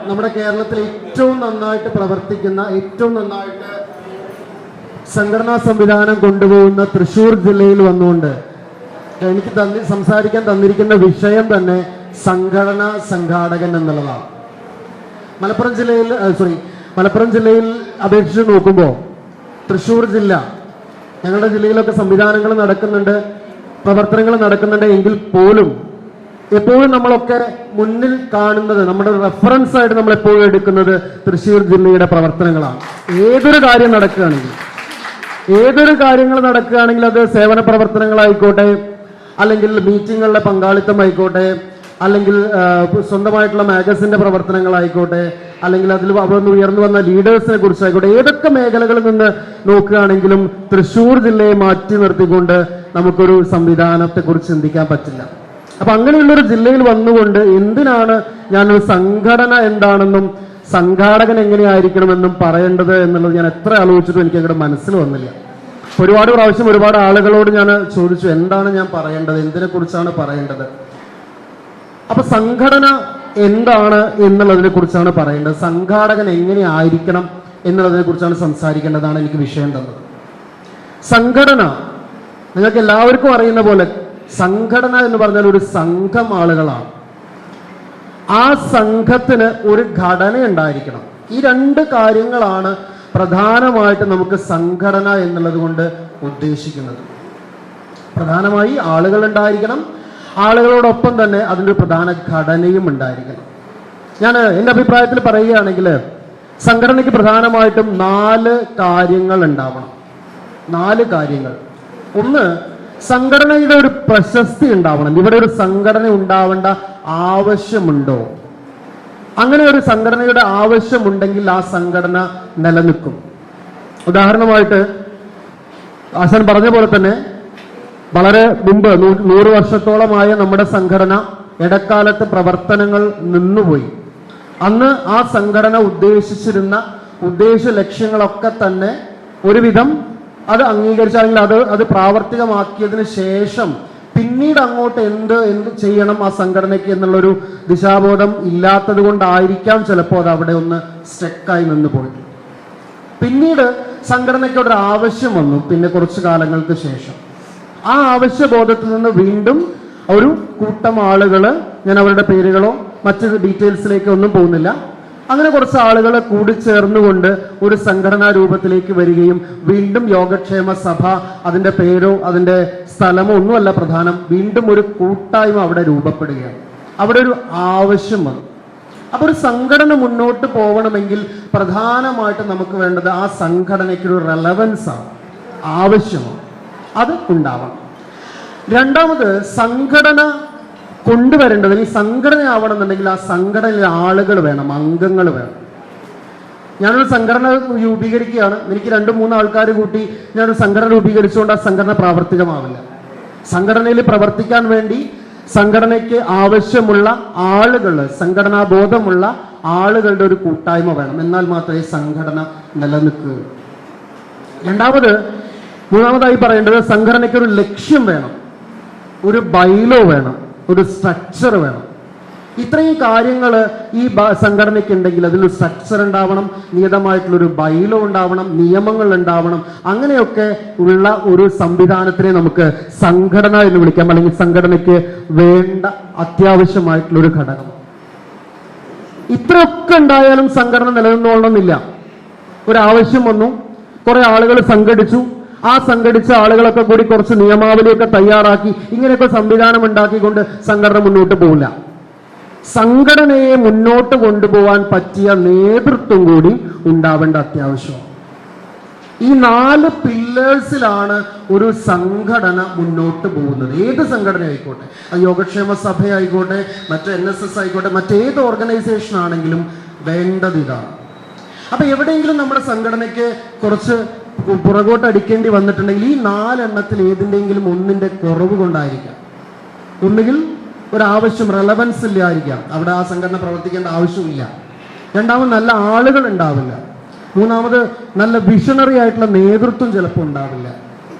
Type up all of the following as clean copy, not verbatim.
നമ്മുടെ കേരളത്തിൽ ഏറ്റവും നന്നായിട്ട് പ്രവർത്തിക്കുന്ന, ഏറ്റവും നന്നായിട്ട് സംഘടനാ സംവിധാനം കൊണ്ടുപോകുന്ന തൃശ്ശൂർ ജില്ലയിൽ വന്നുകൊണ്ട് എനിക്ക് സംസാരിക്കാൻ തന്നിരിക്കുന്ന വിഷയം തന്നെ സംഘടനാ സംഘാടകൻ എന്നുള്ളതാണ്. മലപ്പുറം ജില്ലയിൽ അപേക്ഷിച്ച് നോക്കുമ്പോൾ തൃശ്ശൂർ ജില്ല, ഞങ്ങളുടെ ജില്ലയിലൊക്കെ സംവിധാനങ്ങൾ നടക്കുന്നുണ്ട്, പ്രവർത്തനങ്ങൾ നടക്കുന്നുണ്ട് എങ്കിൽ പോലും എപ്പോഴും നമ്മളൊക്കെ മുന്നിൽ കാണുന്നത്, നമ്മുടെ റെഫറൻസ് ആയിട്ട് നമ്മൾ എപ്പോഴും എടുക്കുന്നത് തൃശ്ശൂർ ജില്ലയുടെ പ്രവർത്തനങ്ങളാണ്. ഏതൊരു കാര്യം നടക്കുകയാണെങ്കിൽ അത് സേവന പ്രവർത്തനങ്ങളായിക്കോട്ടെ, അല്ലെങ്കിൽ മീറ്റിങ്ങുകളിലെ പങ്കാളിത്തമായിക്കോട്ടെ, അല്ലെങ്കിൽ സ്വന്തമായിട്ടുള്ള മാഗസിന്റെ പ്രവർത്തനങ്ങളായിക്കോട്ടെ, അല്ലെങ്കിൽ അതിൽ അവിടെ നിന്ന് ഉയർന്നു വന്ന ലീഡേഴ്സിനെ കുറിച്ചായിക്കോട്ടെ, ഏതൊക്കെ മേഖലകളിൽ നിന്ന് നോക്കുകയാണെങ്കിലും തൃശ്ശൂർ ജില്ലയെ മാറ്റി നിർത്തിക്കൊണ്ട് നമുക്കൊരു സംവിധാനത്തെ കുറിച്ച് ചിന്തിക്കാൻ പറ്റില്ല. അപ്പൊ അങ്ങനെയുള്ളൊരു ജില്ലയിൽ വന്നുകൊണ്ട് എന്തിനാണ് ഞാനൊരു സംഘടന എന്താണെന്നും സംഘാടകൻ എങ്ങനെയായിരിക്കണമെന്നും പറയേണ്ടത് എന്നുള്ളത് ഞാൻ എത്ര ആലോചിച്ചിട്ടും എനിക്ക് അങ്ങോട്ട് മനസ്സിൽ വന്നില്ല. ഒരുപാട് പ്രാവശ്യം ഒരുപാട് ആളുകളോട് ഞാൻ ചോദിച്ചു, എന്താണ് ഞാൻ പറയേണ്ടത്, എന്തിനെ കുറിച്ചാണ് പറയേണ്ടത്. അപ്പൊ സംഘടന എന്താണ് എന്നുള്ളതിനെ കുറിച്ചാണ് പറയേണ്ടത്, സംഘാടകൻ എങ്ങനെയായിരിക്കണം എന്നുള്ളതിനെ കുറിച്ചാണ് സംസാരിക്കേണ്ടതാണ് എനിക്ക് വിഷയം തന്നത്. സംഘടന നിങ്ങൾക്ക് എല്ലാവർക്കും അറിയുന്ന പോലെ സംഘടന എന്ന് പറഞ്ഞാൽ ഒരു സംഘം ആളുകളാണ്. ആ സംഘത്തിന് ഒരു ഘടന ഉണ്ടായിരിക്കണം. ഈ രണ്ട് കാര്യങ്ങളാണ് പ്രധാനമായിട്ട് നമുക്ക് സംഘടന എന്നുള്ളത് കൊണ്ട് ഉദ്ദേശിക്കുന്നത്. പ്രധാനമായി ആളുകൾ ഉണ്ടായിരിക്കണം, ആളുകളോടൊപ്പം തന്നെ അതിൻ്റെ ഒരു പ്രധാന ഘടനയും ഉണ്ടായിരിക്കണം. ഞാൻ എൻ്റെ അഭിപ്രായത്തിൽ പറയുകയാണെങ്കിൽ സംഘടനയ്ക്ക് പ്രധാനമായിട്ടും 4 കാര്യങ്ങൾ ഉണ്ടാവണം. 4 കാര്യങ്ങൾ. ഒന്ന്, സംഘടനയുടെ ഒരു പ്രശസ്തി ഉണ്ടാവണം. ഇവിടെ ഒരു സംഘടന ഉണ്ടാവേണ്ട ആവശ്യമുണ്ടോ? അങ്ങനെ ഒരു സംഘടനയുടെ ആവശ്യമുണ്ടെങ്കിൽ ആ സംഘടന നിലനിൽക്കും. ഉദാഹരണമായിട്ട് ആശാൻ പറഞ്ഞ പോലെ തന്നെ വളരെ മുമ്പ് 100 വർഷത്തോളമായ നമ്മുടെ സംഘടന ഇടക്കാലത്ത് പ്രവർത്തനങ്ങൾ നിന്നുപോയി. അന്ന് ആ സംഘടന ഉദ്ദേശിച്ചിരുന്ന ഉദ്ദേശ ലക്ഷ്യങ്ങളൊക്കെ തന്നെ ഒരുവിധം അത് അംഗീകരിച്ചാണെങ്കിൽ അത് പ്രാവർത്തികമാക്കിയതിന് ശേഷം പിന്നീട് അങ്ങോട്ട് എന്ത് ചെയ്യണം ആ സംഘടനയ്ക്ക് എന്നുള്ളൊരു ദിശാബോധം ഇല്ലാത്തത് കൊണ്ടായിരിക്കാം ചിലപ്പോൾ അത് അവിടെ ഒന്ന് സ്റ്റക്കായി നിന്ന് പോയി. പിന്നീട് സംഘടനയ്ക്ക് ഒരു ആവശ്യം വന്നു. പിന്നെ കുറച്ചു കാലങ്ങൾക്ക് ശേഷം ആ ആവശ്യബോധത്തിൽ നിന്ന് വീണ്ടും ഒരു കൂട്ടം ആളുകൾ, ഞാൻ അവരുടെ പേരുകളോ മറ്റ് ഡീറ്റെയിൽസിലേക്ക് ഒന്നും പോകുന്നില്ല, അങ്ങനെ കുറച്ച് ആളുകൾ കൂടിച്ചേർന്നുകൊണ്ട് ഒരു സംഘടനാ രൂപത്തിലേക്ക് വരികയും വീണ്ടും യോഗക്ഷേമ സഭ, അതിൻ്റെ പേരോ അതിൻ്റെ സ്ഥലമോ ഒന്നുമല്ല പ്രധാനം, വീണ്ടും ഒരു കൂട്ടായ്മ അവിടെ രൂപപ്പെടുകയാണ്. അവിടെ ഒരു ആവശ്യം വന്നു. അപ്പോൾ ഒരു സംഘടന മുന്നോട്ട് പോകണമെങ്കിൽ പ്രധാനമായിട്ട് നമുക്ക് വേണ്ടത് ആ സംഘടനയ്ക്കൊരു റെലവൻസ് ആണ്, ആവശ്യമാണ്, അത് ഉണ്ടാവണം. രണ്ടാമത്, സംഘടന കൊണ്ടുവരേണ്ടത്, ഈ സംഘടന ആവണമെന്നുണ്ടെങ്കിൽ ആ സംഘടനയിൽ ആളുകൾ വേണം, അംഗങ്ങൾ വേണം. ഞാനൊരു സംഘടന രൂപീകരിക്കുകയാണ്, എനിക്ക് 2-3 ആൾക്കാർ കൂട്ടി ഞാനൊരു സംഘടന രൂപീകരിച്ചുകൊണ്ട് ആ സംഘടന പ്രാവർത്തികമാവില്ല. സംഘടനയിൽ പ്രവർത്തിക്കാൻ വേണ്ടി സംഘടനയ്ക്ക് ആവശ്യമുള്ള ആളുകൾ, സംഘടനാ ബോധമുള്ള ആളുകളുടെ ഒരു കൂട്ടായ്മ വേണം. എന്നാൽ മാത്രമേ സംഘടന നിലനിൽക്കൂ. മൂന്നാമതായി പറയേണ്ടത് സംഘടനയ്ക്ക് ഒരു ലക്ഷ്യം വേണം, ഒരു ബൈലോ വേണം, ഒരു സ്ട്രക്ചർ വേണം. ഇത്രയും കാര്യങ്ങൾ ഈ സംഘടനയ്ക്ക് ഉണ്ടെങ്കിൽ അതിലൊരു സ്ട്രക്ചർ ഉണ്ടാവണം, നിയതമായിട്ടുള്ളൊരു ബൈലോ ഉണ്ടാവണം, നിയമങ്ങൾ ഉണ്ടാവണം. അങ്ങനെയൊക്കെ ഉള്ള ഒരു സംവിധാനത്തിനെ നമുക്ക് സംഘടന എന്ന് വിളിക്കാം, അല്ലെങ്കിൽ സംഘടനയ്ക്ക് വേണ്ട അത്യാവശ്യമായിട്ടുള്ളൊരു ഘടകം. ഇത്രയൊക്കെ ഉണ്ടായാലും സംഘടന നിലനിന്നോളണമെന്നില്ല. ഒരാവശ്യം വന്നു, കുറെ ആളുകൾ സംഘടിച്ചു, ആ സംഘടിച്ച ആളുകളൊക്കെ കൂടി കുറച്ച് നിയമാവലിയൊക്കെ തയ്യാറാക്കി ഇങ്ങനെയൊക്കെ സംവിധാനം ഉണ്ടാക്കിക്കൊണ്ട് സംഘടന മുന്നോട്ട് പോകില്ല. സംഘടനയെ മുന്നോട്ട് കൊണ്ടുപോകാൻ പറ്റിയ നേതൃത്വം കൂടി ഉണ്ടാവേണ്ട അത്യാവശ്യമാണ്. ഈ 4 പില്ലേഴ്സിലാണ് ഒരു സംഘടന മുന്നോട്ട് പോകുന്നത്. ഏത് സംഘടന ആയിക്കോട്ടെ, അത് യോഗക്ഷേമ സഭ ആയിക്കോട്ടെ, മറ്റ് NSS ആയിക്കോട്ടെ, മറ്റേത് ഓർഗനൈസേഷൻ ആണെങ്കിലും വേണ്ടത് ഇതാണ്. അപ്പൊ എവിടെയെങ്കിലും നമ്മുടെ സംഘടനയ്ക്ക് കുറച്ച് പുറകോട്ട് അടിക്കേണ്ടി വന്നിട്ടുണ്ടെങ്കിൽ ഈ 4 എണ്ണത്തിൽ ഏതിൻ്റെങ്കിലും ഒന്നിന്റെ കുറവ് കൊണ്ടായിരിക്കാം. ഒന്നുകിൽ ഒരാവശ്യം, റെലവൻസ് ഇല്ലായിരിക്കാം, അവിടെ ആ സംഘടന പ്രവർത്തിക്കേണ്ട ആവശ്യമില്ല. രണ്ടാമത്, നല്ല ആളുകൾ ഉണ്ടാവില്ല. മൂന്നാമത്, നല്ല വിഷണറി ആയിട്ടുള്ള നേതൃത്വം ചിലപ്പോൾ ഉണ്ടാവില്ല,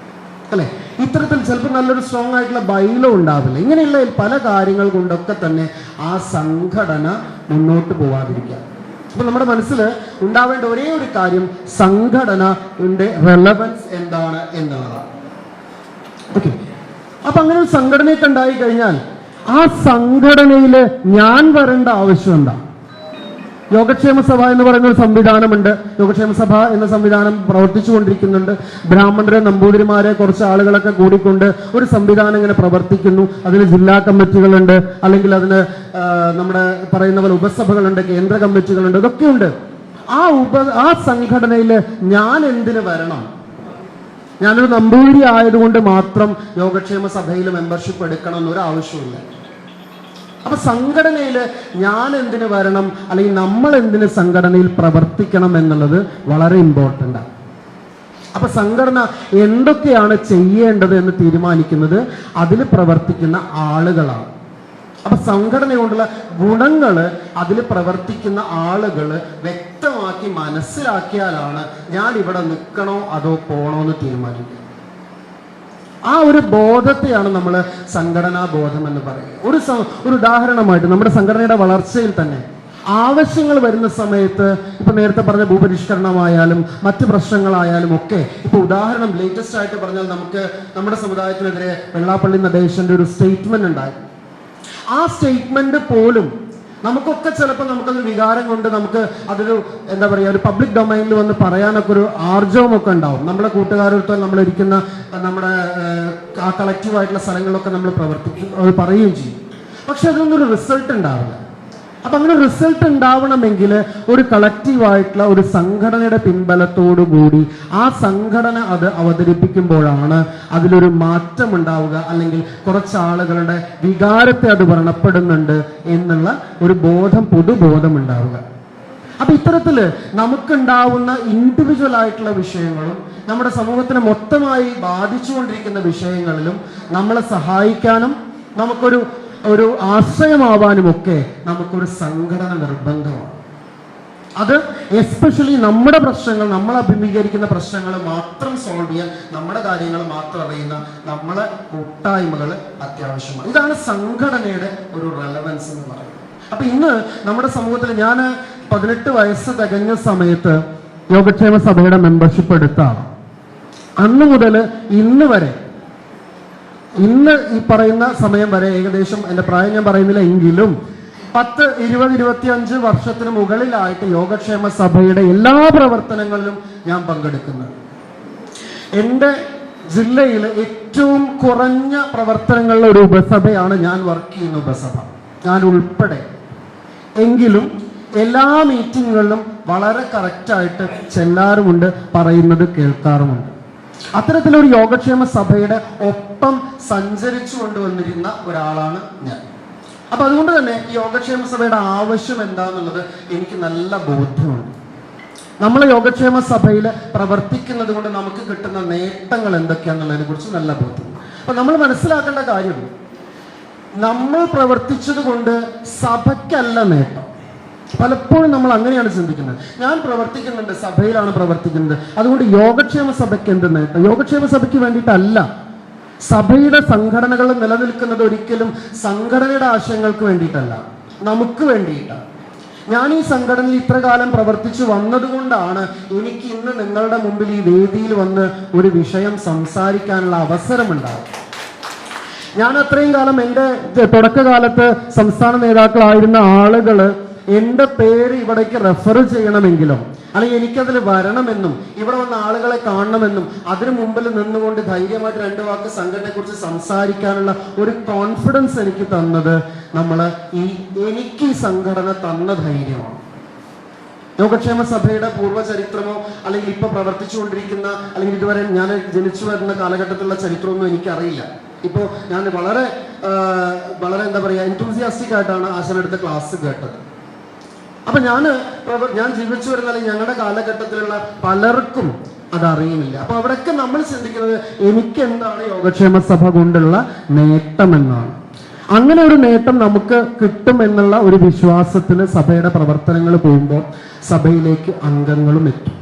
അല്ലെ? ഇത്തരത്തിൽ ചിലപ്പോൾ നല്ലൊരു സ്ട്രോങ് ആയിട്ടുള്ള ബൈലോ ഉണ്ടാവില്ല. ഇങ്ങനെയുള്ള പല കാര്യങ്ങൾ കൊണ്ടൊക്കെ തന്നെ ആ സംഘടന മുന്നോട്ട് പോവാതിരിക്കാം. അപ്പൊ നമ്മുടെ മനസ്സിൽ ഉണ്ടാവേണ്ട ഒരേ ഒരു കാര്യം സംഘടനയുടെ റെലവൻസ് എന്താണ് എന്നുള്ളതാണ്. ഓക്കെ, അപ്പൊ അങ്ങനെ ഒരു സംഘടനയൊക്കെ ഉണ്ടായി കഴിഞ്ഞാൽ ആ സംഘടനയിൽ ഞാൻ വരേണ്ട ആവശ്യം എന്താ? യോഗക്ഷേമ സഭ എന്ന് പറയുന്ന ഒരു സംവിധാനമുണ്ട്. യോഗക്ഷേമ സഭ എന്ന സംവിധാനം പ്രവർത്തിച്ചു കൊണ്ടിരിക്കുന്നുണ്ട്. ബ്രാഹ്മണരെ, നമ്പൂതിരിമാരെ, കുറച്ച് ആളുകളൊക്കെ കൂടിക്കൊണ്ട് ഒരു സംവിധാനം ഇങ്ങനെ പ്രവർത്തിക്കുന്നു. അതിന് ജില്ലാ കമ്മിറ്റികളുണ്ട്, അല്ലെങ്കിൽ അതിന് നമ്മുടെ പറയുന്ന പോലെ ഉപസഭകളുണ്ട്, കേന്ദ്ര കമ്മിറ്റികളുണ്ട്, ഇതൊക്കെയുണ്ട്. ആ സംഘടനയിൽ ഞാൻ എന്തിനു വരണം? ഞാനൊരു നമ്പൂതിരി ആയതുകൊണ്ട് മാത്രം യോഗക്ഷേമ സഭയിൽ മെമ്പർഷിപ്പ് എടുക്കണം എന്നൊരു ആവശ്യമില്ല. അപ്പൊ സംഘടനയിൽ ഞാൻ എന്തിനു വരണം, അല്ലെങ്കിൽ നമ്മൾ എന്തിന് സംഘടനയിൽ പ്രവർത്തിക്കണം എന്നുള്ളത് വളരെ ഇമ്പോർട്ടൻ്റ് ആണ്. അപ്പൊ സംഘടന എന്തൊക്കെയാണ് ചെയ്യേണ്ടത് എന്ന് തീരുമാനിക്കുന്നത് അതിൽ പ്രവർത്തിക്കുന്ന ആളുകളാണ്. അപ്പൊ സംഘടന കൊണ്ടുള്ള ഗുണങ്ങൾ അതിൽ പ്രവർത്തിക്കുന്ന ആളുകൾ വ്യക്തമാക്കി മനസ്സിലാക്കിയാലാണ് ഞാൻ ഇവിടെ നിൽക്കണോ അതോ പോണോ എന്ന് തീരുമാനിക്കുക. ആ ഒരു ബോധത്തെയാണ് നമ്മൾ സംഘടനാ ബോധം എന്ന് പറയുന്നത്. ഒരു ഉദാഹരണമായിട്ട് നമ്മുടെ സംഘടനയുടെ വളർച്ചയിൽ തന്നെ ആവശ്യങ്ങൾ വരുന്ന സമയത്ത്, ഇപ്പൊ നേരത്തെ പറഞ്ഞ ഭൂപരിഷ്കരണമായാലും മറ്റ് പ്രശ്നങ്ങളായാലും ഒക്കെ, ഇപ്പൊ ഉദാഹരണം ലേറ്റസ്റ്റ് ആയിട്ട് പറഞ്ഞാൽ നമുക്ക് നമ്മുടെ സമുദായത്തിനെതിരെ വെള്ളാപ്പള്ളി നടേശന്റെ ഒരു സ്റ്റേറ്റ്മെന്റ് ഉണ്ടായി. ആ സ്റ്റേറ്റ്മെന്റ് പോലും നമുക്കൊക്കെ ചിലപ്പോൾ നമുക്കതൊരു വികാരം കൊണ്ട് നമുക്ക് അതൊരു എന്താ പറയുക, ഒരു പബ്ലിക് ഡൊമൈനിൽ വന്ന് പറയാനൊക്കെ ഒരു ആർജവമൊക്കെ ഉണ്ടാവും. നമ്മളെ കൂട്ടുകാരടുത്ത് നമ്മൾ ഇരിക്കുന്ന നമ്മുടെ ആ കളക്റ്റീവായിട്ടുള്ള സ്ഥലങ്ങളിലൊക്കെ നമ്മൾ പ്രവർത്തിക്കും, അത് പറയുകയും ചെയ്യും. പക്ഷെ അതൊന്നും ഒരു റിസൾട്ട് ഉണ്ടാവില്ല. അപ്പൊ അങ്ങനെ റിസൾട്ട് ഉണ്ടാവണമെങ്കിൽ ഒരു കളക്റ്റീവായിട്ടുള്ള ഒരു സംഘടനയുടെ പിൻബലത്തോടു കൂടി ആ സംഘടന അത് അവതരിപ്പിക്കുമ്പോഴാണ് അതിലൊരു മാറ്റം ഉണ്ടാവുക, അല്ലെങ്കിൽ കുറച്ചാളുകളുടെ വികാരത്തെ അത് വ്രണപ്പെടുന്നുണ്ട് എന്നുള്ള ഒരു ബോധം, പൊതുബോധം ഉണ്ടാവുക. അപ്പൊ ഇത്തരത്തില് നമുക്കുണ്ടാവുന്ന ഇൻഡിവിജ്വൽ ആയിട്ടുള്ള വിഷയങ്ങളും നമ്മുടെ സമൂഹത്തിനെ മൊത്തമായി ബാധിച്ചുകൊണ്ടിരിക്കുന്ന വിഷയങ്ങളിലും നമ്മളെ സഹായിക്കാനും നമുക്കൊരു ആശ്രയമാവാനും ഒക്കെ നമുക്കൊരു സംഘടന നിർബന്ധമാണ്. അത് എസ്പെഷ്യലി നമ്മുടെ പ്രശ്നങ്ങൾ, നമ്മൾ അഭിമുഖീകരിക്കുന്ന പ്രശ്നങ്ങൾ മാത്രം സോൾവ് ചെയ്യാൻ, നമ്മുടെ കാര്യങ്ങൾ മാത്രം അറിയുന്ന നമ്മളെ കൂട്ടായ്മകൾ അത്യാവശ്യമാണ്. ഇതാണ് സംഘടനയുടെ ഒരു റെലവൻസ് എന്ന് പറയുന്നത്. അപ്പൊ ഇന്ന് നമ്മുടെ സമൂഹത്തിൽ ഞാൻ 18 വയസ്സ് തികഞ്ഞ സമയത്ത് യോഗക്ഷേമ സഭയുടെ മെമ്പർഷിപ്പ് എടുത്താണ്. അന്ന് മുതൽ ഇന്ന് വരെ, ഇന്ന് ഈ പറയുന്ന സമയം വരെ, ഏകദേശം എൻ്റെ പ്രായം ഞാൻ പറയുന്നില്ല എങ്കിലും 10, 20, 25 വർഷത്തിന് മുകളിലായിട്ട് യോഗക്ഷേമ സഭയുടെ എല്ലാ പ്രവർത്തനങ്ങളിലും ഞാൻ പങ്കെടുക്കുന്നത്. എൻ്റെ ജില്ലയിൽ ഏറ്റവും കുറഞ്ഞ പ്രവർത്തനങ്ങളിലെ ഒരു ഉപസഭയാണ് ഞാൻ വർക്ക് ചെയ്യുന്ന ഉപസഭ, ഞാൻ ഉൾപ്പെടെ. എങ്കിലും എല്ലാ മീറ്റിങ്ങുകളിലും വളരെ കറക്റ്റായിട്ട് ചെല്ലാറുമുണ്ട്, പറയുന്നത് കേൾക്കാറുമുണ്ട്. അത്തരത്തിലൊരു യോഗക്ഷേമ സഭയുടെ ഒപ്പം സഞ്ചരിച്ചു കൊണ്ടുവന്നിരുന്ന ഒരാളാണ് ഞാൻ. അപ്പൊ അതുകൊണ്ട് തന്നെ ഈ യോഗക്ഷേമ സഭയുടെ ആവശ്യം എന്താന്നുള്ളത് എനിക്ക് നല്ല ബോധ്യമുണ്ട്. നമ്മൾ യോഗക്ഷേമ സഭയിൽ പ്രവർത്തിക്കുന്നത് കൊണ്ട് നമുക്ക് കിട്ടുന്ന നേട്ടങ്ങൾ എന്തൊക്കെയാന്നുള്ളതിനെ കുറിച്ച് നല്ല ബോധ്യം. അപ്പൊ നമ്മൾ മനസ്സിലാക്കേണ്ട കാര്യം, നമ്മൾ പ്രവർത്തിച്ചത് കൊണ്ട് സഭയ്ക്കല്ല നേട്ടം. പലപ്പോഴും നമ്മൾ അങ്ങനെയാണ് ചിന്തിക്കുന്നത്. ഞാൻ പ്രവർത്തിക്കുന്നുണ്ട്, സഭയിലാണ് പ്രവർത്തിക്കുന്നത്, അതുകൊണ്ട് യോഗക്ഷേമ സഭയ്ക്ക് എന്ത് നേട്ടം? യോഗക്ഷേമ സഭയ്ക്ക് വേണ്ടിയിട്ടല്ല. സഭയുടെ സംഘടനകൾ നിലനിൽക്കുന്നത് ഒരിക്കലും സംഘടനയുടെ ആശയങ്ങൾക്ക് വേണ്ടിയിട്ടല്ല, നമുക്ക് വേണ്ടിയിട്ടാണ്. ഞാൻ ഈ സംഘടനയിൽ ഇത്ര കാലം പ്രവർത്തിച്ചു വന്നതുകൊണ്ടാണ് എനിക്ക് ഇന്ന് നിങ്ങളുടെ മുമ്പിൽ ഈ വേദിയിൽ വന്ന് ഒരു വിഷയം സംസാരിക്കാനുള്ള അവസരമുണ്ടാകും. ഞാൻ അത്രയും കാലം എൻ്റെ തുടക്കകാലത്ത് സംസ്ഥാന നേതാക്കളായിരുന്ന ആളുകൾ എൻ്റെ പേര് ഇവിടേക്ക് റെഫർ ചെയ്യണമെങ്കിലും, അല്ലെങ്കിൽ എനിക്കതിൽ വരണമെന്നും ഇവിടെ വന്ന ആളുകളെ കാണണമെന്നും അതിനു മുമ്പിൽ നിന്നുകൊണ്ട് ധൈര്യമായിട്ട് 2 വാക്ക് സംഘടനയെക്കുറിച്ച് സംസാരിക്കാനുള്ള ഒരു കോൺഫിഡൻസ് എനിക്ക് തന്നത് എനിക്ക് ഈ സംഘടന തന്ന ധൈര്യമാണ്. യോഗക്ഷേമ സഭയുടെ പൂർവ്വചരിത്രമോ അല്ലെങ്കിൽ ഇപ്പൊ പ്രവർത്തിച്ചുകൊണ്ടിരിക്കുന്ന, അല്ലെങ്കിൽ ഇതുവരെ ഞാൻ ജനിച്ചു വരുന്ന കാലഘട്ടത്തിലുള്ള ചരിത്രമൊന്നും എനിക്കറിയില്ല. ഇപ്പോൾ ഞാൻ വളരെ എന്താ പറയുക, എൻതൂസിയാസ്റ്റിക് ആയിട്ടാണ് ആശാനെടുത്ത ക്ലാസ് കേട്ടത്. അപ്പൊ ഞാൻ ജീവിച്ചു വരുന്ന, അല്ലെങ്കിൽ ഞങ്ങളുടെ കാലഘട്ടത്തിലുള്ള പലർക്കും അതറിയുന്നില്ല. അപ്പൊ അവിടെയൊക്കെ നമ്മൾ ചിന്തിക്കുന്നത് എനിക്ക് എന്താണ് യോഗക്ഷേമ സഭ കൊണ്ടുള്ള നേട്ടം എന്നാണ്. അങ്ങനെ ഒരു നേട്ടം നമുക്ക് കിട്ടും എന്നുള്ള ഒരു വിശ്വാസത്തിൽ സഭയുടെ പ്രവർത്തനങ്ങൾ പോകുമ്പോൾ സഭയിലേക്ക് അംഗങ്ങളും എത്തും.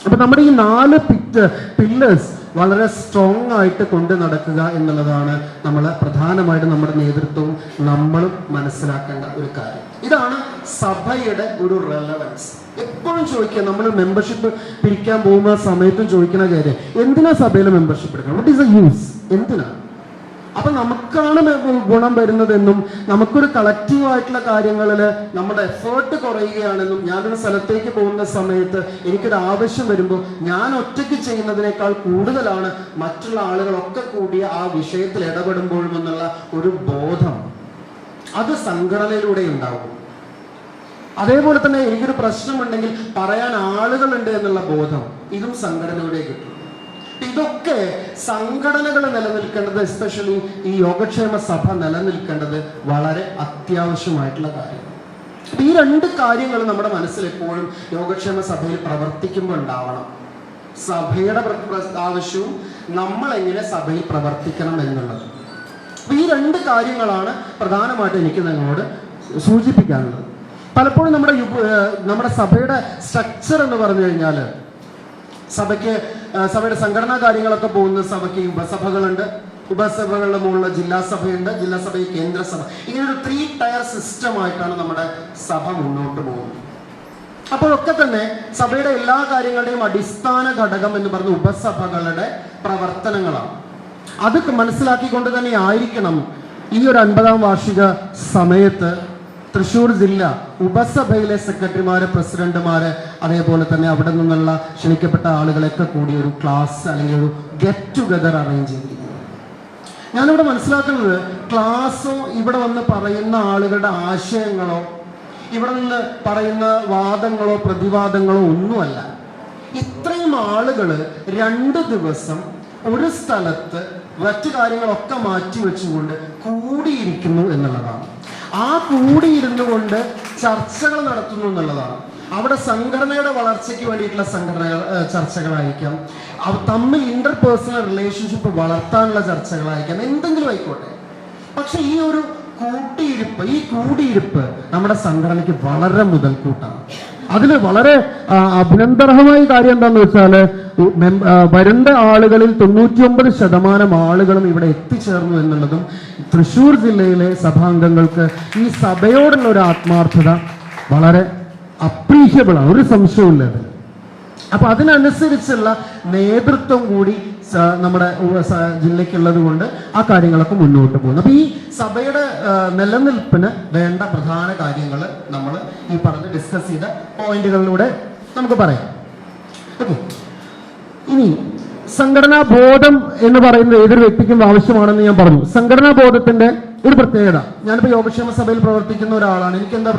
അപ്പൊ നമ്മുടെ ഈ 4 പില്ലേഴ്സ് വളരെ സ്ട്രോങ് ആയിട്ട് കൊണ്ട് നടക്കുക എന്നുള്ളതാണ് നമ്മൾ പ്രധാനമായിട്ട് നമ്മുടെ നേതൃത്വവും നമ്മളും മനസ്സിലാക്കേണ്ട ഒരു കാര്യം. ഇതാണ് സഭയുടെ ഒരു റെലവൻസ്. എപ്പോഴും ചോദിക്കുക, നമ്മൾ മെമ്പർഷിപ്പ് പിരിക്കാൻ പോകുന്ന സമയത്തും ചോദിക്കുന്ന കാര്യം, എന്തിനാ സഭയിൽ മെമ്പർഷിപ്പ് എടുക്കണം? What is the use? എന്തിനാണ്? അപ്പൊ നമുക്കാണ് ഗുണം വരുന്നതെന്നും നമുക്കൊരു കളക്റ്റീവായിട്ടുള്ള കാര്യങ്ങളിൽ നമ്മുടെ എഫേർട്ട് കുറയുകയാണെന്നും, ഞാനൊരു സ്ഥലത്തേക്ക് പോകുന്ന സമയത്ത് എനിക്കൊരു ആവശ്യം വരുമ്പോൾ ഞാൻ ഒറ്റയ്ക്ക് ചെയ്യുന്നതിനേക്കാൾ കൂടുതലാണ് മറ്റുള്ള ആളുകളൊക്കെ കൂടി ആ വിഷയത്തിൽ ഇടപെടുമ്പോഴും എന്നുള്ള ഒരു ബോധം അത് സംഘടനയിലൂടെ ഉണ്ടാകും. അതേപോലെ തന്നെ എനിക്കൊരു പ്രശ്നമുണ്ടെങ്കിൽ പറയാൻ ആളുകളുണ്ട് എന്നുള്ള ബോധം ഇതും സംഘടനയുടെ കിട്ടും. ഇതൊക്കെ സംഘടനകൾ നിലനിൽക്കേണ്ടത്, എസ്പെഷ്യലി ഈ യോഗക്ഷേമ സഭ നിലനിൽക്കേണ്ടത് വളരെ അത്യാവശ്യമായിട്ടുള്ള കാര്യമാണ്. ഈ രണ്ട് കാര്യങ്ങൾ നമ്മുടെ മനസ്സിൽ എപ്പോഴും യോഗക്ഷേമ സഭയിൽ പ്രവർത്തിക്കുമ്പോൾ ഉണ്ടാവണം. സഭയുടെ ആവശ്യവും നമ്മൾ എങ്ങനെ സഭയിൽ പ്രവർത്തിക്കണം എന്നുള്ളത്. ഈ രണ്ട് കാര്യങ്ങളാണ് പ്രധാനമായിട്ട് എനിക്ക് നിങ്ങളോട് സൂചിപ്പിക്കാനുള്ളത്. പലപ്പോഴും നമ്മുടെ സഭയുടെ സ്ട്രക്ചർ എന്ന് പറഞ്ഞു കഴിഞ്ഞാൽ, സഭയുടെ സംഘടനാ കാര്യങ്ങളൊക്കെ പോകുന്ന സഭയ്ക്ക് ഉപസഭകളുണ്ട്, ഉപസഭകളുടെ മുകളിൽ ജില്ലാ സഭയുണ്ട്, ജില്ലാ സഭയിൽ കേന്ദ്രസഭ, ഇങ്ങനെ ഒരു 3 ടയർ സിസ്റ്റം ആയിട്ടാണ് നമ്മുടെ സഭ മുന്നോട്ട് പോകുന്നത്. അപ്പോഴൊക്കെ തന്നെ സഭയുടെ എല്ലാ കാര്യങ്ങളുടെയും അടിസ്ഥാന ഘടകം എന്ന് പറഞ്ഞ ഉപസഭകളുടെ പ്രവർത്തനങ്ങളാണ്. അത് മനസ്സിലാക്കിക്കൊണ്ട് തന്നെ ആയിരിക്കണം ഈ ഒരു 50-ാം വാർഷിക സമയത്ത് തൃശ്ശൂർ ജില്ല ഉപസഭയിലെ സെക്രട്ടറിമാര്, പ്രസിഡന്റുമാര്, അതേപോലെ തന്നെ അവിടെ നിന്നുള്ള ക്ഷണിക്കപ്പെട്ട ആളുകളൊക്കെ കൂടി ഒരു ക്ലാസ് അല്ലെങ്കിൽ ഒരു ഗെറ്റ് ടുഗദർ അറേഞ്ച് ചെയ്തിരിക്കുന്നത്. ഞാനിവിടെ മനസ്സിലാക്കുന്നത്, ക്ലാസ്സോ ഇവിടെ വന്ന് പറയുന്ന ആളുകളുടെ ആശയങ്ങളോ ഇവിടെ നിന്ന് പറയുന്ന വാദങ്ങളോ പ്രതിവാദങ്ങളോ ഒന്നുമല്ല. ഇത്രയും ആളുകൾ 2 ദിവസം ഒരു സ്ഥലത്ത് മറ്റു കാര്യങ്ങളൊക്കെ മാറ്റി വെച്ചുകൊണ്ട് കൂടിയിരിക്കുന്നു എന്നുള്ളതാണ്. ആ കൂടിയിരുന്നു കൊണ്ട് ചർച്ചകൾ നടത്തുന്നു എന്നുള്ളതാണ്. അവിടെ സംഘടനയുടെ വളർച്ചയ്ക്ക് വേണ്ടിയിട്ടുള്ള ചർച്ചകളായിരിക്കാം, തമ്മിൽ ഇന്റർപേഴ്സണൽ റിലേഷൻഷിപ്പ് വളർത്താനുള്ള ചർച്ചകളായിരിക്കാം, എന്തെങ്കിലും ആയിക്കോട്ടെ. പക്ഷെ ഈ ഒരു കൂടിയിരിപ്പ് നമ്മുടെ സംഘടനയ്ക്ക് വളരെ മുതൽക്കൂട്ടാണ്. അതിൽ വളരെ അഭിനന്ദനമായ കാര്യം എന്താന്ന് വെച്ചാൽ, വരുന്ന ആളുകളിൽ 99% ആളുകളും ഇവിടെ എത്തിച്ചേർന്നു എന്നുള്ളതും തൃശ്ശൂർ ജില്ലയിലെ സഭാംഗങ്ങൾക്ക് ഈ സഭയോടുള്ള ഒരു ആത്മാർത്ഥത വളരെ അപ്രീഷ്യബിൾ ആണ്, ഒരു സംശയമില്ല. അപ്പൊ അതിനനുസരിച്ചുള്ള നേതൃത്വം കൂടി നമ്മുടെ ജില്ലയ്ക്കുള്ളത് കൊണ്ട് ആ കാര്യങ്ങളൊക്കെ മുന്നോട്ട് പോകുന്നു. അപ്പൊ ഈ സഭയുടെ നിലനിൽപ്പിന് വേണ്ട പ്രധാന കാര്യങ്ങൾ നമ്മൾ ഈ പറഞ്ഞ് ഡിസ്കസ് ചെയ്ത പോയിന്റുകളിലൂടെ നമുക്ക് പറയാം. ഓക്കെ, ഇനി സംഘടനാ ബോധം എന്ന് പറയുന്നത് ഏതൊരു വ്യക്തിക്കും ആവശ്യമാണെന്ന് ഞാൻ പറഞ്ഞു. സംഘടനാ ബോധത്തിന്റെ ഒരു പ്രത്യേകത, ഞാനിപ്പോൾ യോഗക്ഷേമ സഭയിൽ പ്രവർത്തിക്കുന്ന ഒരാളാണ്, എനിക്ക് എന്താ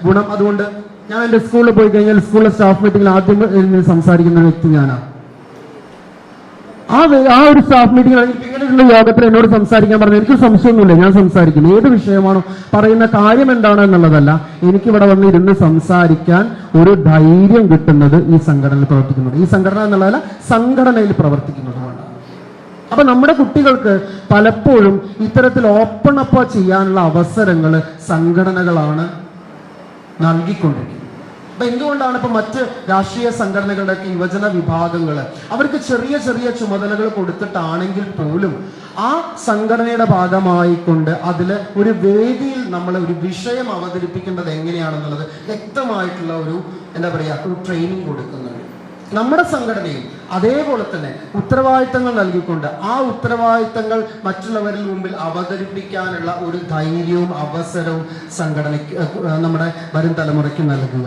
ഗുണം? അതുകൊണ്ട് ഞാൻ എൻ്റെ സ്കൂളിൽ പോയി കഴിഞ്ഞാൽ സ്കൂളിലെ സ്റ്റാഫ് മീറ്റിംഗിൽ ആദ്യം സംസാരിക്കുന്ന ഒരു വ്യക്തി ഞാനാണ്. ആ ഒരു സ്റ്റാഫ് മീറ്റിംഗ് ഇങ്ങനെയുള്ള യോഗത്തിൽ എന്നോട് സംസാരിക്കാൻ പറഞ്ഞാൽ എനിക്ക് സംശയമൊന്നുമില്ല, ഞാൻ സംസാരിക്കും. ഏത് വിഷയമാണോ, പറയുന്ന കാര്യം എന്താണ് എന്നുള്ളതല്ല, എനിക്കിവിടെ വന്ന് ഇരുന്ന് സംസാരിക്കാൻ ഒരു ധൈര്യം കിട്ടുന്നത് ഈ സംഘടനയിൽ പ്രവർത്തിക്കുന്നത്. ഈ സംഘടന എന്നുള്ളതല്ല, സംഘടനയിൽ പ്രവർത്തിക്കുന്നതുമാണ്. അപ്പൊ നമ്മുടെ കുട്ടികൾക്ക് പലപ്പോഴും ഇത്തരത്തിൽ ഓപ്പൺ അപ്പ് ചെയ്യാനുള്ള അവസരങ്ങൾ സംഘടനകളാണ് നൽകിക്കൊണ്ടിരിക്കുന്നത്. അപ്പൊ എന്തുകൊണ്ടാണ് ഇപ്പൊ മറ്റ് രാഷ്ട്രീയ സംഘടനകളുടെയൊക്കെ യുവജന വിഭാഗങ്ങൾ അവർക്ക് ചെറിയ ചെറിയ ചുമതലകൾ കൊടുത്തിട്ടാണെങ്കിൽ പോലും ആ സംഘടനയുടെ ഭാഗമായിക്കൊണ്ട് അതില് ഒരു വേദിയിൽ നമ്മൾ ഒരു വിഷയം അവതരിപ്പിക്കേണ്ടത് എങ്ങനെയാണെന്നുള്ളത് വ്യക്തമായിട്ടുള്ള ഒരു ഒരു ട്രെയിനിങ് കൊടുക്കുന്നുണ്ട്. നമ്മുടെ സംഘടനയും അതേപോലെ തന്നെ ഉത്തരവാദിത്തങ്ങൾ നൽകിക്കൊണ്ട് ആ ഉത്തരവാദിത്തങ്ങൾ മറ്റുള്ളവരിൽ മുമ്പിൽ അവതരിപ്പിക്കാനുള്ള ഒരു ധൈര്യവും അവസരവും സംഘടനയ്ക്ക്, നമ്മുടെ വരും തലമുറയ്ക്ക് നൽകുക.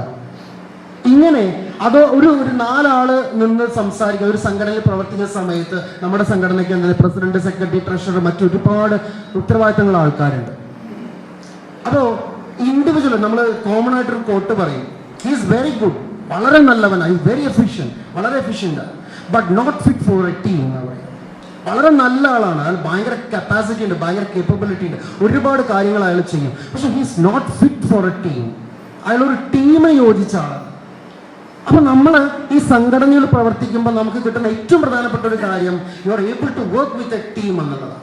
ഇങ്ങനെ അത് ഒരു 4 ആള് നിന്ന് സംസാരിക്കുക. ഒരു സംഘടനയിൽ പ്രവർത്തിക്കുന്ന സമയത്ത് നമ്മുടെ സംഘടനയ്ക്ക് എന്താ പ്രസിഡന്റ്, സെക്രട്ടറി, ട്രഷറർ, മറ്റൊരുപാട് ഉത്തരവാദിത്തങ്ങളുള്ള ആൾക്കാരുണ്ട്. അതോ ഇൻഡിവിജ്വൽ നമ്മൾ കോമൺ ആയിട്ടൊരു കോട്ട് പറയും, ഹി ഈസ് വെരി ഗുഡ്, വളരെ നല്ലവനാണ്, വെരി വളരെ efficient, but not fit for a team എന്ന് പറയും. വളരെ നല്ല ആളാണ്, അയാൾ ഭയങ്കര കപ്പാസിറ്റി ഉണ്ട്, ഭയങ്കര കേപ്പബിലിറ്റി ഉണ്ട്, ഒരുപാട് കാര്യങ്ങൾ അയാൾ ചെയ്യും, പക്ഷെ he is not fit for a team. അയാൾ ഒരു ടീമിന് യോജിച്ച ആളാണ്. അപ്പൊ നമ്മൾ ഈ സംഘടനയിൽ പ്രവർത്തിക്കുമ്പോൾ നമുക്ക് കിട്ടുന്ന ഏറ്റവും പ്രധാനപ്പെട്ട ഒരു കാര്യം, you are able to work with a team എന്നുള്ളതാണ്.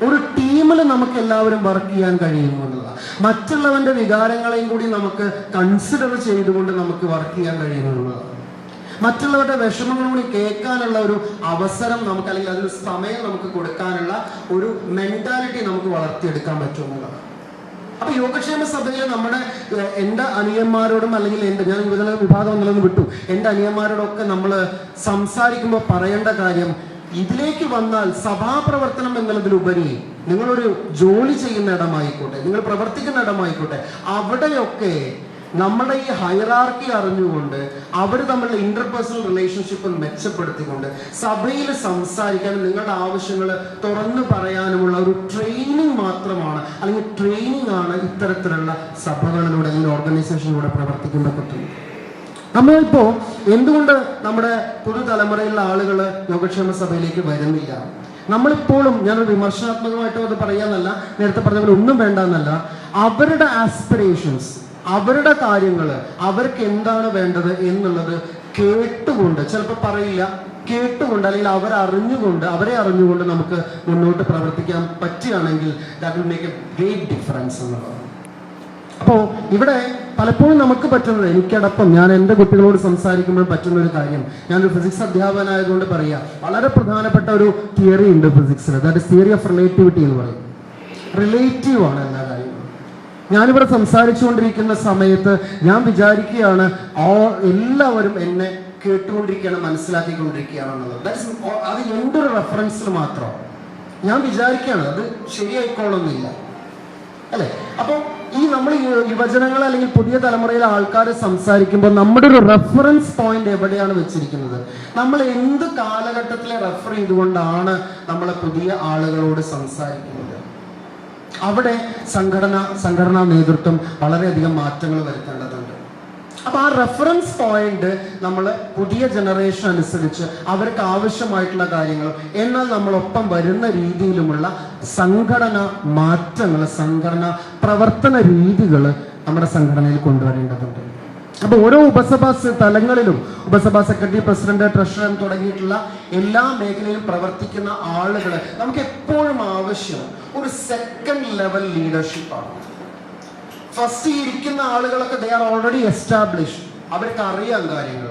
ഒരു ടീമിൽ നമുക്ക് എല്ലാവരും വർക്ക് ചെയ്യാൻ കഴിയുന്നു എന്നുള്ളതാണ്. മറ്റുള്ളവന്റെ വികാരങ്ങളെയും കൂടി നമുക്ക് കൺസിഡർ ചെയ്തുകൊണ്ട് നമുക്ക് വർക്ക് ചെയ്യാൻ കഴിയുന്നു എന്നുള്ളതാണ്. മറ്റുള്ളവരുടെ വിഷമങ്ങൾ കൂടി കേൾക്കാനുള്ള ഒരു അവസരം നമുക്ക്, അല്ലെങ്കിൽ അതൊരു സമയം നമുക്ക് കൊടുക്കാനുള്ള ഒരു മെന്റാലിറ്റി നമുക്ക് വളർത്തിയെടുക്കാൻ പറ്റുമെന്നുള്ളതാണ്. അപ്പൊ യോഗക്ഷേമ സഭയിൽ എൻ്റെ അനിയന്മാരോടും, അല്ലെങ്കിൽ ഞാൻ യുവജന വിഭാഗം എന്നുള്ളത് വിട്ടു, എൻ്റെ അനിയന്മാരോടൊക്കെ നമ്മൾ സംസാരിക്കുമ്പോൾ പറയേണ്ട കാര്യം, ഇതിലേക്ക് വന്നാൽ സഭാപ്രവർത്തനം എന്നുള്ളതിലുപരി നിങ്ങളൊരു ജോലി ചെയ്യുന്ന ഇടമായിക്കോട്ടെ, നിങ്ങൾ പ്രവർത്തിക്കുന്ന ഇടമായിക്കോട്ടെ, അവിടെയൊക്കെ നമ്മുടെ ഈ ഹൈറാർക്കി അറിഞ്ഞുകൊണ്ട് അവർ തമ്മിലുള്ള ഇന്റർപേഴ്സണൽ റിലേഷൻഷിപ്പ് മെച്ചപ്പെടുത്തിക്കൊണ്ട് സഭയിൽ സംസാരിക്കാനും നിങ്ങളുടെ ആവശ്യങ്ങൾ തുറന്നു പറയാനുമുള്ള ഒരു ട്രെയിനിങ് മാത്രമാണ്, അല്ലെങ്കിൽ ട്രെയിനിങ് ആണ് ഇത്തരത്തിലുള്ള സഭകളിലൂടെ അല്ലെങ്കിൽ ഓർഗനൈസേഷനിലൂടെ പ്രവർത്തിക്കേണ്ട പറ്റുന്നത്. നമ്മളിപ്പോ എന്തുകൊണ്ട് നമ്മുടെ പുതുതലമുറയിലുള്ള ആളുകൾ യോഗക്ഷേമ സഭയിലേക്ക് വരുന്നില്ല? നമ്മളിപ്പോഴും, ഞാനൊരു വിമർശനാത്മകമായിട്ടോ അത് പറയാന്നല്ല, നേരത്തെ പറഞ്ഞ പോലെ ഒന്നും വേണ്ട എന്നല്ല, അവരുടെ ആസ്പിറേഷൻസ്, അവരുടെ കാര്യങ്ങൾ, അവർക്ക് എന്താണ് വേണ്ടത് എന്നുള്ളത് കേട്ടുകൊണ്ട്, ചിലപ്പോൾ പറയില്ല, കേട്ടുകൊണ്ട് അല്ലെങ്കിൽ അവരെ അറിഞ്ഞുകൊണ്ട് നമുക്ക് മുന്നോട്ട് പ്രവർത്തിക്കാൻ പറ്റുകയാണെങ്കിൽ that will make A great difference എന്നുള്ളത്. അപ്പോൾ ഇവിടെ പലപ്പോഴും നമുക്ക് പറ്റുന്നത്, എനിക്കടക്കം ഞാൻ എൻ്റെ കുട്ടികളോട് സംസാരിക്കുമ്പോൾ പറ്റുന്ന ഒരു കാര്യം, ഞാനൊരു ഫിസിക്സ് അധ്യാപകനായതുകൊണ്ട് പറയാം, വളരെ പ്രധാനപ്പെട്ട ഒരു തിയറി ഉണ്ട് ഫിസിക്സിൽ, that is theory of relativity എന്ന് പറയും. റിലേറ്റീവ് ആണ് എല്ലാ കാര്യങ്ങളും. ഞാനിവിടെ സംസാരിച്ചുകൊണ്ടിരിക്കുന്ന സമയത്ത് ഞാൻ വിചാരിക്കുകയാണ് എല്ലാവരും എന്നെ കേട്ടുകൊണ്ടിരിക്കുകയാണ്, മനസ്സിലാക്കിക്കൊണ്ടിരിക്കുകയാണെന്നുള്ളത്. അത് എൻ്റെ ഒരു റെഫറൻസിൽ മാത്രം ഞാൻ വിചാരിക്കുകയാണ്, അത് ശരിയായിക്കോളൊന്നുമില്ല അല്ലെ? അപ്പോൾ ഈ നമ്മൾ യുവജനങ്ങൾ അല്ലെങ്കിൽ പുതിയ തലമുറയിലെ ആൾക്കാർ സംസാരിക്കുമ്പോൾ നമ്മുടെ ഒരു റെഫറൻസ് പോയിന്റ് എവിടെയാണ് വെച്ചിരിക്കുന്നത്? നമ്മൾ എന്ത് കാലഘട്ടത്തിലെ റെഫർ ചെയ്തുകൊണ്ടാണ് നമ്മളെ പുതിയ ആളുകളോട് സംസാരിക്കുന്നത്? അവിടെ സംഘടനാ നേതൃത്വം വളരെയധികം മാറ്റങ്ങൾ വരുത്തേണ്ടതുണ്ട്. അപ്പൊ ആ റെഫറൻസ് പോയിന്റ് നമ്മൾ പുതിയ ജനറേഷൻ അനുസരിച്ച് അവർക്ക് ആവശ്യമായിട്ടുള്ള കാര്യങ്ങളും എന്നാൽ നമ്മളൊപ്പം വരുന്ന രീതിയിലുമുള്ള സംഘടനാ മാറ്റങ്ങൾ, സംഘടനാ പ്രവർത്തന രീതികൾ നമ്മുടെ സംഘടനയിൽ കൊണ്ടുവരേണ്ടതുണ്ട്. അപ്പൊ ഓരോ ഉപസഭാ തലങ്ങളിലും ഉപസഭാ സെക്രട്ടറി, പ്രസിഡന്റ്, ട്രഷറർ തുടങ്ങിയിട്ടുള്ള എല്ലാ മേഖലയിലും പ്രവർത്തിക്കുന്ന ആളുകൾ നമുക്ക് എപ്പോഴും ആവശ്യം ഒരു സെക്കൻഡ് ലെവൽ ലീഡർഷിപ്പാണ്. ഫസ്റ്റ് ഇരിക്കുന്ന ആളുകളൊക്കെ ദേ ആർ ഓൾറെഡി എസ്റ്റാബ്ലിഷ്, അവർക്ക് അറിയാം കാര്യങ്ങൾ,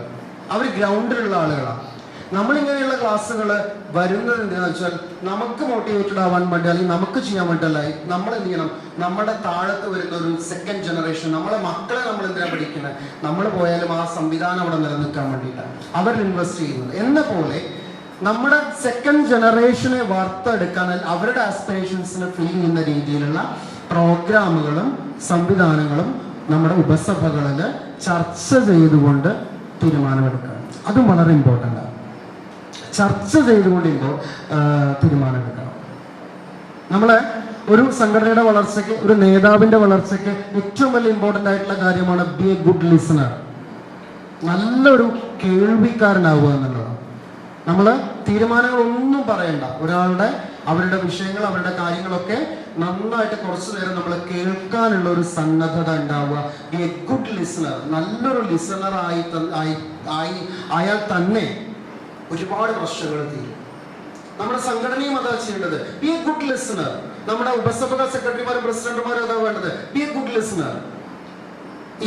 അവർ ഗ്രൗണ്ടിലുള്ള ആളുകളാണ്. നമ്മളിങ്ങനെയുള്ള ക്ലാസ്സുകൾ വരുന്നത് എന്താണെന്ന് വെച്ചാൽ നമുക്ക് മോട്ടിവേറ്റഡ് ആവാൻ വേണ്ടി, അല്ലെങ്കിൽ നമുക്ക് ചെയ്യാൻ വേണ്ടിയല്ല. നമ്മൾ എന്ത് ചെയ്യണം? നമ്മുടെ താഴത്ത് വരുന്ന ഒരു സെക്കൻഡ് ജനറേഷൻ, നമ്മളെ മക്കളെ നമ്മൾ എന്തിനാണ് പഠിക്കുന്നത്? നമ്മൾ പോയാലും ആ സംവിധാനം അവിടെ നിലനിൽക്കാൻ വേണ്ടിയിട്ടാണ് അവർ ഇൻവെസ്റ്റ് ചെയ്യുന്നത്. എന്ന പോലെ നമ്മുടെ സെക്കൻഡ് ജനറേഷനെ വാർത്തെടുക്കാൻ, അവരുടെ ആസ്പിറേഷൻസിനെ ഫീൽ ചെയ്യുന്ന രീതിയിലുള്ള പ്രോഗ്രാമുകളും സംവിധാനങ്ങളും നമ്മുടെ ഉപസഭകളിൽ ചർച്ച ചെയ്തുകൊണ്ട് തീരുമാനമെടുക്കണം. അതും വളരെ ഇമ്പോർട്ടൻ്റ് ആണ്. ചർച്ച ചെയ്തുകൊണ്ട് തീരുമാനമെടുക്കണം. നമ്മളെ ഒരു സംഘടനയുടെ വളർച്ചയ്ക്ക്, ഒരു നേതാവിന്റെ വളർച്ചയ്ക്ക് ഏറ്റവും വലിയ ഇമ്പോർട്ടൻ്റ് ആയിട്ടുള്ള കാര്യമാണ് ബി എ ഗുഡ് ലിസണർ. നല്ലൊരു കേൾവിക്കാരനാവുക എന്നുള്ളതാണ്. നമ്മൾ തീരുമാനങ്ങളൊന്നും പറയണ്ട, അവരുടെ വിഷയങ്ങൾ, അവരുടെ കാര്യങ്ങളൊക്കെ നന്നായിട്ട് കുറച്ചു നേരം നമ്മൾ കേൾക്കാനുള്ള ഒരു സന്നദ്ധത ഉണ്ടാവുക. B A good listener. നല്ലൊരു ലിസണർ ആയാൽ തന്നെ ഒരുപാട് പ്രശ്നങ്ങൾ തീരും. നമ്മുടെ സംഘടനയും അതാ ചെയ്യേണ്ടത്. B A good listener. നമ്മുടെ ഉപസഭാ സെക്രട്ടറിമാരും പ്രസിഡന്റുമാരും അതാ വേണ്ടത്. B A good listener.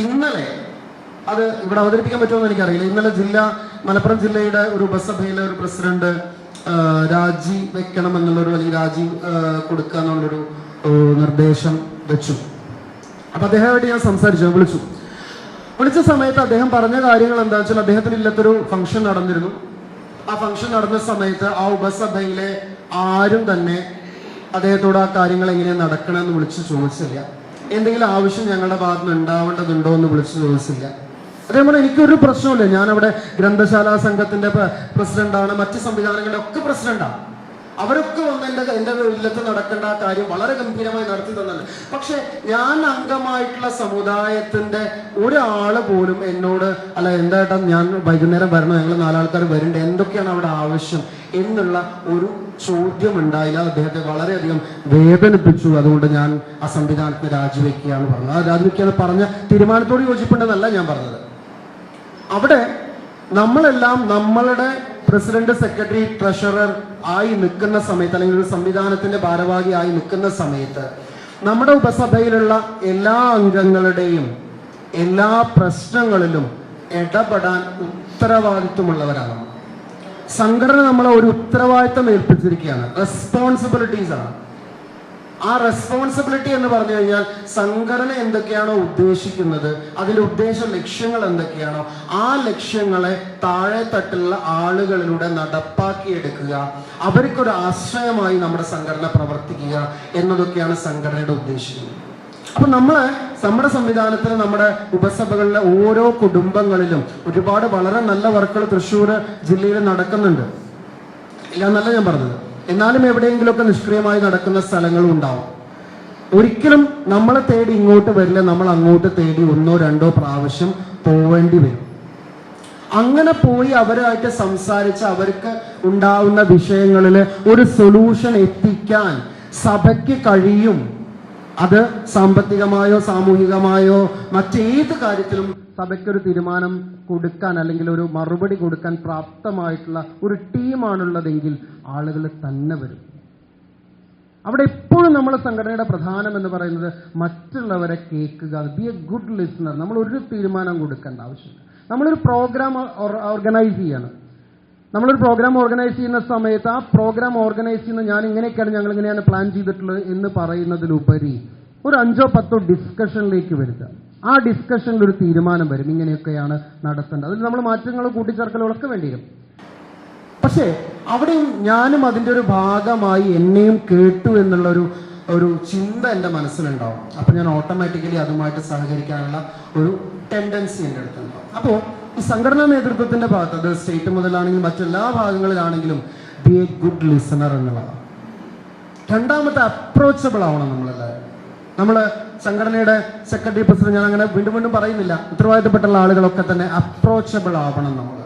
ഇന്നലെ അത് ഇവിടെ അവതരിപ്പിക്കാൻ പറ്റുമെന്ന് എനിക്കറിയില്ല. ഇന്നലെ മലപ്പുറം ജില്ലയുടെ ഒരു ഉപസഭയിലെ ഒരു പ്രസിഡന്റ് രാജി വെക്കണം എന്നുള്ളൊരു, അല്ലെങ്കിൽ രാജി കൊടുക്കുക എന്നുള്ളൊരു നിർദ്ദേശം വെച്ചു. അപ്പൊ അദ്ദേഹമായിട്ട് ഞാൻ വിളിച്ച സമയത്ത് അദ്ദേഹം പറഞ്ഞ കാര്യങ്ങൾ എന്താ വെച്ചാൽ, അദ്ദേഹത്തിന് ഇല്ലാത്തൊരു ഫംഗ്ഷൻ നടന്നിരുന്നു. ആ ഫംഗ്ഷൻ നടന്ന സമയത്ത് ആ ഉപസഭയിലെ ആരും തന്നെ അദ്ദേഹത്തോട് ആ കാര്യങ്ങൾ എങ്ങനെയാണ് നടക്കണമെന്ന് വിളിച്ച് ചോദിച്ചില്ല. എന്തെങ്കിലും ആവശ്യം ഞങ്ങളുടെ ഭാഗത്ത് നിന്ന് ഉണ്ടാവേണ്ടതുണ്ടോ എന്ന് വിളിച്ച് ചോദിച്ചില്ല. അതേപോലെ എനിക്കൊരു പ്രശ്നമില്ല, ഞാൻ അവിടെ ഗ്രന്ഥശാല സംഘത്തിന്റെ പ്രസിഡന്റാണ്, മറ്റ് സംവിധാനങ്ങളുടെ ഒക്കെ പ്രസിഡന്റാണ്. അവരൊക്കെ വന്ന് എൻ്റെ ഇല്ലത്ത് നടക്കേണ്ട ആ കാര്യം വളരെ ഗംഭീരമായി നടത്തി തന്നുണ്ട്. പക്ഷെ ഞാൻ അംഗമായിട്ടുള്ള സമുദായത്തിന്റെ ഒരാള് പോലും എന്നോട്, അല്ല എന്തായിട്ടാ ഞാൻ വൈകുന്നേരം വരണോ, ഞങ്ങൾ 4 ആൾക്കാർ വരുന്നുണ്ട്, എന്തൊക്കെയാണ് അവിടെ ആവശ്യം എന്നുള്ള ഒരു ചോദ്യം ഉണ്ടായില്ല. അദ്ദേഹത്തെ വളരെയധികം വേദനിപ്പിച്ചു. അതുകൊണ്ട് ഞാൻ ആ സംവിധാനത്തിന് രാജിവെക്കുകയാണ് പറഞ്ഞത്. ആ രാജിവെക്കുകയാണ് പറഞ്ഞ തീരുമാനത്തോട് യോജിപ്പുണ്ടെന്നല്ല ഞാൻ പറഞ്ഞത്. അവിടെ നമ്മളെല്ലാം നമ്മളുടെ പ്രസിഡന്റ്, സെക്രട്ടറി, ട്രഷറർ ആയി നിൽക്കുന്ന സമയത്ത്, അല്ലെങ്കിൽ ഒരു സംവിധാനത്തിന്റെ ഭാരവാഹിയായി നിൽക്കുന്ന സമയത്ത് നമ്മുടെ ഉപസഭയിലുള്ള എല്ലാ അംഗങ്ങളുടെയും എല്ലാ പ്രശ്നങ്ങളിലും ഇടപെടാൻ ഉത്തരവാദിത്വമുള്ളവരാണ്. സംഘടന നമ്മളെ ഒരു ഉത്തരവാദിത്വം ഏൽപ്പിച്ചിരിക്കുകയാണ്, റെസ്പോൺസിബിലിറ്റീസ് ആണ്. ആ റെസ്പോൺസിബിലിറ്റി എന്ന് പറഞ്ഞു കഴിഞ്ഞാൽ സംഘടന എന്തൊക്കെയാണോ ഉദ്ദേശിക്കുന്നത്, അതിന്റെ ഉദ്ദേശ ലക്ഷ്യങ്ങൾ എന്തൊക്കെയാണോ ആ ലക്ഷ്യങ്ങളെ താഴെ തട്ടിലുള്ള ആളുകളിലൂടെ നടപ്പാക്കിയെടുക്കുക, അവർക്കൊരു ആശ്രയമായി നമ്മുടെ സംഘടന പ്രവർത്തിക്കുക എന്നതൊക്കെയാണ് സംഘടനയുടെ ഉദ്ദേശം. അപ്പൊ നമ്മുടെ സംവിധാനത്തിൽ നമ്മുടെ ഉപസഭകളിലെ ഓരോ കുടുംബങ്ങളിലും ഒരുപാട് വളരെ നല്ല വർക്കുകൾ തൃശ്ശൂർ ജില്ലയിൽ നടക്കുന്നുണ്ട്. ഇല്ല എന്നല്ല ഞാൻ പറഞ്ഞത്, എന്നാലും എവിടെയെങ്കിലുമൊക്കെ നിഷ്ക്രിയമായി നടക്കുന്ന സ്ഥലങ്ങളും ഉണ്ടാവും. ഒരിക്കലും നമ്മളെ തേടി ഇങ്ങോട്ട് വരില്ല, നമ്മൾ അങ്ങോട്ട് തേടി 1-2 പ്രാവശ്യം പോവേണ്ടി വരും. അങ്ങനെ പോയി അവരുമായിട്ട് സംസാരിച്ച് അവർക്ക് ഉണ്ടാവുന്ന വിഷയങ്ങളിൽ ഒരു സൊല്യൂഷൻ എത്തിക്കാൻ സഭയ്ക്ക് കഴിയും. അത് സാമ്പത്തികമായോ സാമൂഹികമായോ മറ്റേത് കാര്യത്തിലും സഭയ്ക്കൊരു തീരുമാനം കൊടുക്കാൻ അല്ലെങ്കിൽ ഒരു മറുപടി കൊടുക്കാൻ പ്രാപ്തമായിട്ടുള്ള ഒരു ടീമാണുള്ളതെങ്കിൽ ആളുകൾ തന്നെ വരും. അവിടെ എപ്പോഴും നമ്മുടെ സംഘടനയുടെ പ്രധാനം എന്ന് പറയുന്നത് മറ്റുള്ളവരെ കേൾക്കുക, ബി എ ഗുഡ് ലിസണർ. നമ്മൾ ഒരു തീരുമാനം കൊടുക്കേണ്ട ആവശ്യമില്ല. നമ്മളൊരു പ്രോഗ്രാം ഓർഗനൈസ് ചെയ്യണം. നമ്മളൊരു പ്രോഗ്രാം ഓർഗനൈസ് ചെയ്യുന്ന സമയത്ത് ആ പ്രോഗ്രാം ഓർഗനൈസ് ചെയ്യുന്ന ഞാൻ ഇങ്ങനെയൊക്കെയാണ്, ഞങ്ങൾ ഇങ്ങനെയാണ് പ്ലാൻ ചെയ്തിട്ടുള്ളത് എന്ന് പറയുന്നതിലുപരി ഒരു 5-10 ഡിസ്കഷനിലേക്ക് വരുത്തുക. ആ ഡിസ്കഷനിൽ ഒരു തീരുമാനം വരും, ഇങ്ങനെയൊക്കെയാണ് നടത്തേണ്ടത്. അതിൽ നമ്മൾ മാറ്റങ്ങൾ കൂട്ടിച്ചേർക്കലുകളൊക്കെ വേണ്ടി വരും. പക്ഷേ അവിടെയും ഞാനും അതിൻ്റെ ഒരു ഭാഗമായി എന്നെയും കേട്ടു എന്നുള്ള ഒരു ചിന്ത എൻ്റെ മനസ്സിലുണ്ടാവും. അപ്പം ഞാൻ ഓട്ടോമാറ്റിക്കലി അതുമായിട്ട് സഹകരിക്കാനുള്ള ഒരു ടെൻഡൻസി എൻ്റെ അടുത്തുണ്ടാവും. അപ്പോൾ ഈ സംഘടനാ നേതൃത്വത്തിന്റെ ഭാഗത്ത്, അത് സ്റ്റേറ്റ് മുതലാണെങ്കിലും മറ്റെല്ലാ ഭാഗങ്ങളിലാണെങ്കിലും ബി എ ഗുഡ് ലിസണർ എന്നുള്ളതാണ്. രണ്ടാമത്തെ അപ്രോച്ചബിൾ ആവണം നമ്മളെല്ലാവരും. നമ്മൾ സംഘടനയുടെ സെക്രട്ടറി പ്രസിഡന്റ്, ഞാൻ അങ്ങനെ വീണ്ടും വീണ്ടും പറയുന്നില്ല, ഉത്തരവാദിത്തപ്പെട്ടുള്ള ആളുകളൊക്കെ തന്നെ അപ്രോച്ചബിൾ ആവണം. നമ്മൾ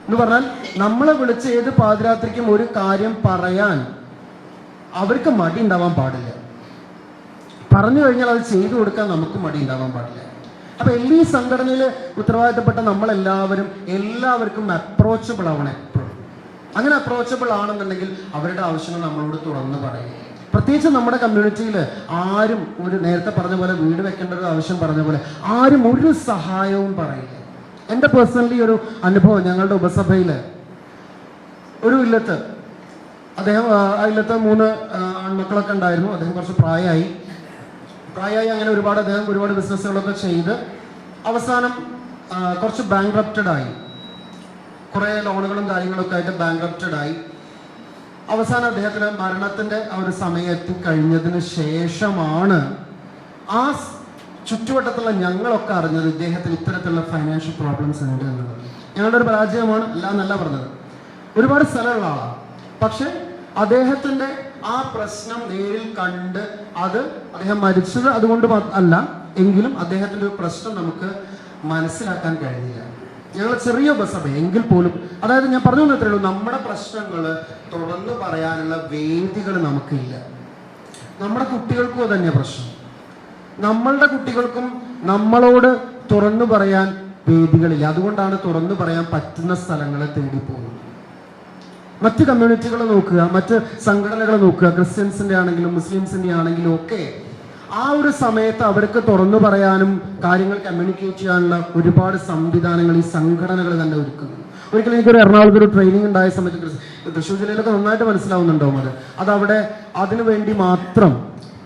എന്ന് പറഞ്ഞാൽ നമ്മളെ വിളിച്ച് ഏത് പാതിരാത്രിക്കും ഒരു കാര്യം പറയാൻ അവർക്ക് മടി ഉണ്ടാവാൻ പാടില്ല. പറഞ്ഞു കഴിഞ്ഞാൽ അത് ചെയ്തു കൊടുക്കാൻ നമുക്ക് മടി ഉണ്ടാവാൻ പാടില്ല. അപ്പൊ ഈ സംഘടനയിൽ ഉത്തരവാദിത്തപ്പെട്ട എല്ലാവർക്കും അപ്രോച്ചബിൾ ആവണം എപ്പോഴും. അങ്ങനെ അപ്രോച്ചബിൾ ആണെന്നുണ്ടെങ്കിൽ അവരുടെ ആവശ്യങ്ങൾ നമ്മളോട് തുറന്ന് പറയും. പ്രത്യേകിച്ച് നമ്മുടെ കമ്മ്യൂണിറ്റിയിൽ ആരും നേരത്തെ പറഞ്ഞ പോലെ വീട് വെക്കേണ്ട ഒരു ആവശ്യം പറഞ്ഞ പോലെ ആരും ഒരു സഹായവും പറയില്ല. എൻ്റെ പേഴ്സണലി ഒരു അനുഭവം, ഞങ്ങളുടെ ഉപസഭയിൽ ഒരു ഇല്ലത്ത് ആ ഇല്ലത്ത് 3 ആൺമക്കളൊക്കെ ഉണ്ടായിരുന്നു. അദ്ദേഹം കുറച്ച് പ്രായമായി അങ്ങനെ അദ്ദേഹം ഒരുപാട് ബിസിനസ്സുകളൊക്കെ ചെയ്ത് അവസാനം കുറച്ച് ബാങ്ക്രപ്റ്റഡ് ആയി. കുറേ ലോണുകളും കാര്യങ്ങളൊക്കെ ആയിട്ട് ബാങ്ക്രപ്റ്റഡ് ആയി. അവസാനം അദ്ദേഹത്തിന് മരണത്തിന്റെ ആ ഒരു സമയത്ത് കഴിഞ്ഞതിന് ശേഷമാണ് ആ ചുറ്റുവട്ടത്തുള്ള ഞങ്ങളൊക്കെ അറിഞ്ഞത് ഇദ്ദേഹത്തിന് ഇത്തരത്തിലുള്ള ഫൈനാൻഷ്യൽ പ്രോബ്ലംസ് ഉണ്ട് എന്നുള്ളത്. ഞങ്ങളുടെ ഒരു പരാജയമാണ് എന്നല്ല പറഞ്ഞത്. ഒരുപാട് സ്ഥലമുള്ള ആളാണ്. പക്ഷെ അദ്ദേഹത്തിന്റെ ആ പ്രശ്നം നേരിൽ കണ്ട് അദ്ദേഹം മരിച്ചത് അതുകൊണ്ട് അല്ല എങ്കിലും അദ്ദേഹത്തിന്റെ ഒരു പ്രശ്നം നമുക്ക് മനസ്സിലാക്കാൻ കഴിഞ്ഞില്ല. ഞങ്ങൾ ചെറിയ ഉപസഭ എങ്കിൽ പോലും, അതായത് ഞാൻ പറഞ്ഞു തന്നത്രേ ഉള്ളൂ, നമ്മുടെ പ്രശ്നങ്ങൾ തുറന്നു പറയാനുള്ള വേദികൾ നമുക്കില്ല. നമ്മുടെ കുട്ടികൾക്കും അതന്നെ പ്രശ്നം. നമ്മളുടെ കുട്ടികൾക്കും നമ്മളോട് തുറന്നു പറയാൻ വേദികളില്ല. അതുകൊണ്ടാണ് തുറന്നു പറയാൻ പറ്റുന്ന സ്ഥലങ്ങളെ തേടി പോകുന്നത്. മറ്റ് കമ്മ്യൂണിറ്റികൾ നോക്കുക, മറ്റ് സംഘടനകൾ നോക്കുക, ക്രിസ്ത്യൻസിന്റെ ആണെങ്കിലും മുസ്ലിംസിന്റെ ആണെങ്കിലും ഒക്കെ ആ ഒരു സമയത്ത് അവർക്ക് തുറന്നു പറയാനും കാര്യങ്ങൾ കമ്മ്യൂണിക്കേറ്റ് ചെയ്യാനുള്ള ഒരുപാട് സംവിധാനങ്ങൾ ഈ സംഘടനകൾ തന്നെ ഒരുക്കുന്നു. ഒരിക്കലും എനിക്കൊരു എറണാകുളത്ത് ഒരു ട്രെയിനിങ് ഉണ്ടായ സമയത്ത്, തൃശ്ശൂർ ജില്ലയിലൊക്കെ നന്നായിട്ട് മനസ്സിലാവുന്നുണ്ടാവും അതവിടെ അതിനു വേണ്ടി മാത്രം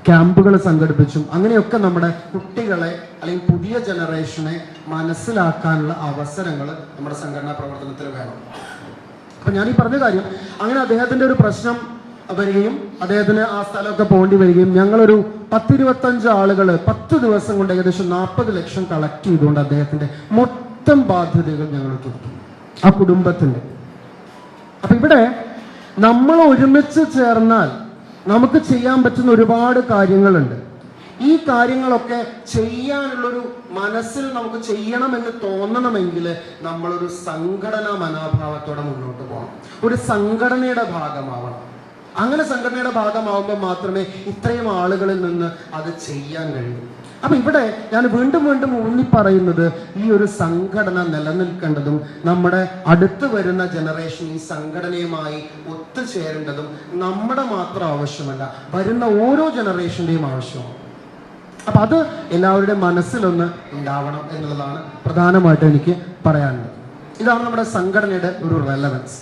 ക്യാമ്പുകൾ സംഘടിപ്പിച്ചും അങ്ങനെയൊക്കെ നമ്മുടെ കുട്ടികളെ അല്ലെങ്കിൽ പുതിയ ജനറേഷനെ മനസ്സിലാക്കാനുള്ള അവസരങ്ങൾ നമ്മുടെ സംഘടനാ പ്രവർത്തനത്തിൽ വേണം. അപ്പൊ ഞാൻ ഈ പറഞ്ഞ കാര്യം, അങ്ങനെ അദ്ദേഹത്തിന്റെ ഒരു പ്രശ്നം വരികയും അദ്ദേഹത്തിന് ആ സ്ഥലമൊക്കെ പോകേണ്ടി വരികയും ഞങ്ങളൊരു 10-25 ആളുകൾ 10 ദിവസം കൊണ്ട് ഏകദേശം 40 ലക്ഷം കളക്ട് ചെയ്തുകൊണ്ട് അദ്ദേഹത്തിന്റെ മൊത്തം ബാധ്യതകൾ ഞങ്ങൾ കൊടുത്തു ആ കുടുംബത്തിന്റെ. അപ്പൊ ഇവിടെ നമ്മൾ ഒരുമിച്ച് ചേർന്നാൽ നമുക്ക് ചെയ്യാൻ പറ്റുന്ന ഒരുപാട് കാര്യങ്ങളുണ്ട്. ഈ കാര്യങ്ങളൊക്കെ ചെയ്യാനുള്ളൊരു മനസ്സിൽ നമുക്ക് ചെയ്യണമെന്ന് തോന്നണമെങ്കിൽ നമ്മളൊരു സംഘടനാ മനോഭാവത്തോടെ മുന്നോട്ട് പോകണം, ഒരു സംഘടനയുടെ ഭാഗമാവണം. അങ്ങനെ സംഘടനയുടെ ഭാഗമാവുമ്പോൾ മാത്രമേ ഇത്രയും ആളുകളിൽ നിന്ന് അത് ചെയ്യാൻ കഴിയൂ. അപ്പൊ ഇവിടെ ഞാൻ വീണ്ടും ഊന്നി പറയുന്നത്, ഈ ഒരു സംഘടന നിലനിൽക്കേണ്ടതും നമ്മുടെ അടുത്ത് വരുന്ന ജനറേഷൻ ഈ സംഘടനയുമായി ഒത്തുചേരേണ്ടതും നമ്മുടെ മാത്രം ആവശ്യമല്ല, വരുന്ന ഓരോ ജനറേഷന്റെയും ആവശ്യമാണ്. അപ്പൊ അത് എല്ലാവരുടെയും മനസ്സിലൊന്ന് ഉണ്ടാവണം എന്നുള്ളതാണ് പ്രധാനമായിട്ട് എനിക്ക് പറയാനുള്ളത്. ഇതാണ് നമ്മുടെ സംഘടനയുടെ ഒരു റെലവൻസ്.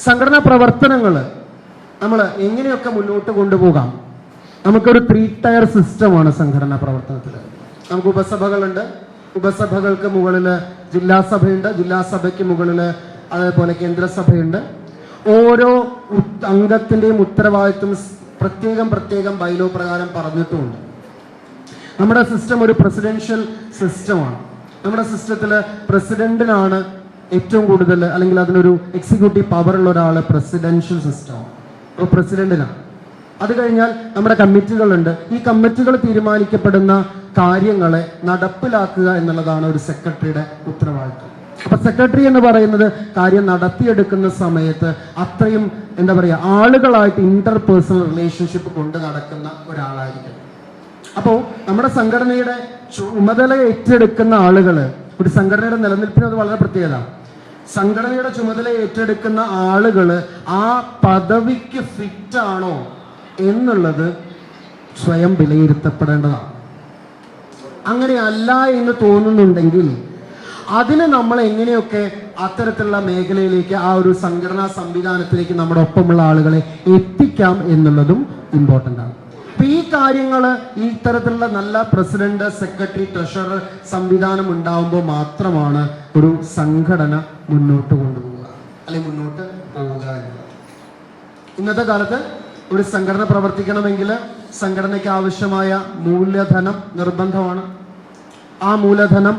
സംഘടനാ പ്രവർത്തനങ്ങൾ നമ്മൾ എങ്ങനെയൊക്കെ മുന്നോട്ട് കൊണ്ടുപോകാം. നമുക്കൊരു 3 ടയർ സിസ്റ്റമാണ് സംഘടനാ പ്രവർത്തനത്തിൽ. നമുക്ക് ഉപസഭകളുണ്ട്, ഉപസഭകൾക്ക് മുകളിൽ ജില്ലാ സഭയുണ്ട്, ജില്ലാ സഭയ്ക്ക് മുകളിൽ അതേപോലെ കേന്ദ്രസഭയുണ്ട്. ഓരോ അംഗത്തിൻ്റെയും ഉത്തരവാദിത്വം പ്രത്യേകം ബൈലോ പ്രകാരം പറഞ്ഞിട്ടുമുണ്ട്. നമ്മുടെ സിസ്റ്റം ഒരു പ്രസിഡൻഷ്യൽ സിസ്റ്റമാണ്. നമ്മുടെ സിസ്റ്റത്തിൽ പ്രസിഡന്റിനാണ് ഏറ്റവും കൂടുതൽ, അല്ലെങ്കിൽ അതിനൊരു എക്സിക്യൂട്ടീവ് പവർ ഉള്ള ഒരാൾ പ്രസിഡൻഷ്യൽ സിസ്റ്റമാണ്, അപ്പോൾ പ്രസിഡന്റിനാണ്. അത് കഴിഞ്ഞാൽ നമ്മുടെ കമ്മിറ്റികളുണ്ട്. ഈ കമ്മിറ്റികൾ തീരുമാനിക്കപ്പെടുന്ന കാര്യങ്ങളെ നടപ്പിലാക്കുക എന്നുള്ളതാണ് ഒരു സെക്രട്ടറിയുടെ ഉത്തരവാദിത്വം. അപ്പൊ സെക്രട്ടറി എന്ന് പറയുന്നത് കാര്യം നടത്തിയെടുക്കുന്ന സമയത്ത് അത്രയും എന്താ പറയുക, ആളുകളായിട്ട് ഇന്റർപേഴ്സണൽ റിലേഷൻഷിപ്പ് കൊണ്ട് നടക്കുന്ന ഒരാളായിരിക്കും. അപ്പോൾ നമ്മുടെ സംഘടനയുടെ ചുമതല ഏറ്റെടുക്കുന്ന ആളുകൾ, ഒരു സംഘടനയുടെ നിലനിൽപ്പിന് അത് വളരെ പ്രത്യേകത. സംഘടനയുടെ ചുമതല ഏറ്റെടുക്കുന്ന ആളുകൾ ആ പദവിക്ക് ഫിറ്റ് ആണോ എന്നുള്ളത് സ്വയം വിലയിരുത്തപ്പെടേണ്ടതാണ്. അങ്ങനെയല്ല എന്ന് തോന്നുന്നുണ്ടെങ്കിൽ അതിന് നമ്മൾ എങ്ങനെയൊക്കെ അത്തരത്തിലുള്ള മേഖലയിലേക്ക്, ആ ഒരു സംഘടനാ സംവിധാനത്തിലേക്ക് നമ്മുടെ ഒപ്പമുള്ള ആളുകളെ എത്തിക്കാം എന്നുള്ളതും ഇമ്പോർട്ടൻ്റ് ആണ്. അപ്പൊ ഈ കാര്യങ്ങൾ, ഈ തരത്തിലുള്ള നല്ല പ്രസിഡന്റ്, സെക്രട്ടറി, ട്രഷറർ സംവിധാനം ഉണ്ടാവുമ്പോൾ മാത്രമാണ് ഒരു സംഘടന മുന്നോട്ട് കൊണ്ടുപോവുക, അല്ലെങ്കിൽ മുന്നോട്ട് പോവുക എന്നുള്ളത്. ഇന്നത്തെ കാലത്ത് ഒരു സംഘടന പ്രവർത്തിക്കണമെങ്കിൽ സംഘടനയ്ക്ക് ആവശ്യമായ മൂലധനം നിർബന്ധമാണ്. ആ മൂലധനം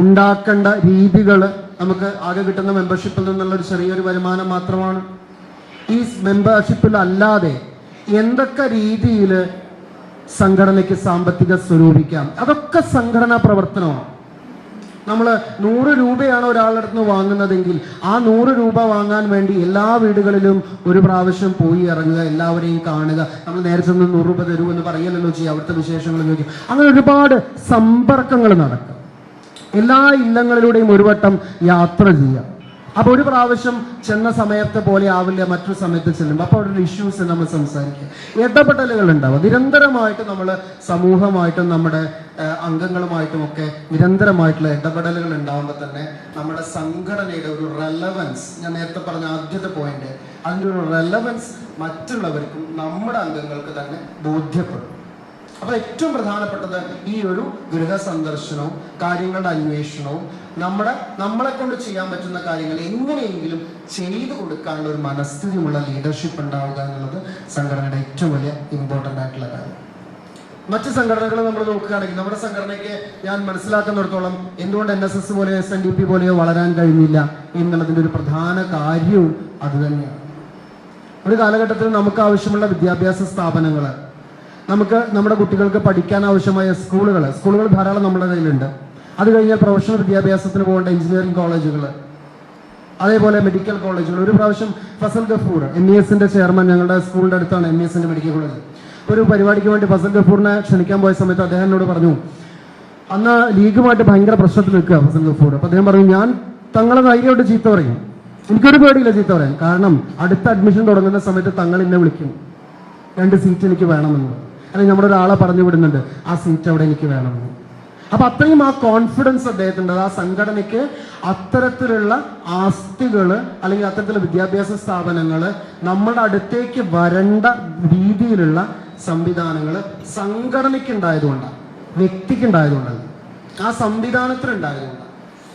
ഉണ്ടാക്കേണ്ട രീതികൾ, നമുക്ക് ആകെ കിട്ടുന്ന മെമ്പർഷിപ്പിൽ നിന്നുള്ള ഒരു ചെറിയൊരു വരുമാനം മാത്രമാണ്. ഈ മെമ്പർഷിപ്പിൽ അല്ലാതെ എന്തൊക്കെ രീതിയിൽ സംഘടനയ്ക്ക് സാമ്പത്തിക സ്വരൂപിക്കാം, അതൊക്കെ സംഘടനാ പ്രവർത്തനമാണ്. നമ്മൾ 100 രൂപയാണ് ഒരാളുടെ അടുത്ത് നിന്ന് വാങ്ങുന്നതെങ്കിൽ ആ 100 രൂപ വാങ്ങാൻ വേണ്ടി എല്ലാ വീടുകളിലും ഒരു പ്രാവശ്യം പോയി ഇറങ്ങുക, എല്ലാവരെയും കാണുക. നമ്മൾ നേരെ ചെന്ന് 100 രൂപ തരൂ എന്ന് പറയലല്ലോ ചെയ്യുക, അവിടുത്തെ വിശേഷങ്ങൾ ചോദിക്കും. അങ്ങനെ ഒരുപാട് സമ്പർക്കങ്ങൾ നടക്കും. എല്ലാ ഇല്ലങ്ങളിലൂടെയും ഒരു വട്ടം യാത്ര ചെയ്യുക. അപ്പോൾ ഒരു പ്രാവശ്യം ചെന്ന സമയത്തെ പോലെ ആവില്ല മറ്റൊരു സമയത്ത് ചെല്ലുമ്പോൾ. അപ്പോൾ അവിടെ ഇഷ്യൂസ് നമ്മൾ സംസാരിക്കുക, ഇടപെടലുകൾ ഉണ്ടാവും. നിരന്തരമായിട്ട് നമ്മൾ സമൂഹമായിട്ടും നമ്മുടെ അംഗങ്ങളുമായിട്ടും ഒക്കെ നിരന്തരമായിട്ടുള്ള ഇടപെടലുകൾ ഉണ്ടാകുമ്പോൾ തന്നെ നമ്മുടെ സംഘടനയുടെ ഒരു റെലവൻസ്, ഞാൻ നേരത്തെ പറഞ്ഞ ആദ്യത്തെ പോയിന്റ്, അതിൻ്റെ ഒരു റെലവൻസ് മറ്റുള്ളവർക്കും നമ്മുടെ അംഗങ്ങൾക്ക് തന്നെ ബോധ്യപ്പെടും. അപ്പൊ ഏറ്റവും പ്രധാനപ്പെട്ടത് ഈ ഒരു ഗൃഹ സന്ദർശനവും കാര്യങ്ങളുടെ അന്വേഷണവും നമ്മളെ കൊണ്ട് ചെയ്യാൻ പറ്റുന്ന കാര്യങ്ങൾ എങ്ങനെയെങ്കിലും ചെയ്തു കൊടുക്കാനുള്ള ഒരു മനസ്ഥിതിയുള്ള ലീഡർഷിപ്പ് ഉണ്ടാവുക എന്നുള്ളത് സംഘടനയുടെ ഏറ്റവും വലിയ ഇമ്പോർട്ടൻ്റ് ആയിട്ടുള്ള കാര്യം. മറ്റ് സംഘടനകൾ നമ്മൾ നോക്കുകയാണെങ്കിൽ, നമ്മുടെ സംഘടനയ്ക്ക് ഞാൻ മനസ്സിലാക്കുന്നിടത്തോളം എന്തുകൊണ്ട് NSS പോലെയോ SNDP പോലെയോ വളരാൻ കഴിഞ്ഞില്ല എന്നുള്ളതിൻ്റെ ഒരു പ്രധാന കാര്യവും അത് തന്നെയാണ്. ഒരു കാലഘട്ടത്തിൽ നമുക്ക് ആവശ്യമുള്ള വിദ്യാഭ്യാസ സ്ഥാപനങ്ങൾ, നമുക്ക് നമ്മുടെ കുട്ടികൾക്ക് പഠിക്കാൻ ആവശ്യമായ സ്കൂളുകൾ ധാരാളം നമ്മുടെ കയ്യിലുണ്ട്. അത് കഴിഞ്ഞാൽ പ്രൊഫഷണൽ വിദ്യാഭ്യാസത്തിന് പോകേണ്ട എഞ്ചിനീയറിംഗ് കോളേജുകൾ, അതേപോലെ മെഡിക്കൽ കോളേജുകൾ. ഒരു പ്രാവശ്യം ഫസൽ ഗഫൂർ, MESന്റെ ചെയർമാൻ, ഞങ്ങളുടെ സ്കൂളിൻ്റെ അടുത്താണ് MESന്റെ മെഡിക്കൽ കോളേജ്, ഒരു പരിപാടിക്ക് വേണ്ടി ഫസൽ ഗഫൂറിനെ ക്ഷണിക്കാൻ പോയ സമയത്ത് അദ്ദേഹം എന്നോട് പറഞ്ഞു, അന്ന് ലീഗുമായിട്ട് ഭയങ്കര പ്രശ്നത്തിൽ നിൽക്കുക ഫസൽ ഗഫൂർ. അപ്പോൾ അദ്ദേഹം പറഞ്ഞു, ഞാൻ തങ്ങളെ ധൈര്യമായിട്ട് ചീത്ത പറയും, എനിക്കൊരു പേടിയില്ല ചീത്ത പറയാൻ. കാരണം അടുത്ത അഡ്മിഷൻ തുടങ്ങുന്ന സമയത്ത് തങ്ങൾ എന്നെ വിളിക്കും, 2 സീറ്റ് എനിക്ക് വേണമെന്ന്, അല്ലെങ്കിൽ നമ്മുടെ ഒരാളെ പറഞ്ഞു വിടുന്നുണ്ട്, ആ സീറ്റ് അവിടെ എനിക്ക് വേണമെന്ന്. അപ്പൊ അത്രയും ആ കോൺഫിഡൻസ് അദ്ദേഹത്തിൻ്റെ, ആ സംഘടനയ്ക്ക് അത്തരത്തിലുള്ള ആസ്തികൾ അല്ലെങ്കിൽ അത്തരത്തിലുള്ള വിദ്യാഭ്യാസ സ്ഥാപനങ്ങൾ നമ്മുടെ അടുത്തേക്ക് വരേണ്ട രീതിയിലുള്ള സംവിധാനങ്ങൾ സംഘടനയ്ക്ക് ഉണ്ടായതുകൊണ്ടാണ്, വ്യക്തിക്ക് ഉണ്ടായതുകൊണ്ടല്ല, ആ സംവിധാനത്തിനുണ്ടായതുകൊണ്ടാണ്.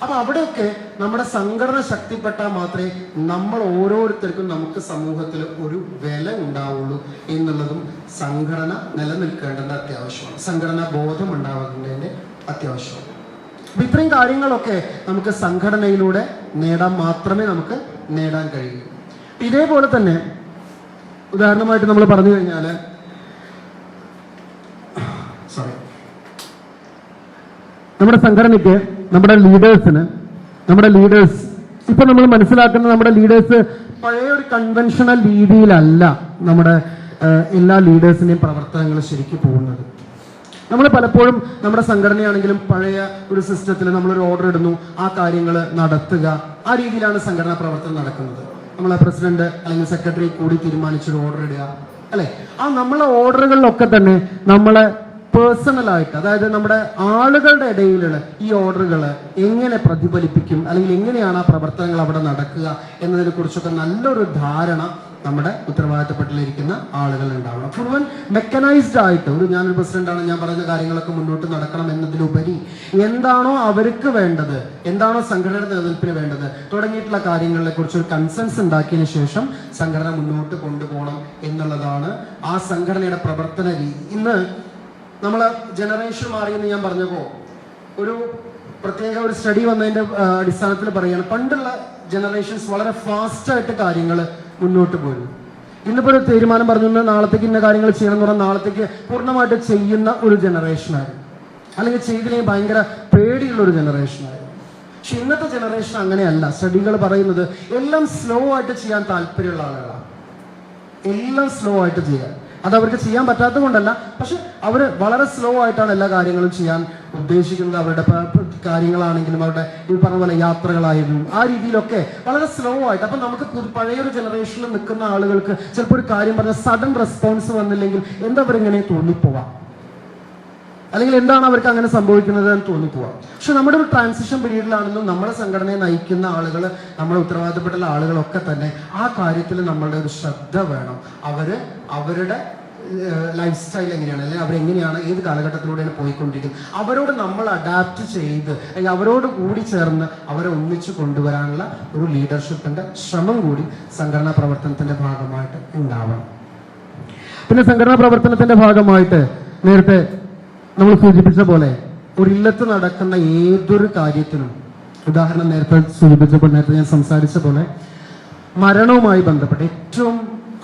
അപ്പൊ അവിടെയൊക്കെ നമ്മുടെ സംഘടന ശക്തിപ്പെട്ടാൽ മാത്രമേ നമ്മൾ ഓരോരുത്തർക്കും നമുക്ക് സമൂഹത്തിൽ ഒരു വില ഉണ്ടാവുള്ളൂ എന്നുള്ളതും സംഘടന നിലനിൽക്കേണ്ടത് അത്യാവശ്യമാണ്. സംഘടനാ ബോധം ഉണ്ടാവേണ്ടതിൻ്റെ അത്യാവശ്യമാണ്. അപ്പൊ ഇത്രയും കാര്യങ്ങളൊക്കെ നമുക്ക് സംഘടനയിലൂടെ മാത്രമേ നമുക്ക് നേടാൻ കഴിയൂ. ഇതേപോലെ തന്നെ ഉദാഹരണമായിട്ട് നമ്മൾ പറഞ്ഞു കഴിഞ്ഞാൽ, നമ്മുടെ സംഘടനയ്ക്ക്, നമ്മുടെ ലീഡേഴ്സ് ഇപ്പൊ നമ്മൾ മനസ്സിലാക്കുന്ന നമ്മുടെ ലീഡേഴ്സ് പഴയ ഒരു കൺവെൻഷണൽ രീതിയിലല്ല നമ്മുടെ എല്ലാ ലീഡേഴ്സിന്റെയും പ്രവർത്തനങ്ങൾ ശരിക്കും പോകുന്നത്. നമ്മൾ പലപ്പോഴും നമ്മുടെ സംഘടനയാണെങ്കിലും പഴയ ഒരു സിസ്റ്റത്തിൽ നമ്മളൊരു ഓർഡർ ഇടുന്നു, ആ കാര്യങ്ങൾ നടത്തുക, ആ രീതിയിലാണ് സംഘടനാ പ്രവർത്തനം നടക്കുന്നത്. നമ്മളെ പ്രസിഡന്റ് അല്ലെങ്കിൽ സെക്രട്ടറി കൂടി തീരുമാനിച്ചൊരു ഓർഡർ ഇടുക, അല്ലെ? ആ നമ്മളെ ഓർഡറുകളിലൊക്കെ തന്നെ നമ്മളെ പേഴ്സണലായിട്ട്, അതായത് നമ്മുടെ ആളുകളുടെ ഇടയിലുള്ള ഈ ഓർഡറുകൾ എങ്ങനെ പ്രതിഫലിപ്പിക്കും, അല്ലെങ്കിൽ എങ്ങനെയാണ് ആ പ്രവർത്തനങ്ങൾ അവിടെ നടക്കുക എന്നതിനെ കുറിച്ചൊക്കെ നല്ലൊരു ധാരണ നമ്മുടെ ഉത്തരവാദിത്തപ്പെട്ടിരിക്കുന്ന ആളുകൾ ഉണ്ടാവണം. മുഴുവൻ മെക്കനൈസ്ഡ് ആയിട്ട് ഞാനൊരു പ്രസിഡന്റാണ്, ഞാൻ പറയുന്ന കാര്യങ്ങളൊക്കെ മുന്നോട്ട് നടക്കണം എന്നതിലുപരി എന്താണോ അവർക്ക് വേണ്ടത്, എന്താണോ സംഘടനയുടെ നിലനിൽപ്പിന് വേണ്ടത് തുടങ്ങിയിട്ടുള്ള കാര്യങ്ങളെ കുറിച്ച് ഒരു കൺസെൻസ് ഉണ്ടാക്കിയതിനു ശേഷം സംഘടന മുന്നോട്ട് കൊണ്ടുപോകണം എന്നുള്ളതാണ് ആ സംഘടനയുടെ പ്രവർത്തന രീതി. ഇന്ന് നമ്മളെ ജനറേഷൻ മാറിയെന്ന് ഞാൻ പറഞ്ഞപ്പോൾ ഒരു പ്രത്യേക ഒരു സ്റ്റഡി വന്നതിന്റെ അടിസ്ഥാനത്തിൽ പറയുകയാണ്, പണ്ടുള്ള ജനറേഷൻസ് വളരെ ഫാസ്റ്റായിട്ട് കാര്യങ്ങൾ മുന്നോട്ട് പോയിരുന്നു. ഇന്നിപ്പോൾ ഒരു തീരുമാനം പറഞ്ഞു നാളത്തേക്ക് ഇന്ന കാര്യങ്ങൾ ചെയ്യണം എന്ന് പറഞ്ഞാൽ നാളത്തേക്ക് പൂർണ്ണമായിട്ട് ചെയ്യുന്ന ഒരു ജനറേഷനായിരുന്നു, അല്ലെങ്കിൽ ചെയ്തില്ലെങ്കിൽ ഭയങ്കര പേടിയുള്ള ഒരു ജനറേഷനായിരുന്നു. പക്ഷെ ഇന്നത്തെ ജനറേഷൻ അങ്ങനെയല്ല. സ്റ്റഡികൾ പറയുന്നത് എല്ലാം സ്ലോ ആയിട്ട് ചെയ്യാൻ താല്പര്യമുള്ള ആളുകളാണ്. എല്ലാം സ്ലോ ആയിട്ട് ചെയ്യാൻ, അത് അവർക്ക് ചെയ്യാൻ പറ്റാത്തത് കൊണ്ടല്ല, പക്ഷെ അവർ വളരെ സ്ലോ ആയിട്ടാണ് എല്ലാ കാര്യങ്ങളും ചെയ്യാൻ ഉദ്ദേശിക്കുന്നത്. അവരുടെ കാര്യങ്ങളാണെങ്കിലും അവരുടെ ഈ പറഞ്ഞ പോലെ യാത്രകളായിരുന്നു ആ രീതിയിലൊക്കെ വളരെ സ്ലോ ആയിട്ട്. അപ്പൊ നമുക്ക് പഴയൊരു ജനറേഷനിൽ നിൽക്കുന്ന ആളുകൾക്ക് ചിലപ്പോൾ ഒരു കാര്യം പറഞ്ഞാൽ സഡൻ റെസ്പോൺസ് വന്നില്ലെങ്കിൽ എന്താ അവരിങ്ങനെ തോന്നിപ്പോവാം, അല്ലെങ്കിൽ എന്താണ് അവർക്ക് അങ്ങനെ സംഭവിക്കുന്നത് എന്ന് തോന്നിപ്പോവാം. പക്ഷെ നമ്മുടെ ഒരു ട്രാൻസിഷൻ പീരീഡിലാണെന്നും നമ്മുടെ സംഘടനയെ നയിക്കുന്ന ആളുകൾ, നമ്മുടെ ഉത്തരവാദിത്തപ്പെട്ട ആളുകളൊക്കെ തന്നെ ആ കാര്യത്തിൽ നമ്മളുടെ ഒരു ശ്രദ്ധ വേണം. അവരുടെ ലൈഫ് സ്റ്റൈൽ എങ്ങനെയാണ്, അല്ലെങ്കിൽ അവരെങ്ങനെയാണ്, ഏത് കാലഘട്ടത്തിലൂടെയാണ് പോയിക്കൊണ്ടിരിക്കുന്നത്, അവരോട് നമ്മൾ അഡാപ്റ്റ് ചെയ്ത് അല്ലെങ്കിൽ അവരോട് കൂടി ചേർന്ന് അവരെ ഒന്നിച്ചു കൊണ്ടുവരാനുള്ള ഒരു ലീഡർഷിപ്പിന്റെ ശ്രമം കൂടി സംഘടനാ പ്രവർത്തനത്തിന്റെ ഭാഗമായിട്ട് ഉണ്ടാവണം. പിന്നെ സംഘടനാ പ്രവർത്തനത്തിന്റെ ഭാഗമായിട്ട് നേരത്തെ നമ്മൾ സൂചിപ്പിച്ച പോലെ ഒരു ഇല്ലത്ത് നടക്കുന്ന ഏതൊരു കാര്യത്തിനും, ഉദാഹരണം നേരത്തെ സൂചിപ്പിച്ചപ്പോൾ, നേരത്തെ ഞാൻ സംസാരിച്ച പോലെ മരണവുമായി ബന്ധപ്പെട്ട് ഏറ്റവും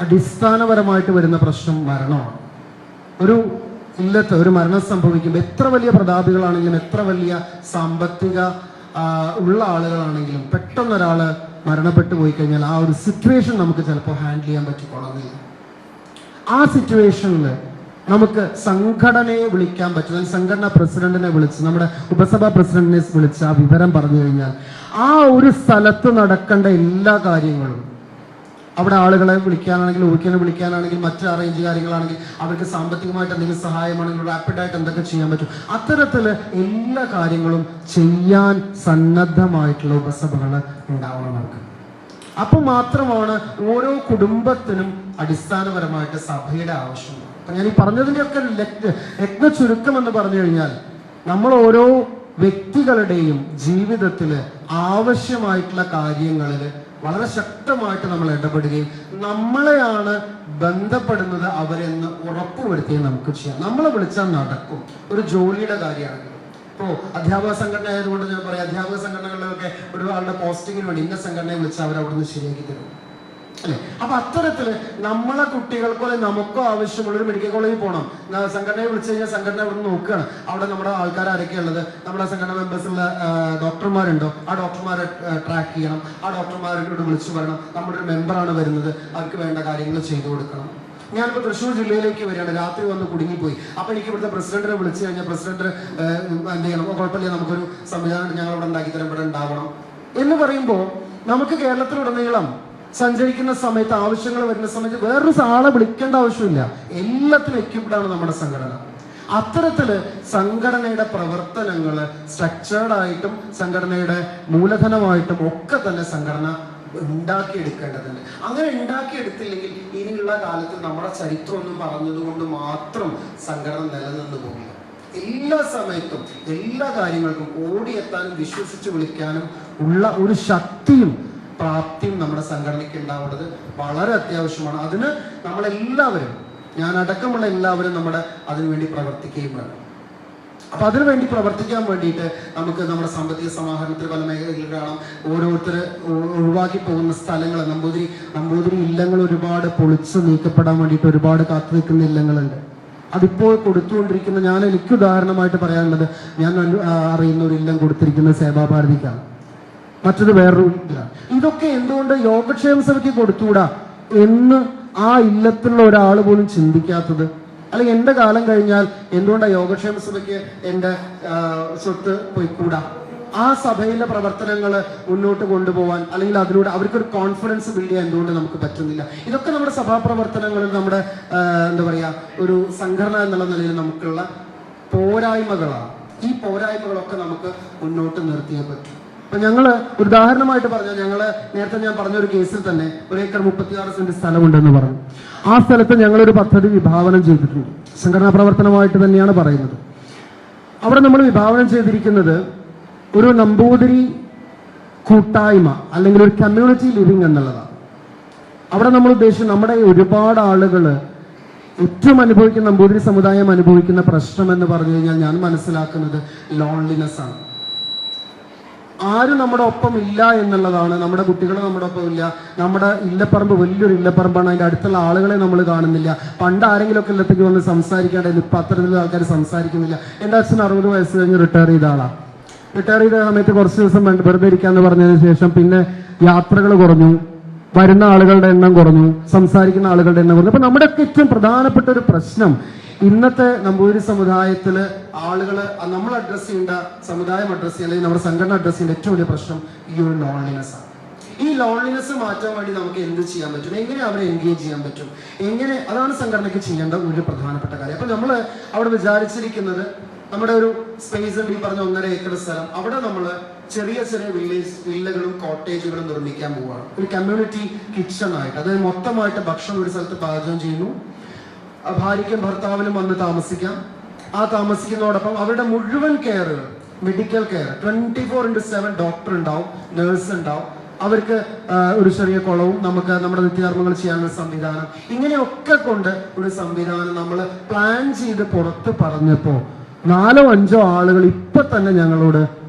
അടിസ്ഥാനപരമായിട്ട് വരുന്ന പ്രശ്നം മരണമാണ്. ഒരു ഇല്ലത്ത് ഒരു മരണം സംഭവിക്കുമ്പോൾ എത്ര വലിയ പ്രതാപികളാണെങ്കിലും എത്ര വലിയ സാമ്പത്തിക ഉള്ള ആളുകളാണെങ്കിലും പെട്ടെന്ന് ഒരാൾ മരണപ്പെട്ടു പോയി കഴിഞ്ഞാൽ ആ ഒരു സിറ്റുവേഷൻ നമുക്ക് ചിലപ്പോൾ ഹാൻഡിൽ ചെയ്യാൻ പറ്റിക്കൊള്ളുന്നില്ല. ആ സിറ്റുവേഷനിൽ നമുക്ക് സംഘടനയെ വിളിക്കാൻ പറ്റും, അല്ലെങ്കിൽ സംഘടനാ പ്രസിഡന്റിനെ വിളിച്ച്, നമ്മുടെ ഉപസഭാ പ്രസിഡന്റിനെ വിളിച്ച് ആ വിവരം പറഞ്ഞു കഴിഞ്ഞാൽ ആ ഒരു സ്ഥലത്ത് നടക്കേണ്ട എല്ലാ കാര്യങ്ങളും, അവിടെ ആളുകളെ വിളിക്കാനാണെങ്കിൽ, ഊക്കിനെ വിളിക്കാനാണെങ്കിൽ, മറ്റ് അറേഞ്ച് കാര്യങ്ങളാണെങ്കിൽ, അവർക്ക് സാമ്പത്തികമായിട്ട് എന്തെങ്കിലും സഹായമാണെങ്കിൽ റാപ്പിഡായിട്ട് എന്തൊക്കെ ചെയ്യാൻ പറ്റും, അത്തരത്തില് എല്ലാ കാര്യങ്ങളും ചെയ്യാൻ സന്നദ്ധമായിട്ടുള്ള ഉപസഭകൾ ഉണ്ടാവണം നമുക്ക്. അപ്പൊ മാത്രമാണ് ഓരോ കുടുംബത്തിനും അടിസ്ഥാനപരമായിട്ട് സഭയുടെ ആവശ്യമാണ്. അപ്പൊ ഞാൻ ഈ പറഞ്ഞതിൻ്റെയൊക്കെ രത്ന ചുരുക്കം എന്ന് പറഞ്ഞു കഴിഞ്ഞാൽ, നമ്മൾ ഓരോ വ്യക്തികളുടെയും ജീവിതത്തിൽ ആവശ്യമായിട്ടുള്ള കാര്യങ്ങളിൽ വളരെ ശക്തമായിട്ട് നമ്മൾ ഇടപെടുകയും നമ്മളെയാണ് ബന്ധപ്പെടുന്നത് അവരെന്ന് ഉറപ്പുവരുത്തുകയും നമുക്ക് ചെയ്യാം. നമ്മളെ വിളിച്ചാൽ നടക്കും. ഒരു ജോലിയുടെ കാര്യമാണെങ്കിലും, ഇപ്പോൾ അധ്യാപക സംഘടന ആയതുകൊണ്ട് ഞാൻ പറയാം, അധ്യാപക സംഘടനകളിലൊക്കെ ഒരാളുടെ പോസ്റ്റിങ്ങിന് വേണ്ടി ഇന്ന സംഘടനയെ വിളിച്ചാൽ അവർ അവിടുന്ന് ശരിയാക്കി തരും അല്ലെ. അപ്പൊ അത്തരത്തില് നമ്മളെ കുട്ടികൾക്കോ അല്ലെങ്കിൽ നമുക്കോ ആവശ്യമുള്ള ഒരു മെഡിക്കൽ കോളേജിൽ പോകണം, സംഘടനയെ വിളിച്ചു കഴിഞ്ഞാൽ സംഘടന ഇവിടെ നിന്ന് നോക്കുകയാണ്, അവിടെ നമ്മുടെ ആൾക്കാർ ആരൊക്കെയുള്ളത്, നമ്മുടെ സംഘടന മെമ്പേഴ്സുള്ള ഡോക്ടർമാരുണ്ടോ, ആ ഡോക്ടർമാരെ ട്രാക്ക് ചെയ്യണം, ആ ഡോക്ടർമാരോട് വിളിച്ചു പറയണം നമ്മുടെ ഒരു മെമ്പറാണ് വരുന്നത്, അവർക്ക് വേണ്ട കാര്യങ്ങൾ ചെയ്തു കൊടുക്കണം. ഞാനിപ്പോൾ തൃശ്ശൂർ ജില്ലയിലേക്ക് വരികയാണ്, രാത്രി വന്ന് കുടുങ്ങിപ്പോയി. അപ്പൊ എനിക്ക് ഇവിടുത്തെ പ്രസിഡന്റിനെ വിളിച്ചു കഴിഞ്ഞാൽ പ്രസിഡന്റ് എന്ത് ചെയ്യണം, കുഴപ്പമില്ല, നമുക്കൊരു സംവിധാനം ഞങ്ങൾ ഇവിടെ ഉണ്ടാക്കി തരാൻ, ഇവിടെ ഉണ്ടാവണം എന്ന് പറയുമ്പോൾ നമുക്ക് കേരളത്തിലുടനീളം സഞ്ചരിക്കുന്ന സമയത്ത്, ആവശ്യങ്ങൾ വരുന്ന സമയത്ത് വേറൊരു ആളെ വിളിക്കേണ്ട ആവശ്യമില്ല. എല്ലാത്തിനും എക്യുപ്ഡാണ് നമ്മുടെ സംഘടന. അത്തരത്തില് സംഘടനയുടെ പ്രവർത്തനങ്ങൾ സ്ട്രക്ചേർഡ് ആയിട്ടും സംഘടനയുടെ മൂലധനമായിട്ടും ഒക്കെ തന്നെ സംഘടന ഉണ്ടാക്കിയെടുക്കേണ്ടതുണ്ട്. അങ്ങനെ ഉണ്ടാക്കിയെടുത്തില്ലെങ്കിൽ ഇനിയുള്ള കാലത്ത് നമ്മുടെ ചരിത്രമൊന്നും പറഞ്ഞതുകൊണ്ട് മാത്രം സംഘടന നിലനിന്ന് പോകില്ല. എല്ലാ സമയത്തും എല്ലാ കാര്യങ്ങൾക്കും ഓടിയെത്താനും വിശ്വസിച്ച് വിളിക്കാനും ഉള്ള ഒരു ശക്തിയും പ്രാപ്തിയും നമ്മുടെ സംഘടനയ്ക്ക് ഉണ്ടാവേണ്ടത് വളരെ അത്യാവശ്യമാണ്. അതിന് നമ്മളെല്ലാവരും, ഞാൻ അടക്കമുള്ള എല്ലാവരും അതിനുവേണ്ടി പ്രവർത്തിക്കുകയും വേണം. അപ്പൊ അതിനുവേണ്ടി പ്രവർത്തിക്കാൻ വേണ്ടിയിട്ട് നമുക്ക് നമ്മുടെ സാമ്പത്തിക സമാഹരണത്തിൽ പല മേഖലകളിൽ കാണാം. ഓരോരുത്തർ ഒഴിവാക്കി പോകുന്ന സ്ഥലങ്ങൾ, നമ്പൂതിരി ഇല്ലങ്ങൾ ഒരുപാട് പൊളിച്ച് നീക്കപ്പെടാൻ വേണ്ടിയിട്ട് ഒരുപാട് കാത്തു നിൽക്കുന്ന ഇല്ലങ്ങളുണ്ട്. അതിപ്പോൾ കൊടുത്തുകൊണ്ടിരിക്കുന്ന, എനിക്ക് ഉദാഹരണമായിട്ട് പറയാനുള്ളത്, ഞാൻ അറിയുന്ന ഒരു ഇല്ലം കൊടുത്തിരിക്കുന്ന സേവാഭാരതിക്കാണ്, മറ്റൊരു വേറൊരു ഇല്ല. ഇതൊക്കെ എന്തുകൊണ്ട് യോഗക്ഷേമ സഭയ്ക്ക് കൊടുത്തുകൂടാ എന്ന് ആ ഇല്ലത്തിലുള്ള ഒരാൾ പോലും ചിന്തിക്കാത്തത്? അല്ലെങ്കിൽ എന്റെ കാലം കഴിഞ്ഞാൽ എന്തുകൊണ്ടാണ് യോഗക്ഷേമ സഭയ്ക്ക് എന്റെ സ്വത്ത് പോയിക്കൂടാ? ആ സഭയിലെ പ്രവർത്തനങ്ങൾ മുന്നോട്ട് കൊണ്ടുപോകാൻ, അല്ലെങ്കിൽ അതിലൂടെ അവർക്കൊരു കോൺഫിഡൻസ് ബിൽഡ് ചെയ്യാൻ എന്തുകൊണ്ട് നമുക്ക് പറ്റുന്നില്ല? ഇതൊക്കെ നമ്മുടെ സഭാ പ്രവർത്തനങ്ങളിൽ, നമ്മുടെ എന്താ പറയാ, ഒരു സംഘടന എന്നുള്ള നിലയിൽ നമുക്കുള്ള പോരായ്മകളാണ്. ഈ പോരായ്മകളൊക്കെ നമുക്ക് മുന്നോട്ട് നിർത്തിയേ പറ്റും. ഇപ്പൊ ഞങ്ങള് ഉദാഹരണമായിട്ട് പറഞ്ഞാൽ, നേരത്തെ ഞാൻ പറഞ്ഞൊരു കേസിൽ തന്നെ 1 ഏക്കർ 36 സെന്റ് സ്ഥലമുണ്ടെന്ന് പറഞ്ഞു. ആ സ്ഥലത്ത് ഞങ്ങളൊരു പദ്ധതി വിഭാവനം ചെയ്തിട്ടുണ്ട്. സംഘടനാ പ്രവർത്തനമായിട്ട് തന്നെയാണ് പറയുന്നത്. അവിടെ നമ്മൾ വിഭാവനം ചെയ്തിരിക്കുന്നത് ഒരു നമ്പൂതിരി കൂട്ടായ്മ അല്ലെങ്കിൽ ഒരു കമ്മ്യൂണിറ്റി ലിവിങ് എന്നുള്ളതാണ്. അവിടെ നമ്മൾ ഉദ്ദേശിച്ചത് നമ്മുടെ ഒരുപാട് ആളുകൾ ഏറ്റവും അനുഭവിക്കുന്ന, നമ്പൂതിരി സമുദായം അനുഭവിക്കുന്ന പ്രശ്നം എന്ന് പറഞ്ഞു കഴിഞ്ഞാൽ ഞാൻ മനസ്സിലാക്കുന്നത് ലോൺലിനെസ് ആണ്. ആരും നമ്മുടെ ഒപ്പം ഇല്ല എന്നുള്ളതാണ്. നമ്മുടെ കുട്ടികൾ നമ്മുടെ ഒപ്പം ഇല്ല. നമ്മുടെ ഇല്ലപ്പറമ്പ് വലിയൊരു ഇല്ലപ്പറമ്പാണ്, അതിൻ്റെ അടുത്തുള്ള ആളുകളെ നമ്മൾ കാണുന്നില്ല. പണ്ട് ആരെങ്കിലുമൊക്കെ ഇല്ലത്തേക്ക് വന്ന് സംസാരിക്കേണ്ടത് ഇപ്പം അത്തരത്തിലുള്ള ആൾക്കാർ സംസാരിക്കുന്നില്ല. എൻ്റെ അച്ഛൻ 60 വയസ്സ് കഴിഞ്ഞ് റിട്ടയർ ചെയ്ത ആളാണ്. റിട്ടയർ ചെയ്ത സമയത്ത് കുറച്ച് ദിവസം വെറുതെ ഇരിക്കാന്ന് പറഞ്ഞതിന് ശേഷം പിന്നെ യാത്രകൾ കുറഞ്ഞു, വരുന്ന ആളുകളുടെ എണ്ണം കുറഞ്ഞു, സംസാരിക്കുന്ന ആളുകളുടെ എണ്ണം കുറഞ്ഞു. അപ്പൊ നമ്മുടെയൊക്കെ ഏറ്റവും പ്രധാനപ്പെട്ട ഒരു പ്രശ്നം ഇന്നത്തെ നമ്പൂതിരി സമുദായത്തില് ആളുകൾ നമ്മൾ അഡ്രസ് ചെയ്യേണ്ട, സമുദായം അഡ്രസ് ചെയ്യുക അല്ലെങ്കിൽ നമ്മുടെ സംഘടന അഡ്രസ് ചെയ്യേണ്ട ഏറ്റവും വലിയ പ്രശ്നം ഈ ഒരു ലോൺലിനെസ് ആണ്. ഈ ലോൺലിനെസ് മാറ്റാൻ വേണ്ടി നമുക്ക് എന്ത് ചെയ്യാൻ പറ്റും, എങ്ങനെ അവരെ എൻഗേജ് ചെയ്യാൻ പറ്റും, അതാണ് സംഘടനയ്ക്ക് ചെയ്യേണ്ട ഒരു പ്രധാനപ്പെട്ട കാര്യം. അപ്പൊ നമ്മൾ അവിടെ വിചാരിച്ചിരിക്കുന്നത് നമ്മുടെ ഒരു സ്പേസ് ഉണ്ട്, ഈ പറഞ്ഞ 1.5 ഏക്കർ സ്ഥലം. അവിടെ നമ്മൾ ചെറിയ ചെറിയ വില്ലകളും കോട്ടേജുകളും നിർമ്മിക്കാൻ പോവുകയാണ്. ഒരു കമ്മ്യൂണിറ്റി കിച്ചൺ ആയിട്ട്, അതായത് മൊത്തമായിട്ട് ഭക്ഷണം ഒരു സ്ഥലത്ത് പാചകം ചെയ്യുന്നു. ഭാര്യയ്ക്കും ഭർത്താവിനും വന്ന് താമസിക്കാം. ആ താമസിക്കുന്നതോടൊപ്പം അവരുടെ മുഴുവൻ കെയറുകൾ, മെഡിക്കൽ കെയർ 24/7 ഡോക്ടർ ഉണ്ടാവും, നേഴ്സ് ഉണ്ടാവും. അവർക്ക് ഒരു ചെറിയ കുളവും നമുക്ക് നമ്മുടെ നിത്യകർമ്മങ്ങൾ ചെയ്യാനുള്ള സംവിധാനം, ഇങ്ങനെയൊക്കെ കൊണ്ട് ഒരു സംവിധാനം നമ്മൾ പ്ലാൻ ചെയ്ത് പുറത്ത് പറഞ്ഞപ്പോൾ 4-5 ആളുകൾ ഇപ്പൊ തന്നെ ഞങ്ങളോട്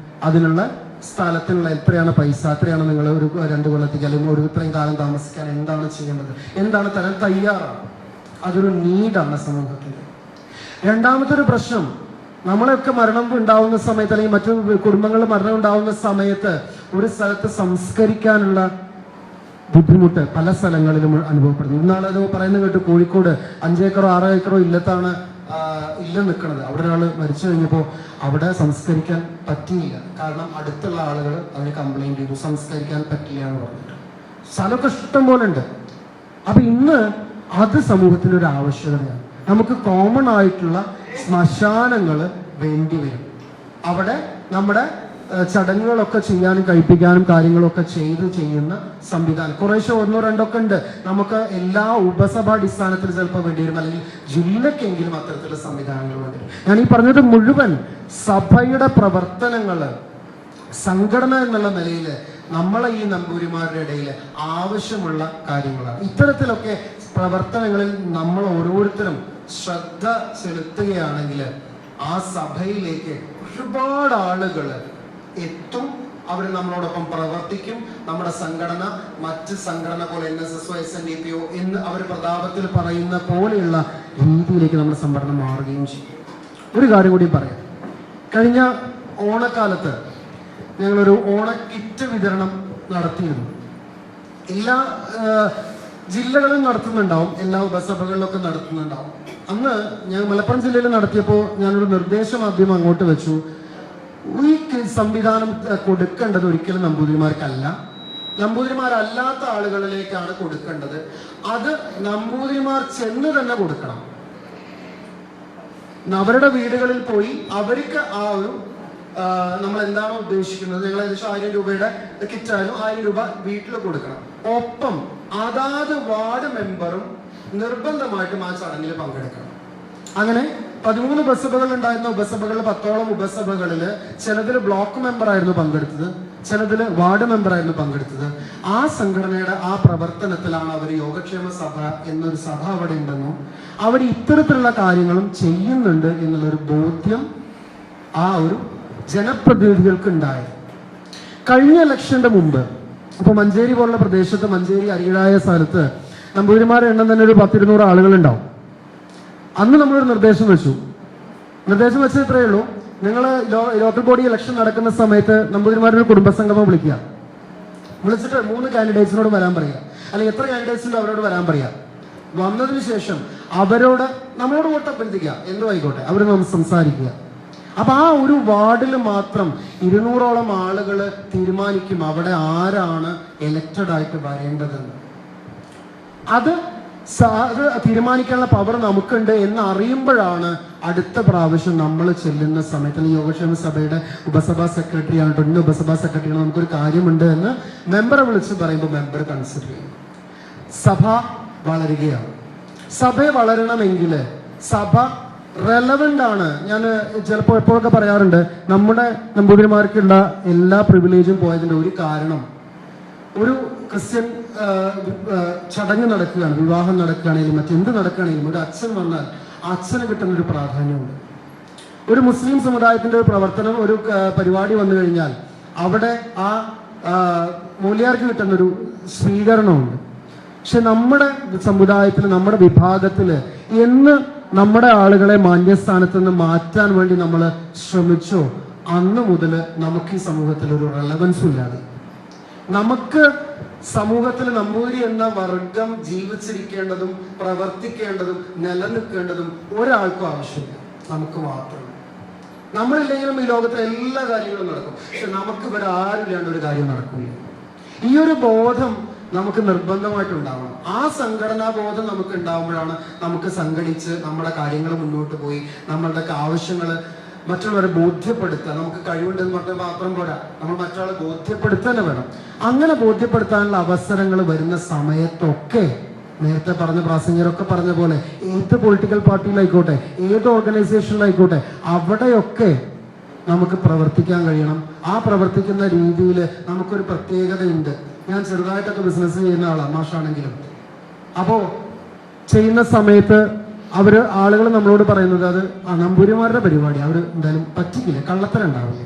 അതിനുള്ള സ്ഥലത്തിനുള്ള എത്രയാണ് പൈസ, എത്രയാണ് നിങ്ങൾ ഒരു 2 കൊല്ലത്തേക്ക് അല്ലെങ്കിൽ ഒരു ഇത്രയും കാലം താമസിക്കാൻ എന്താണ് ചെയ്യേണ്ടത്, എന്താണ് തരാൻ തയ്യാറാണ്. അതൊരു നീഡാണ് സമൂഹത്തിന്. രണ്ടാമത്തെ ഒരു പ്രശ്നം, നമ്മളൊക്കെ മരണം ഉണ്ടാവുന്ന സമയത്ത് അല്ലെങ്കിൽ മറ്റു കുടുംബങ്ങളിൽ മരണം ഉണ്ടാവുന്ന സമയത്ത് ഒരു സ്ഥലത്ത് സംസ്കരിക്കാനുള്ള ബുദ്ധിമുട്ട് പല സ്ഥലങ്ങളിലും അനുഭവപ്പെടുന്നു. ഇന്നാളത് പറയുന്നത് കേട്ട്, കോഴിക്കോട് 5 ഏക്കറോ 6 ഏക്കറോ ഇല്ലത്താണ് ഇല്ല നിൽക്കുന്നത്. അവിടെ ഒരാൾ മരിച്ചു കഴിഞ്ഞപ്പോൾ അവിടെ സംസ്കരിക്കാൻ പറ്റിയില്ല. കാരണം അടുത്തുള്ള ആളുകൾ അതിന് കംപ്ലൈന്റ് ചെയ്തു, സംസ്കരിക്കാൻ പറ്റില്ല എന്ന് പറഞ്ഞിട്ട്. സ്ഥലമൊക്കെ ഇഷ്ടം പോലെ ഉണ്ട്. അപ്പൊ ഇന്ന് അത് സമൂഹത്തിനൊരു ആവശ്യകതയാണ്. നമുക്ക് കോമൺ ആയിട്ടുള്ള ശ്മശാനങ്ങൾ വേണ്ടി വരും. അവിടെ നമ്മുടെ ചടങ്ങുകളൊക്കെ ചെയ്യാനും കഴിപ്പിക്കാനും കാര്യങ്ങളൊക്കെ ചെയ്യുന്ന സംവിധാനം കുറേശ്ശെ 1-2 ഒക്കെ ഉണ്ട്. നമുക്ക് എല്ലാ ഉപസഭാടിസ്ഥാനത്തിൽ ചിലപ്പോൾ വേണ്ടി വരും, അല്ലെങ്കിൽ ജില്ലക്കെങ്കിലും അത്തരത്തിലുള്ള സംവിധാനങ്ങൾ വേണ്ടി വരും. ഞാൻ ഈ പറഞ്ഞത് മുഴുവൻ സഭയുടെ പ്രവർത്തനങ്ങൾ, സംഘടന എന്നുള്ള നിലയിൽ നമ്മളെ ഈ നമ്പൂരിമാരുടെ ഇടയിൽ ആവശ്യമുള്ള കാര്യങ്ങളാണ്. ഇത്തരത്തിലൊക്കെ പ്രവർത്തനങ്ങളിൽ നമ്മൾ ഓരോരുത്തരും ശ്രദ്ധ ചെലുത്തുകയാണെങ്കിൽ ആ സഭയിലേക്ക് ഒരുപാട് ആളുകൾ എത്തും. അവർ നമ്മളോടൊപ്പം പ്രവർത്തിക്കും. നമ്മുടെ സംഘടന മറ്റ് സംഘടന പോലെ NSSO SNDPO എന്ന് അവർ പ്രതാപത്തിൽ പറയുന്ന പോലെയുള്ള രീതിയിലേക്ക് നമ്മുടെ സംഘടന മാറുകയും ചെയ്യും. ഒരു കാര്യം കൂടി പറയാം. കഴിഞ്ഞ ഓണക്കാലത്ത് ഞങ്ങളൊരു ഓണക്കിറ്റ് വിതരണം നടത്തിയിരുന്നു. എല്ലാ ജില്ലകളിലും നടത്തുന്നുണ്ടാവും, എല്ലാ ഉപസഭകളിലൊക്കെ നടത്തുന്നുണ്ടാവും. അന്ന് ഞാൻ മലപ്പുറം ജില്ലയിൽ നടത്തിയപ്പോൾ ഞാനൊരു നിർദ്ദേശം ആദ്യം അങ്ങോട്ട് വെച്ചു. ഈ സംവിധാനം കൊടുക്കേണ്ടത് ഒരിക്കലും നമ്പൂതിരിമാർക്കല്ല, നമ്പൂതിരിമാരല്ലാത്ത ആളുകളിലേക്കാണ് കൊടുക്കേണ്ടത്. അത് നമ്പൂതിരിമാർ ചെന്ന് തന്നെ കൊടുക്കണം. അവരുടെ വീടുകളിൽ പോയി അവർക്ക് ആ ഒരു നമ്മൾ എന്താണോ ഉദ്ദേശിക്കുന്നത്, ഞങ്ങൾ ഏകദേശം 1000 രൂപയുടെ കിറ്റായാലും 1000 രൂപ വീട്ടിൽ കൊടുക്കണം. ഒപ്പം അതാത് വാർഡ് മെമ്പറും നിർബന്ധമായിട്ടും ആ ചടങ്ങിൽ പങ്കെടുക്കണം. അങ്ങനെ 13 ഉപസഭകൾ ഉണ്ടായിരുന്ന ഉപസഭകളിൽ 10ഓളം ഉപസഭകളിൽ ചിലതിൽ ബ്ലോക്ക് മെമ്പറായിരുന്നു പങ്കെടുത്തത്, ചിലതിൽ വാർഡ് മെമ്പറായിരുന്നു പങ്കെടുത്തത്. ആ സംഘടനയുടെ ആ പ്രവർത്തനത്തിലാണ് അവർ യോഗക്ഷേമ സഭ എന്നൊരു സഭ അവിടെ ഉണ്ടെന്നും അവർ ഇത്തരത്തിലുള്ള കാര്യങ്ങളും ചെയ്യുന്നുണ്ട് എന്നുള്ളൊരു ബോധ്യം ആ ഒരു ജനപ്രതിനിധികൾക്ക് ഉണ്ടായത്. കഴിഞ്ഞ ഇലക്ഷന്റെ മുമ്പ് ഇപ്പൊ മഞ്ചേരി പോലുള്ള പ്രദേശത്ത്, മഞ്ചേരി അരികിഴായ സ്ഥലത്ത് നമ്പൂതിരിമാരുടെ എണ്ണം തന്നെ ഒരു 10-200 ആളുകൾ ഉണ്ടാവും. അന്ന് നമ്മളൊരു നിർദ്ദേശം വെച്ചു. നിർദ്ദേശം വെച്ചത് ഇത്രയേ ഉള്ളൂ, നിങ്ങൾ ലോക്കൽ ബോഡി ഇലക്ഷൻ നടക്കുന്ന സമയത്ത് നമ്പൂതിരിമാരുടെ ഒരു കുടുംബസംഗമം വിളിക്കുക. വിളിച്ചിട്ട് 3 കാൻഡിഡേറ്റ്സിനോട് വരാൻ പറയുക, അല്ലെങ്കിൽ എത്ര കാൻഡിഡേറ്റ്സ് ഉണ്ട് അവരോട് വരാൻ പറയുക. വന്നതിന് ശേഷം അവരോട് നമ്മളോട് വോട്ട് അഭ്യർത്ഥിക്കുക, എന്തോ ആയിക്കോട്ടെ, അവർ നമ്മൾ സംസാരിക്കുക. അപ്പൊ ആ ഒരു വാർഡിൽ മാത്രം 200ഓളം ആളുകൾ തീരുമാനിക്കും അവിടെ ആരാണ് എലക്റ്റഡ് ആയിട്ട് വരേണ്ടതെന്ന്. അത് അത് തീരുമാനിക്കാനുള്ള പവർ നമുക്കുണ്ട് എന്ന് അറിയുമ്പോഴാണ് അടുത്ത പ്രാവശ്യം നമ്മൾ ചെല്ലുന്ന സമയത്ത് യോഗക്ഷേമ സഭയുടെ ഉപസഭാ സെക്രട്ടറിയാണ്, ഇന്ന ഉപസഭാ സെക്രട്ടറിയാണ്, നമുക്കൊരു കാര്യമുണ്ട് എന്ന് മെമ്പറെ വിളിച്ച് പറയുമ്പോൾ മെമ്പർ കൺസിഡർ ചെയ്യും. സഭ വളരുകയാണ്. സഭ വളരണമെങ്കിൽ സഭ റെലവൻ്റ് ആണ്. ഞാൻ ചിലപ്പോൾ എപ്പോഴൊക്കെ പറയാറുണ്ട്, നമ്മുടെ നമ്പൂതിരിമാർക്കുള്ള എല്ലാ പ്രിവിലേജും പോയതിൻ്റെ ഒരു കാരണം, ഒരു ക്രിസ്ത്യൻ ചടങ്ങ് നടക്കുകയാണ്, വിവാഹം നടക്കുകയാണെങ്കിലും മറ്റെന്ത് നടക്കുകയാണെങ്കിലും ഒരു അച്ഛൻ വന്നാൽ ആ അച്ഛന് കിട്ടുന്ന ഒരു പ്രാധാന്യമുണ്ട്. ഒരു മുസ്ലിം സമുദായത്തിന്റെ ഒരു പ്രവർത്തനം, ഒരു പരിപാടി വന്നു കഴിഞ്ഞാൽ അവിടെ ആ മൂല്യാർക്ക് കിട്ടുന്നൊരു സ്വീകരണമുണ്ട്. പക്ഷെ നമ്മുടെ സമുദായത്തിൽ, നമ്മുടെ വിഭാഗത്തിൽ എന്ന് നമ്മുടെ ആളുകളെ മാന്യസ്ഥാനത്ത് നിന്ന് മാറ്റാൻ വേണ്ടി നമ്മൾ ശ്രമിച്ചോ അന്ന് മുതൽ നമുക്ക് ഈ സമൂഹത്തിൽ ഒരു റെലവൻസും ഇല്ലാതെ, നമുക്ക് സമൂഹത്തിൽ നമ്പൂതിരി എന്ന വർഗം ജീവിച്ചിരിക്കേണ്ടതും പ്രവർത്തിക്കേണ്ടതും നിലനിൽക്കേണ്ടതും ഒരാൾക്കും ആവശ്യമില്ല, നമുക്ക് മാത്രം. നമ്മളില്ലെങ്കിലും ഈ ലോകത്തിലെ എല്ലാ കാര്യങ്ങളും നടക്കും, പക്ഷെ നമുക്ക് ഇവരെ ആരില്ലാണ്ട് ഒരു കാര്യം നടക്കില്ല. ഈ ഒരു ബോധം നമുക്ക് നിർബന്ധമായിട്ടുണ്ടാവണം. ആ സംഘടനാ ബോധം നമുക്ക് ഉണ്ടാവുമ്പോഴാണ് നമുക്ക് സംഘടിച്ച് നമ്മുടെ കാര്യങ്ങൾ മുന്നോട്ട് പോയി നമ്മളുടെ ആവശ്യങ്ങൾ മറ്റുള്ളവരെ ബോധ്യപ്പെടുത്തുക. നമുക്ക് കഴിവുണ്ടെന്ന് പറഞ്ഞ മാത്രം പോരാ, നമ്മൾ മറ്റൊരാളെ ബോധ്യപ്പെടുത്താൻ വേണം. അങ്ങനെ ബോധ്യപ്പെടുത്താനുള്ള അവസരങ്ങൾ വരുന്ന സമയത്തൊക്കെ നേരത്തെ പറഞ്ഞ പ്രാസംഗികരൊക്കെ പറഞ്ഞ പോലെ ഏത് പൊളിറ്റിക്കൽ പാർട്ടിയിലായിക്കോട്ടെ, ഏത് ഓർഗനൈസേഷനിലായിക്കോട്ടെ, അവിടെയൊക്കെ നമുക്ക് പ്രവർത്തിക്കാൻ കഴിയണം. ആ പ്രവർത്തിക്കുന്ന രീതിയിൽ നമുക്കൊരു പ്രത്യേകതയുണ്ട്. ഞാൻ ചെറുതായിട്ടൊക്കെ ബിസിനസ് ചെയ്യുന്ന ആളാണ്, മാഷാണെങ്കിലും. അപ്പോൾ ചെയ്യുന്ന സമയത്ത് ആളുകൾ നമ്മളോട് പറയുന്നത് അത് നമ്പൂരിമാരുടെ പരിപാടി, അവർ എന്തായാലും പറ്റിക്കില്ല, കള്ളത്തരം ഉണ്ടാവില്ല.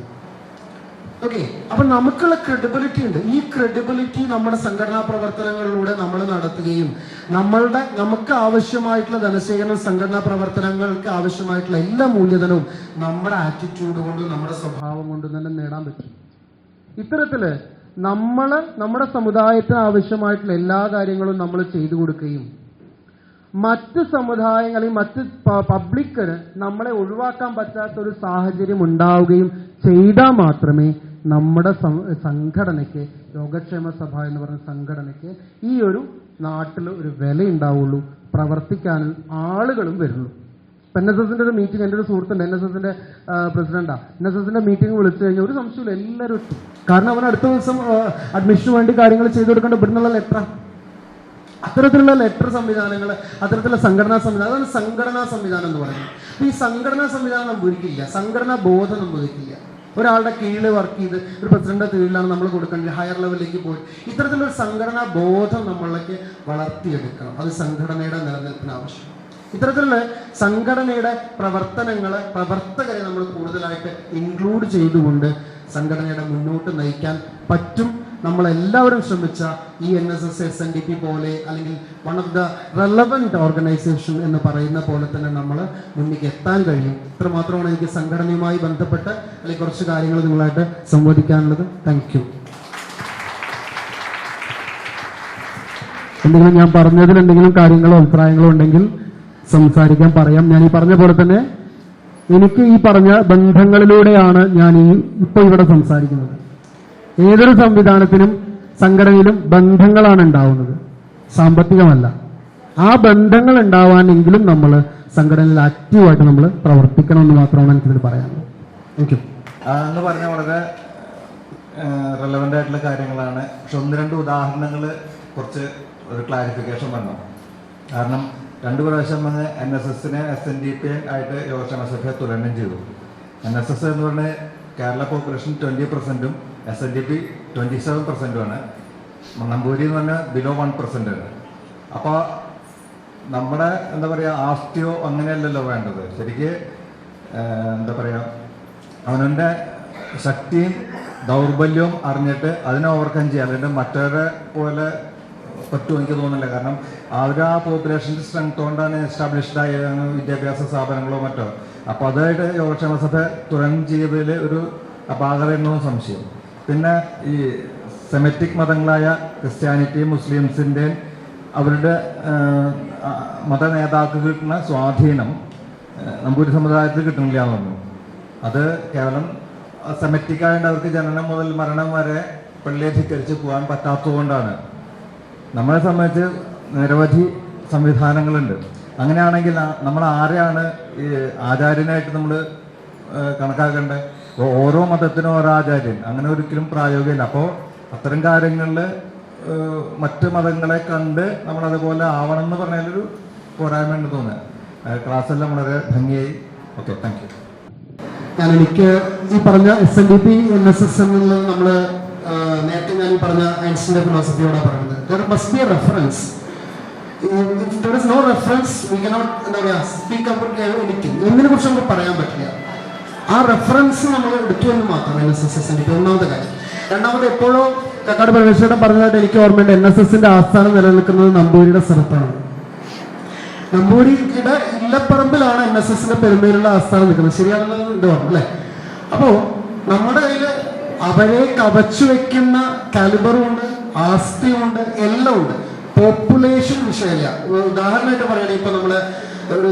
ഓക്കെ, അപ്പൊ നമുക്കുള്ള ക്രെഡിബിലിറ്റി ഉണ്ട്. ഈ ക്രെഡിബിലിറ്റി നമ്മുടെ സംഘടനാ പ്രവർത്തനങ്ങളിലൂടെ നമ്മൾ നടത്തുകയും നമുക്ക് ആവശ്യമായിട്ടുള്ള ധനശേഖരണം, സംഘടനാ പ്രവർത്തനങ്ങൾക്ക് ആവശ്യമായിട്ടുള്ള എല്ലാ മൂല്യധനവും നമ്മുടെ ആറ്റിറ്റ്യൂഡ് കൊണ്ടും നമ്മുടെ സ്വഭാവം കൊണ്ടും തന്നെ നേടാൻ പറ്റും. ഇത്തരത്തില് നമ്മുടെ സമുദായത്തിന് ആവശ്യമായിട്ടുള്ള എല്ലാ കാര്യങ്ങളും നമ്മൾ ചെയ്തു കൊടുക്കുകയും മറ്റ് സമുദായങ്ങളെയും മറ്റ് പബ്ലിക്കിന് നമ്മളെ ഒഴിവാക്കാൻ പറ്റാത്ത ഒരു സാഹചര്യം ഉണ്ടാവുകയും ചെയ്താൽ മാത്രമേ നമ്മുടെ സംഘടനയ്ക്ക്, യോഗക്ഷേമ സഭ എന്ന് പറയുന്ന സംഘടനയ്ക്ക് ഈ ഒരു നാട്ടിൽ ഒരു വില ഉണ്ടാവുള്ളൂ, പ്രവർത്തിക്കാൻ ആളുകളും വരുള്ളൂ. NSSന്റെ ഒരു മീറ്റിംഗ്, എൻ്റെ ഒരു സുഹൃത്തുണ്ട് NSSന്റെ പ്രസിഡന്റാ, NSSന്റെ മീറ്റിംഗ് വിളിച്ചു കഴിഞ്ഞാൽ ഒരു സംശയമില്ല, എല്ലാവരും എത്തും. കാരണം അവൻ അടുത്ത ദിവസം അഡ്മിഷന് വേണ്ടി കാര്യങ്ങൾ ചെയ്തു കൊടുക്കേണ്ട ഇവിടുന്നുള്ള ലെറ്ററാണ്. അത്തരത്തിലുള്ള ലെറ്റർ സംവിധാനങ്ങൾ, അത്തരത്തിലുള്ള സംഘടനാ സംവിധാനം, അതാണ് സംഘടനാ സംവിധാനം എന്ന് പറയുന്നത്. ഈ സംഘടനാ സംവിധാനം നമുക്ക് ഒരിക്കില്ല, സംഘടനാ ബോധം നമുക്ക് ഒരിക്കില്ല. ഒരാളുടെ കീഴിൽ വർക്ക് ചെയ്ത് ഒരു പ്രസിഡന്റിന്റെ കീഴിലാണ് നമ്മൾ കൊടുക്കേണ്ടത്, ഹയർ ലെവലിലേക്ക് പോയി ഇത്തരത്തിലൊരു സംഘടനാ ബോധം നമ്മളിലേക്ക് വളർത്തിയെടുക്കണം. അത് സംഘടനയുടെ നിലനിൽപ്പിന് ആവശ്യം. ഇത്തരത്തിലുള്ള സംഘടനയുടെ പ്രവർത്തകരെ നമ്മൾ കൂടുതലായിട്ട് ഇൻക്ലൂഡ് ചെയ്തുകൊണ്ട് സംഘടനയുടെ മുന്നോട്ട് നയിക്കാൻ പറ്റും. നമ്മളെല്ലാവരും ശ്രമിച്ച ഈ NSS, SNDP പോലെ, അല്ലെങ്കിൽ one of the relevant organisation എന്ന് പറയുന്ന പോലെ തന്നെ നമ്മൾ മുന്നിലേക്ക് എത്താൻ കഴിയും. ഇത്ര മാത്രമാണ് എനിക്ക് സംഘടനയുമായി ബന്ധപ്പെട്ട് അല്ലെങ്കിൽ കുറച്ച് കാര്യങ്ങൾ നിങ്ങളായിട്ട് സംവദിക്കാനുള്ളത്. Thank you. എന്തെങ്കിലും ഞാൻ പറഞ്ഞതിൽ എന്തെങ്കിലും കാര്യങ്ങളോ അഭിപ്രായങ്ങളോ ഉണ്ടെങ്കിൽ സംസാരിക്കാൻ പറയാം. ഞാൻ ഈ പറഞ്ഞ പോലെ തന്നെ എനിക്ക് ഈ പറഞ്ഞ ബന്ധങ്ങളിലൂടെയാണ് ഞാൻ ഇപ്പൊ ഇവിടെ സംസാരിക്കുന്നത്. ഏതൊരു സംവിധാനത്തിനും സംഘടനയിലും ബന്ധങ്ങളാണ് ഉണ്ടാവുന്നത്, സാമ്പത്തികമല്ല. ആ ബന്ധങ്ങൾ ഉണ്ടാവാനെങ്കിലും നമ്മൾ സംഘടനയിൽ ആക്റ്റീവായിട്ട് നമ്മൾ പ്രവർത്തിക്കണം എന്ന് മാത്രമാണ് എനിക്കിതിൽ പറയാനുള്ളത്. Thank you. എന്ന് പറഞ്ഞ വളരെ റെലവൻ്റ് ആയിട്ടുള്ള കാര്യങ്ങളാണ്. പക്ഷെ ഒന്ന് രണ്ട് ഉദാഹരണങ്ങൾ കുറച്ച് ഒരു ക്ലാരിഫിക്കേഷൻ വേണം. കാരണം 2 പ്രാവശ്യം വന്ന് NSSനെ SNDP ആയിട്ട് യോഗക്ഷേമ സഭയെ തുലനം ചെയ്തു. NSS എന്ന് പറഞ്ഞാൽ കേരള പോപ്പുലേഷൻ 20%ഉം SNDP 27%മാണ്. നമ്പൂരി എന്ന് പറഞ്ഞാൽ ബിലോ 1% ആണ്. അപ്പോൾ നമ്മുടെ എന്താ പറയുക, ആസ്തിയോ അങ്ങനെയല്ലല്ലോ വേണ്ടത്. ശരിക്ക് എന്താ പറയുക, അവനവൻ്റെ ശക്തിയും ദൗർബല്യവും അറിഞ്ഞിട്ട് അതിനെ ഓവർകം ചെയ്യുക. അതിൻ്റെ മറ്റവരെ പോലെ പറ്റും എനിക്ക് തോന്നുന്നില്ല. കാരണം ആ പോപ്പുലേഷൻ്റെ സ്ട്രെങ്ത് കൊണ്ടാണ് എസ്റ്റാബ്ലിഷ്ഡ് ആയ വിദ്യാഭ്യാസ സ്ഥാപനങ്ങളോ മറ്റോ. അപ്പോൾ അതായിട്ട് യോഗക്ഷേമ സഭ തുലനം ചെയ്തതിൽ ഒരു അപാകത എന്നോ സംശയം. പിന്നെ ഈ സെമറ്റിക് മതങ്ങളായ ക്രിസ്ത്യാനിറ്റിയും മുസ്ലിംസിൻ്റെയും അവരുടെ മത നേതാക്കൾക്ക് കിട്ടുന്ന സ്വാധീനം നമ്പൂരി സമുദായത്തിൽ കിട്ടുന്നില്ല എന്ന് പറഞ്ഞു. അത് കേവലം സെമറ്റിക്കായതുകൊണ്ട് അവർക്ക് ജനനം മുതൽ മരണം വരെ പള്ളിയെ ധിക്കരിച്ച് പോകാൻ പറ്റാത്തതുകൊണ്ടാണ്. നമ്മളെ സംബന്ധിച്ച് നിരവധി സംവിധാനങ്ങളുണ്ട്. അങ്ങനെയാണെങ്കിൽ നമ്മൾ ആരെയാണ് ഈ ആചാര്യനായിട്ട് നമ്മൾ കണക്കാക്കേണ്ടത്? അപ്പോൾ ഓരോ മതത്തിനും ഓരോ ആചാര്യൻ, അങ്ങനെ ഒരിക്കലും പ്രായോഗികമല്ല. അപ്പോൾ അത്തരം കാര്യങ്ങളിൽ മറ്റ് മതങ്ങളെ കണ്ട് നമ്മളതുപോലെ ആവണം എന്ന് പറഞ്ഞാലൊരു പോരായ്മ ഉണ്ട് തോന്നുന്നത്. ക്ലാസ്സെല്ലാം വളരെ ഭംഗിയായി. Okay, thank U. എനിക്ക് ഈ പറഞ്ഞ SNDP NSS എന്നുള്ളത് നമ്മൾ നേരത്തെ ഞാൻ ഈ പറഞ്ഞ ഐൻസ്റ്റീൻ്റെ ഫിലോസഫിയോടാണ് പറയുന്നത്. there must be a reference. If there is no reference, we cannot എന്താ പറയുക സ്പീക്ക് അബൌട്ട് എനിത്തിങ്. എന്തിനെ കുറിച്ച് നമുക്ക് പറയാൻ പറ്റില്ല. ആ റെഫറൻസ് നമ്മൾ എടുത്തു എന്ന് മാത്രം NSS SNDP ഒന്നാമത്തെ കാര്യം. രണ്ടാമത് എപ്പോഴോ കക്കാട് പ്രവേശനം പറഞ്ഞതായിട്ട് എനിക്ക് ഓർമ്മയുണ്ട്, NSSന്റെ ആസ്ഥാനം നിലനിൽക്കുന്നത് നമ്പൂരിയുടെ സ്ഥലത്താണ്. നമ്പൂരിയുടെ ഇല്ലപ്പറമ്പിലാണ് NSSന്റെ പെരുമയിലുള്ള ആസ്ഥാനം നിൽക്കുന്നത്. ശരിയാണെന്ന് ഇത് പറഞ്ഞു അല്ലേ? അപ്പോൾ നമ്മുടെ കയ്യിൽ അവരെ കവച്ചു വെക്കുന്ന കാലിബറും ഉണ്ട്, ആസ്തിയുണ്ട്, എല്ലാം ഉണ്ട്. പോപ്പുലേഷൻ വിഷയമില്ല. ഉദാഹരണമായിട്ട് പറയുകയാണെങ്കിൽ ഇപ്പൊ നമ്മള് ഒരു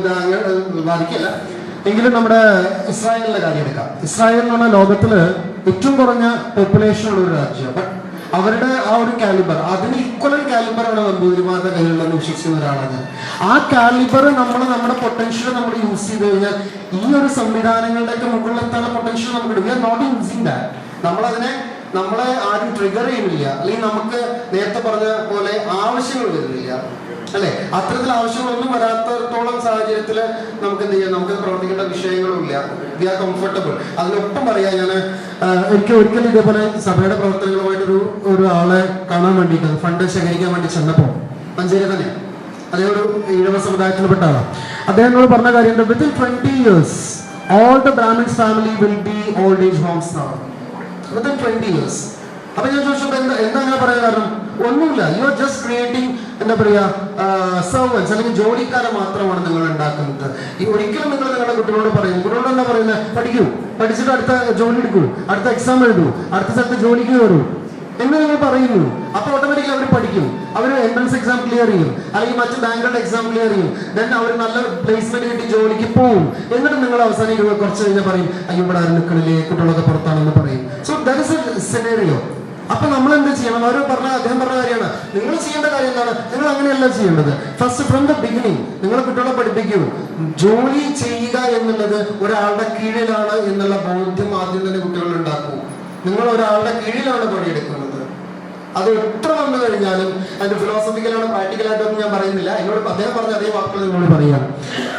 ബാധിക്കില്ല എങ്കിലും നമ്മുടെ ഇസ്രായേലിന്റെ കാര്യം എടുക്കാം. ഇസ്രായേൽ എന്ന് പറഞ്ഞാൽ ലോകത്തില് ഏറ്റവും കുറഞ്ഞ പോപ്പുലേഷൻ ഉള്ള ഒരു രാജ്യമാണ്. ബട്ട് അവരുടെ ആ ഒരു കാലിബർ, അതിന് ഈക്വലൻ കാലിബറാണ് നമ്പൂതിരിമാരുടെ കയ്യിലുള്ളതെന്ന് വിശ്വസിക്കുന്ന ഒരാളാണ് ഞാൻ. ആ കാലിബർ നമ്മുടെ പൊട്ടൻഷ്യൽ നമ്മൾ യൂസ് ചെയ്ത് കഴിഞ്ഞാൽ ഈ ഒരു സംവിധാനങ്ങളുടെയൊക്കെ മുകളിലെത്താനുള്ള പൊട്ടൻഷ്യൽ നമുക്ക് we are not using that. നമ്മളെ ആരും ട്രിഗർ ചെയ്യുന്നില്ല, അല്ലെങ്കിൽ നമുക്ക് നേരത്തെ പറഞ്ഞ പോലെ ആവശ്യങ്ങൾ വരുന്നില്ല അല്ലെ? അത്തരത്തിൽ ആവശ്യങ്ങളൊന്നും വരാത്തത്തോളം സാഹചര്യത്തിൽ നമുക്ക് എന്ത് ചെയ്യാം, നമുക്ക് പ്രവർത്തിക്കേണ്ട വിഷയങ്ങളുമില്ല. V R comfortable. അതിനൊപ്പം പറയാം, ഞാൻ എനിക്ക് ഒരിക്കലും ഇതേപോലെ സഭയുടെ പ്രവർത്തനങ്ങളുമായിട്ടൊരു ആളെ കാണാൻ വേണ്ടിയിട്ട് ഫണ്ട് ശേഖരിക്കാൻ വേണ്ടി ചെന്നപ്പോൾ മഞ്ചേരി തന്നെ അതേ ഒരു ഈഴവ സമുദായത്തിൽപ്പെട്ട ആളാണ്. അദ്ദേഹം പറഞ്ഞ കാര്യം, within 20 years all the Brahmins family will be old age homes now. Within 20 years. അപ്പൊ ഞാൻ ചോദിച്ചപ്പോൾ എന്താ അങ്ങനെ പറയാൻ കാരണം? ഒന്നുമില്ല. യു ആർ ജസ്റ്റ് ക്രിയേറ്റിംഗ് എന്താ പറയാ സർവൻസ് അല്ലെങ്കിൽ ജോലിക്കാരെ മാത്രമാണ് നിങ്ങൾ ഉണ്ടാക്കുന്നത്. ഈ ഒരിക്കലും നിങ്ങൾ നിങ്ങളുടെ കുട്ടികളോട് പറയും, കുട്ടികളോട് എന്താ പറയുന്നത്? പഠിക്കൂ, പഠിച്ചിട്ട് അടുത്ത ജോലി എടുക്കൂ, അടുത്ത എക്സാം എഴുതൂ, അടുത്ത സ്ഥലത്ത് ജോലിക്ക് കയറൂ എന്ന് നിങ്ങൾ പറയുന്നു. അപ്പൊ ഓട്ടോമാറ്റിക്കലി അവർ പഠിക്കും, അവർ എൻട്രൻസ് എക്സാം ക്ലിയർ ചെയ്യും, അല്ലെങ്കിൽ മറ്റ് ബാങ്കുകളുടെ എക്സാം ക്ലിയർ ചെയ്യും, ദെൻ അവർ നല്ല പ്ലേസ്മെന്റ് കിട്ടി ജോലിക്ക് പോവും. എന്നിട്ട് നിങ്ങൾ അവസാനം കുറച്ച് കഴിഞ്ഞാൽ പറയും, അയ്യോ ഇവിടെ ആരും നിൽക്കണില്ലേ, കുട്ടികളൊക്കെ പുറത്താണെന്ന് പറയും. So that is A scenario. അപ്പൊ നമ്മൾ എന്ത് ചെയ്യണം? അദ്ദേഹം പറഞ്ഞ കാര്യമാണ്, നിങ്ങൾ ചെയ്യേണ്ട കാര്യം എന്താണ്? നിങ്ങൾ അങ്ങനെയല്ല ചെയ്യേണ്ടത്. ഫസ്റ്റ് ഫ്രം ദ ബിഗിനിങ് നിങ്ങൾ കുട്ടികളെ പഠിപ്പിക്കൂ. ജോലി ചെയ്യുക എന്നുള്ളത് ഒരാളുടെ കീഴിലാണ് എന്നുള്ള ബോധ്യം ആദ്യം തന്നെ കുട്ടികൾ ഉണ്ടാക്കൂ. നിങ്ങൾ ഒരാളുടെ കീഴിലാണ് പണിയെടുക്കുന്നത്. അത് എത്ര വന്നു കഴിഞ്ഞാലും അതിന്റെ ഫിലോസഫിക്കലാണ്, പ്രാക്ടിക്കലായിട്ടൊന്നും ഞാൻ പറയുന്നില്ല. എന്നോട് അദ്ദേഹം പറഞ്ഞ അതേ വാക്കുകൾ നിങ്ങളോട് പറയാണ്,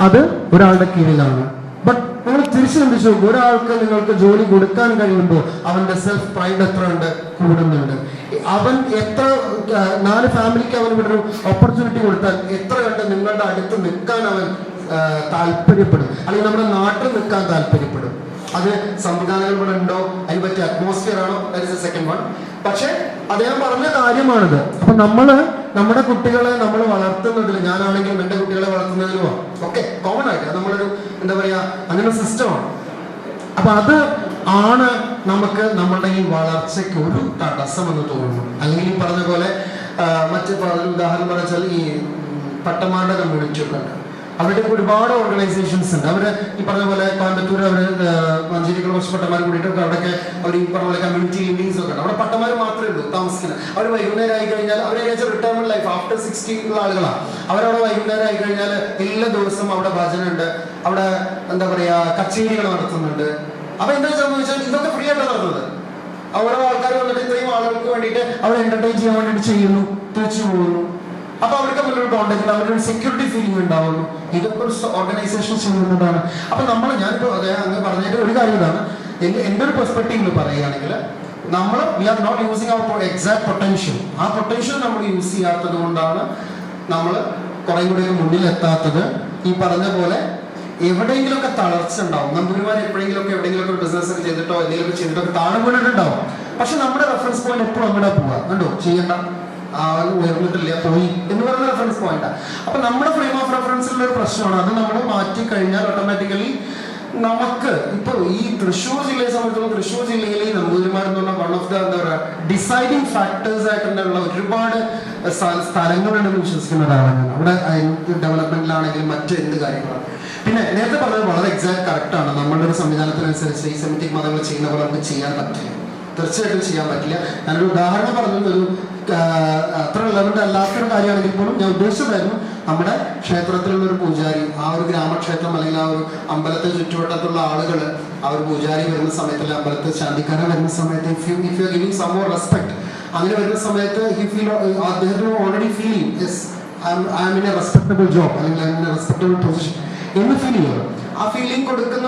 അത് ഒരാളുടെ കീഴിലാണ്. ബട്ട് നിങ്ങൾ തിരിച്ചു ചിന്തിച്ചു നോക്കും, ഒരാൾക്ക് നിങ്ങൾക്ക് ജോലി കൊടുക്കാൻ കഴിയുമ്പോൾ അവന്റെ സെൽഫ് പ്രൈഡ് എത്ര ഉണ്ട്, കൂടുന്നുണ്ട്. അവൻ എത്ര 4 ഫാമിലിക്ക് അവൻ ഇവിടെ ഒരു ഓപ്പർച്യൂണിറ്റി കൊടുത്താൽ എത്ര കണ്ട് നിങ്ങളുടെ അടുത്ത് നിൽക്കാൻ അവൻ താല്പര്യപ്പെടും, അല്ലെങ്കിൽ നമ്മുടെ നാട്ടിൽ നിൽക്കാൻ താല്പര്യപ്പെടും. അത് സംവിധാനങ്ങൾ ഇവിടെ ഉണ്ടോ, അതിന് പറ്റിയ അറ്റ്മോസ്ഫിയർ ആണോ, that is A second one. പക്ഷെ അദ്ദേഹം പറഞ്ഞ കാര്യമാണിത്. അപ്പൊ നമ്മുടെ കുട്ടികളെ നമ്മൾ വളർത്തുന്നതിൽ, ഞാനാണെങ്കിലും എന്റെ കുട്ടികളെ വളർത്തുന്നതിലും ഒക്കെ കോമൺ ആയിട്ട് നമ്മളൊരു എന്താ പറയാ അങ്ങനെ സിസ്റ്റമാണ്. അപ്പൊ അത് ആണ് നമുക്ക് നമ്മളുടെ ഈ വളർച്ചയ്ക്ക് ഒരു തടസ്സം എന്ന് തോന്നുന്നു. അല്ലെങ്കിൽ ഈ പറഞ്ഞ പോലെ മറ്റു ഉദാഹരണം പറഞ്ഞാൽ ഈ പട്ടമാരുടെ കമ്മ്യൂണിറ്റി ഒക്കെ ഉണ്ട്. അവരുടെ ഒരുപാട് ഓർഗനൈസേഷൻസ് ഉണ്ട്. അവര് ഈ പറഞ്ഞ പോലെ കോയമ്പത്തൂർ അവര് മഞ്ചേരിക്കുള്ള കുറച്ച് പട്ടമാർ കൂടിയിട്ടൊക്കെ അവിടെയൊക്കെ അവർ ഈ പറഞ്ഞ പോലെ കമ്മ്യൂണിറ്റി ലിവിങ്സ് ഒക്കെ ഉണ്ട്. അവിടെ പട്ടമാർ മാത്രമേ ഉള്ളൂ താമസിക്കുന്നത്. അവർ വൈകുന്നേരം ആയി കഴിഞ്ഞാൽ അവരെ റിട്ടയർമെന്റ് ലൈഫ് ആഫ്റ്റർ 60 ഉള്ള ആളുകളാണ്. അവരവിടെ വൈകുന്നേരം ആയി കഴിഞ്ഞാൽ എല്ലാ ദിവസവും അവിടെ ഭജന ഉണ്ട്, അവിടെ എന്താ പറയാ കച്ചേരികൾ നടത്തുന്നുണ്ട്. അപ്പൊ എന്താ വെച്ചാൽ ഇതൊക്കെ ഫ്രീ ആയിട്ട് നടത്തുന്നത്. ഓരോ ആൾക്കാർ വന്നിട്ട് ഇത്രയും ആളുകൾക്ക് വേണ്ടിയിട്ട് അവർ എന്റർടൈൻ ചെയ്യാൻ വേണ്ടിയിട്ട് ചെയ്യുന്നു, തിരിച്ചു പോകുന്നു. അപ്പൊ അവർക്ക് തമ്മിലൊരു കോണ്ടാക്ട്, അവരുടെ ഒരു സെക്യൂരിറ്റി ഫീലിംഗ് ഉണ്ടാവുന്നു. ഇതൊക്കെ ഒരു ഓർഗനൈസേഷൻ ചെയ്യുന്നതാണ്. അപ്പൊ ഞാനിപ്പോ അങ്ങ് പറഞ്ഞിട്ട് ഒരു കാര്യം ഇതാണ്, എന്റെ ഒരു പെർസ്പെക്റ്റീവിൽ പറയുകയാണെങ്കിൽ we are not using our exact potential. ആ പൊട്ടൻഷ്യൽ നമ്മൾ യൂസ് ചെയ്യാത്തത് കൊണ്ടാണ് നമ്മൾ കുറെ കൂടെ മുന്നിലെത്താത്തത്. ഈ പറഞ്ഞ പോലെ എവിടെയെങ്കിലുമൊക്കെ തളർച്ച ഉണ്ടാവും. നമ്പൂരിമാർ എവിടെയെങ്കിലുമൊക്കെ ഒരു ബിസിനസ് ഒക്കെ ചെയ്തിട്ടോ എന്തെങ്കിലും ചെയ്തിട്ടൊക്കെ താഴെ വീണിട്ടുണ്ടാവും. പക്ഷെ നമ്മുടെ റെഫറൻസ് പോയിന്റ് എപ്പോഴും അങ്ങോട്ട് പോവാ, കണ്ടോ ചെയ്യണ്ട, ഉയർന്നിട്ടില്ല, പോയി എന്ന് പറയുന്ന റെഫറൻസ് പോയിന്റാ. അപ്പൊ നമ്മുടെ ഫ്രെയിം ഓഫ് റെഫറൻസിലുള്ള ഒരു പ്രശ്നമാണ്. അത് നമ്മൾ മാറ്റി കഴിഞ്ഞാൽ ഓട്ടോമാറ്റിക്കലി നമുക്ക് ഇപ്പൊ ഈ തൃശ്ശൂർ ജില്ലയെ സംബന്ധിച്ചിടത്തോളം, തൃശ്ശൂർ ജില്ലയിൽ നമ്പൂതിരിമാർ എന്ന് പറഞ്ഞ വൺ ഓഫ് ദ എന്താ പറയുക ഡിസൈഡിങ് ഫാക്ടേഴ്സ് ആയിട്ടുള്ള ഒരുപാട് സ്ഥലങ്ങളുണ്ടെന്ന് വിശ്വസിക്കുന്ന ഒരാളാണ് ഞാൻ. അവിടെ ഡെവലപ്മെന്റിലാണെങ്കിലും മറ്റ് എന്ത് കാര്യങ്ങളാണ്. പിന്നെ നേരത്തെ പറഞ്ഞത് വളരെ എക്സാക്ട് കറക്റ്റ് ആണ്. നമ്മളുടെ ഒരു സംവിധാനത്തിനനുസരിച്ച് ഈ സെമിറ്റിക് മതങ്ങൾ ചെയ്യുന്ന പോലെ നമുക്ക് ചെയ്യാൻ പറ്റില്ല, തീർച്ചയായിട്ടും ചെയ്യാൻ പറ്റില്ല. ഞാനൊരു ഉദാഹരണം പറഞ്ഞത് ഒരു അത്ര റിലവന്റ് അല്ലാത്തൊരു കാര്യമാണെങ്കിൽ പോലും ഞാൻ ഉദ്ദേശിച്ചതായിരുന്നു നമ്മുടെ ക്ഷേത്രത്തിലുള്ള ഒരു പൂജാരി, ആ ഒരു ഗ്രാമക്ഷേത്രം അല്ലെങ്കിൽ ആ ഒരു അമ്പലത്തെ ചുറ്റുവട്ടത്തുള്ള ആളുകൾ ആ ഒരു പൂജാരി വരുന്ന സമയത്ത് അല്ലെങ്കിൽ അമ്പലത്തിൽ ശാന്തിക്കാരൻ വരുന്ന സമയത്ത് if you giving some more respect, അങ്ങനെ വരുന്ന സമയത്ത് അദ്ദേഹത്തിന് already feel I am in a respectable job അല്ലെങ്കിൽ I am in a respectable position എന്ന് ഫീൽ ചെയ്യുക. ആ ഫീലിംഗ് കൊടുക്കുന്ന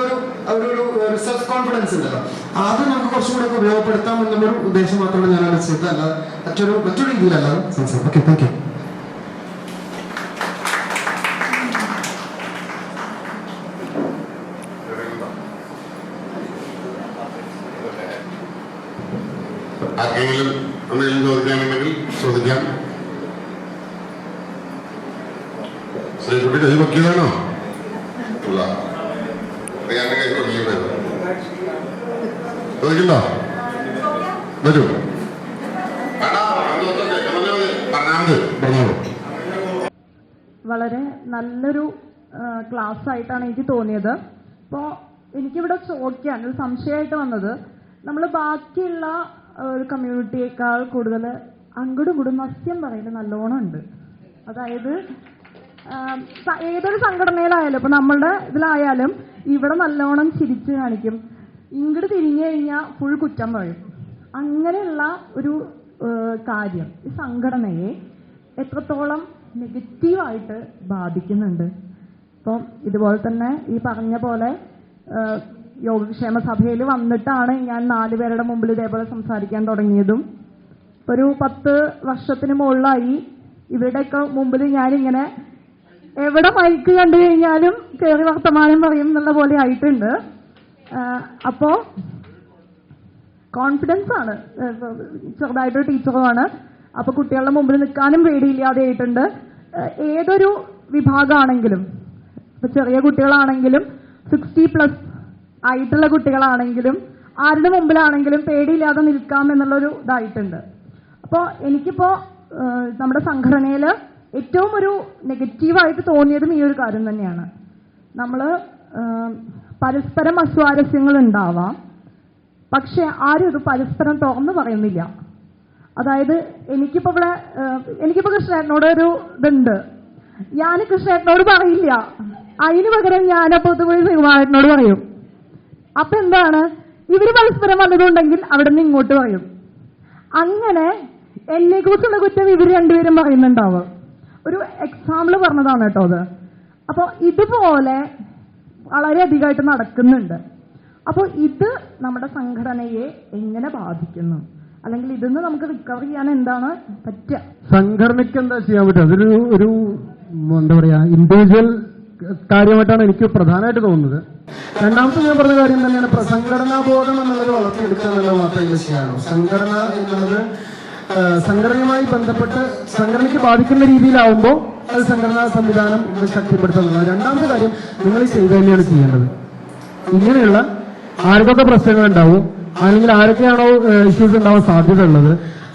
ഒരു സെൽഫ് കോൺഫിഡൻസ് ഉണ്ടല്ലോ, അത് നമുക്ക് കുറച്ചും കൂടെ ഉപയോഗപ്പെടുത്താം എന്നുള്ളൊരു ഉദ്ദേശം മാത്രമാണ് ഞാൻ മനസ്സിലായത്, അല്ലാതെ മറ്റൊരു രീതിയിലല്ലാതെ സംസാരിക്കും. Okay, thank U. ആർക്കെങ്കിലും എന്തെങ്കിലും ചോദിക്കാനുണ്ടെങ്കിൽ ചോദിക്കാം. ശ്രീകുട്ടി കൈ വക്കീലാണോ? ചോദിക്കണ്ടോ? വരൂ. വളരെ നല്ലൊരു ക്ലാസ് ആയിട്ടാണ് എനിക്ക് തോന്നിയത്. ഇപ്പോൾ എനിക്കിവിടെ ചോദിക്കാൻ ഒരു സംശയമായിട്ട് വന്നത്, നമ്മൾ ബാക്കിയുള്ള ഒരു കമ്മ്യൂണിറ്റിയേക്കാൾ കൂടുതൽ അങ്ങോട്ടും ഇങ്ങോട്ടും നസ്യം പറയുന്നത് നല്ലോണം ഉണ്ട്. അതായത് ഏതൊരു സംഘടനയിലായാലും ഇപ്പൊ നമ്മളുടെ ഇതിലായാലും ഇവിടെ നല്ലോണം ചിരിച്ചു കാണിക്കും, ഇങ്ങോട്ട് തിരിഞ്ഞു കഴിഞ്ഞാൽ ഫുൾ കുറ്റം പറയും. അങ്ങനെയുള്ള ഒരു കാര്യം ഈ സംഘടനയെ എത്രത്തോളം നെഗറ്റീവായിട്ട് ബാധിക്കുന്നുണ്ട്? ഇപ്പം ഇതുപോലെ തന്നെ ഈ പറഞ്ഞ പോലെ യോഗക്ഷേമ സഭയിൽ വന്നിട്ടാണ് ഞാൻ 4 പേരുടെ മുമ്പിൽ ഇതേപോലെ സംസാരിക്കാൻ തുടങ്ങിയതും. ഒരു 10 വർഷത്തിന് മുകളിലായി ഇവരുടെയൊക്കെ മുമ്പിൽ ഞാനിങ്ങനെ എവിടെ മൈക്ക് കണ്ടു കഴിഞ്ഞാലും കയറി വർത്തമാനം പറയും എന്നുള്ള പോലെ ആയിട്ടുണ്ട്. അപ്പോ കോൺഫിഡൻസ് ആണ്, ചെറുതായിട്ടൊരു ടീച്ചറുമാണ്, അപ്പൊ കുട്ടികളുടെ മുമ്പിൽ നിൽക്കാനും പേടിയില്ലാതെ ആയിട്ടുണ്ട്. ഏതൊരു വിഭാഗമാണെങ്കിലും, ഇപ്പൊ ചെറിയ കുട്ടികളാണെങ്കിലും 60+ ആയിട്ടുള്ള കുട്ടികളാണെങ്കിലും ആരുടെ മുമ്പിലാണെങ്കിലും പേടിയില്ലാതെ നിൽക്കാം എന്നുള്ളൊരു ഇതായിട്ടുണ്ട്. അപ്പോൾ എനിക്കിപ്പോ നമ്മുടെ സംഘടനയിൽ ഏറ്റവും ഒരു നെഗറ്റീവായിട്ട് തോന്നിയതും ഈ ഒരു കാര്യം തന്നെയാണ്. നമ്മൾ പരസ്പരം അസ്വാരസ്യങ്ങൾ ഉണ്ടാവാം, പക്ഷെ ആരും ഇത് പരസ്പരം തുറന്നു പറയുന്നില്ല. അതായത് എനിക്കിപ്പോ കൃഷ്ണേട്ടനോട് ഒരു ഇതുണ്ട്, ഞാൻ കൃഷ്ണേട്ടനോട് പറയില്ല, അതിന് പകരം ഞാനപ്പുറത്ത് പോയി ശ്രീകുമാരേട്ടനോട് പറയും. അപ്പൊ എന്താണ്, ഇവര് പരസ്പരം വന്നതുണ്ടെങ്കിൽ അവിടെ നിന്ന് ഇങ്ങോട്ട് പറയും. അങ്ങനെ എന്നെ കുറിച്ചുള്ള കുറ്റം ഇവർ രണ്ടുപേരും പറയുന്നുണ്ടാവും. ഒരു എക്സാമ്പിൾ പറഞ്ഞതാണ് കേട്ടോ അത്. അപ്പോൾ ഇതുപോലെ വളരെയധികമായിട്ട് നടക്കുന്നുണ്ട്. അപ്പോൾ ഇത് നമ്മുടെ സംഘടനയെ എങ്ങനെ ബാധിക്കുന്നു, അല്ലെങ്കിൽ ഇതിന്ന് നമുക്ക് റിക്കവർ ചെയ്യാൻ എന്താണ് പറ്റുക? സംഘടനയ്ക്ക് എന്താ ചെയ്യാൻ പറ്റുക? അതൊരു എന്താ പറയാ, ഇൻഡിവിജ്വൽ കാര്യമായിട്ടാണ് എനിക്ക് പ്രധാനമായിട്ട് തോന്നുന്നത്. രണ്ടാമത്തെ ഞാൻ പറഞ്ഞ കാര്യം തന്നെയാണ് സംഘടനാ ബോധം എന്നുള്ളത് വളർത്തിയെടുക്കുക എന്നുള്ളത് മാത്രമേ ചെയ്യാനുള്ളൂ. സംഘടന എന്നുള്ളത് സംഘടനയുമായി ബന്ധപ്പെട്ട് സംഘടനയ്ക്ക് ബാധിക്കുന്ന രീതിയിലാവുമ്പോൾ അത് സംഘടനാ സംവിധാനം ശക്തിപ്പെടുത്തുന്നത്. രണ്ടാമത്തെ കാര്യം നിങ്ങൾ ചെയ്ത് തന്നെയാണ് ചെയ്യേണ്ടത്. ഇങ്ങനെയുള്ള ആർക്കൊക്കെ പ്രശ്നങ്ങൾ ഉണ്ടാവും, അല്ലെങ്കിൽ ആരൊക്കെയാണോ ഇഷ്യൂസ് ഉണ്ടാവാൻ സാധ്യത ഉള്ളത്,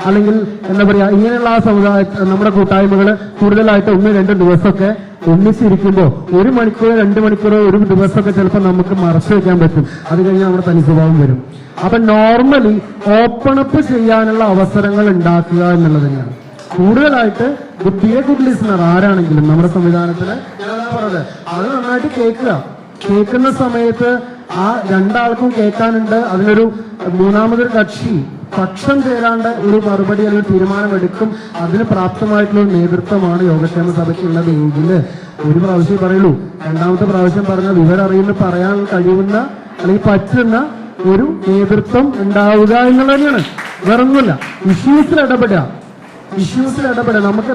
അല്ലെങ്കിൽ എന്താ പറയാ, ഇങ്ങനെയുള്ള ആ സമുദായ നമ്മുടെ കൂട്ടായ്മകൾ കൂടുതലായിട്ട് 1-2 ദിവസമൊക്കെ ഒന്നിച്ചിരിക്കുമ്പോൾ 1 മണിക്കൂർ 2 മണിക്കൂർ ഒരു ദിവസമൊക്കെ ചിലപ്പോൾ നമുക്ക് മറച്ചു വെക്കാൻ പറ്റും. അത് കഴിഞ്ഞാൽ നമ്മുടെ തനി സ്വഭാവം വരും. അപ്പൊ നോർമലി ഓപ്പൺ അപ്പ് ചെയ്യാനുള്ള അവസരങ്ങൾ ഉണ്ടാക്കുക എന്നുള്ളത് തന്നെയാണ് കൂടുതലായിട്ട്. ഗുഡ് ലിസണർ ആരാണെങ്കിലും നമ്മുടെ സംവിധാനത്തിന് പറഞ്ഞത് അത് നന്നായിട്ട് കേൾക്കുന്ന സമയത്ത് ആ രണ്ടാൾക്കും കേൾക്കാനുണ്ട്. അതിനൊരു മൂന്നാമതൊരു കക്ഷി പക്ഷം ചേരാണ്ട് ഒരു മറുപടി അല്ലെങ്കിൽ തീരുമാനം എടുക്കും. അതിന് പ്രാപ്തമായിട്ടുള്ള ഒരു നേതൃത്വമാണ് യോഗക്ഷേമ സഭയ്ക്കുള്ളത് എങ്കിൽ ഒരു പ്രാവശ്യം പറയുള്ളൂ. രണ്ടാമത്തെ പ്രാവശ്യം പറഞ്ഞ വിവരറിയുന്ന പറയാൻ കഴിയുന്ന അല്ലെങ്കിൽ പറ്റുന്ന ഒരു നേതൃത്വം ഉണ്ടാവുക എന്നുള്ളത് തന്നെയാണ്. വേറൊന്നുമില്ല. ഇഷ്യൂസിൽ ഇടപെടുക. നമുക്ക്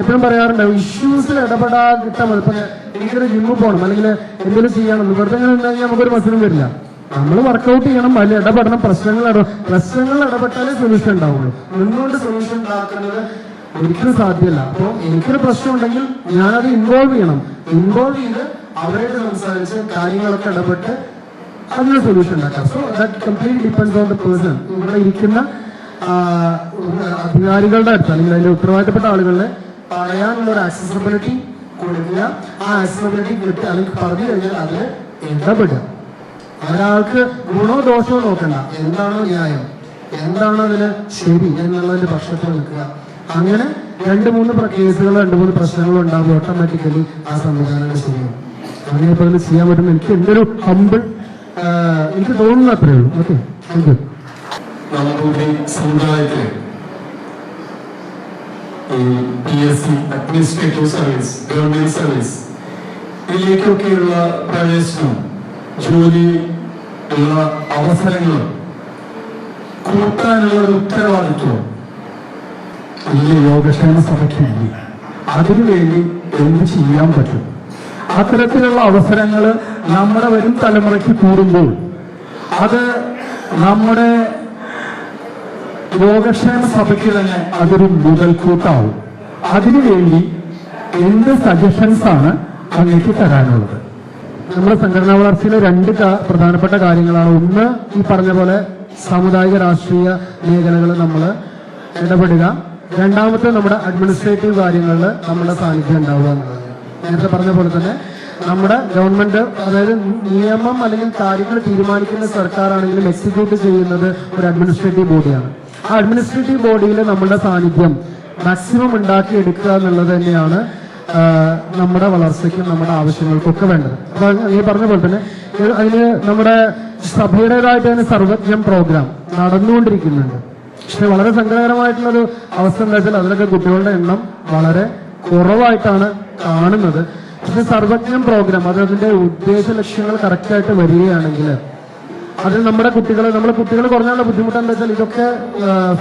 എപ്പോഴും പറയാറുണ്ടാവും, ഇഷ്യൂസിൽ ഇടപെടാതിട്ടാൽ മതി. ഇപ്പൊ എനിക്കൊരു ജിമ്മിൽ പോകണം അല്ലെങ്കിൽ എന്തെങ്കിലും ചെയ്യണം, വെറുതെ ഇങ്ങനെ ഉണ്ടെങ്കിൽ നമുക്കൊരു മത്സരം വരില്ല. നമ്മൾ വർക്കൗട്ട് ചെയ്യണം, അതിൽ ഇടപെടണം. പ്രശ്നങ്ങൾ ഇടപെട്ടാലേ സൊല്യൂഷൻ ഉണ്ടാവുള്ളൂ. നിന്നുകൊണ്ട് സൊല്യൂഷൻ ഉണ്ടാക്കുന്നത് ഒരിക്കലും സാധ്യമല്ല. അപ്പോൾ എനിക്കൊരു പ്രശ്നം ഉണ്ടെങ്കിൽ ഞാനത് ഇൻവോൾവ് ചെയ്ത് അവരായിട്ട് സംസാരിച്ച് കാര്യങ്ങളൊക്കെ ഇടപെട്ട് അതിന് സൊല്യൂഷൻ ഉണ്ടാക്കാം. So that completely depends on the person. ഇവിടെ ഇരിക്കുന്ന അധികാരികളുടെ അടുത്ത് അല്ലെങ്കിൽ അതിന്റെ ഉത്തരവാദിത്തപ്പെട്ട ആളുകളെ പറയാനുള്ള ഒരു ആക്സസിബിലിറ്റി കൊടുക്കുക. ആ ആക്സസിബിലിറ്റി കിട്ടുക അല്ലെങ്കിൽ പറഞ്ഞു കഴിഞ്ഞാൽ അതിൽ ഇടപെടുക. ഒരാൾക്ക് ഗുണോ ദോഷമോ നോക്കണ്ട, എന്താണോ ന്യായം, എന്താണോ അതിന് ശരി എന്നുള്ളതിന്റെ പക്ഷത്തിൽ നിൽക്കുക. അങ്ങനെ 2-3 കേസുകൾ 2-3 പ്രശ്നങ്ങൾ ഉണ്ടാകും, ഓട്ടോമാറ്റിക്കലി ആ സംവിധാനങ്ങൾ ചെയ്യും. അങ്ങനെയപ്പോൾ അതിന് ചെയ്യാൻ പറ്റുന്ന എനിക്ക് എൻ്റെ ഒരു ഹമ്പിൾ എനിക്ക് തോന്നുന്നു അത്രയേ ഉള്ളൂ. Okay, thank you. നമ്മുടെ സമുദായത്തിൽ PSC administrative service, government service ഇതിലേക്കൊക്കെയുള്ള പ്രവേശനം, ജോലി ഉള്ള അവസരങ്ങൾ കൂട്ടാനുള്ള ഒരു ഉത്തരവാദിത്വം വലിയ യോഗക്ഷേമ സഭയ്ക്കില്ല. അതിനുവേണ്ടി എന്ത് ചെയ്യാൻ പറ്റും? അത്തരത്തിലുള്ള അവസരങ്ങൾ നമ്മുടെ വരും തലമുറയ്ക്ക് കൂടുമ്പോൾ അത് നമ്മുടെ യോഗക്ഷേമ സഭയ്ക്ക് തന്നെ അതൊരു മുതൽക്കൂട്ടാവും. അതിനുവേണ്ടി എന്ത് സജഷൻസ് ആണ് അങ്ങേക്ക് തരാനുള്ളത്? നമ്മുടെ സംഘടനാ വളർച്ചയിലെ 2 പ്രധാനപ്പെട്ട കാര്യങ്ങളാണ്. ഒന്ന്, ഈ പറഞ്ഞ പോലെ സാമുദായിക രാഷ്ട്രീയ മേഖലകൾ നമ്മൾ ഇടപെടുക. രണ്ടാമത്തെ, നമ്മുടെ അഡ്മിനിസ്ട്രേറ്റീവ് കാര്യങ്ങളിൽ നമ്മുടെ സാന്നിധ്യം ഉണ്ടാവുക എന്നുള്ളത്. നേരത്തെ പറഞ്ഞ പോലെ തന്നെ നമ്മുടെ ഗവൺമെന്റ്, അതായത് നിയമം അല്ലെങ്കിൽ കാര്യങ്ങൾ തീരുമാനിക്കുന്ന സർക്കാരാണെങ്കിലും എക്സിക്യൂട്ട് ചെയ്യുന്നത് ഒരു അഡ്മിനിസ്ട്രേറ്റീവ് ബോഡിയാണ്. ആ അഡ്മിനിസ്ട്രേറ്റീവ് ബോഡിയിൽ നമ്മുടെ സാന്നിധ്യം മാക്സിമം ഉണ്ടാക്കിയെടുക്കുക എന്നുള്ളത് തന്നെയാണ് നമ്മുടെ വളർച്ചയ്ക്കും നമ്മുടെ ആവശ്യങ്ങൾക്കൊക്കെ വേണ്ടത്. അപ്പൊ ഈ പറഞ്ഞ പോലെ തന്നെ അതിന് നമ്മുടെ സഭയുടേതായിട്ട് തന്നെ സർവജ്ഞം പ്രോഗ്രാം നടന്നുകൊണ്ടിരിക്കുന്നുണ്ട്. പക്ഷെ വളരെ സങ്കടകരമായിട്ടുള്ളൊരു അവസ്ഥ എന്താ വെച്ചാൽ അതിലൊക്കെ കുട്ടികളുടെ എണ്ണം വളരെ കുറവായിട്ടാണ് കാണുന്നത്. പക്ഷെ സർവജ്ഞം പ്രോഗ്രാം അത് അതിന്റെ ഉദ്ദേശ ലക്ഷ്യങ്ങൾ കറക്റ്റായിട്ട് വരികയാണെങ്കിൽ അതിൽ നമ്മുടെ കുട്ടികൾ കുറഞ്ഞാലുള്ള ബുദ്ധിമുട്ട് എന്താ വെച്ചാൽ ഇതൊക്കെ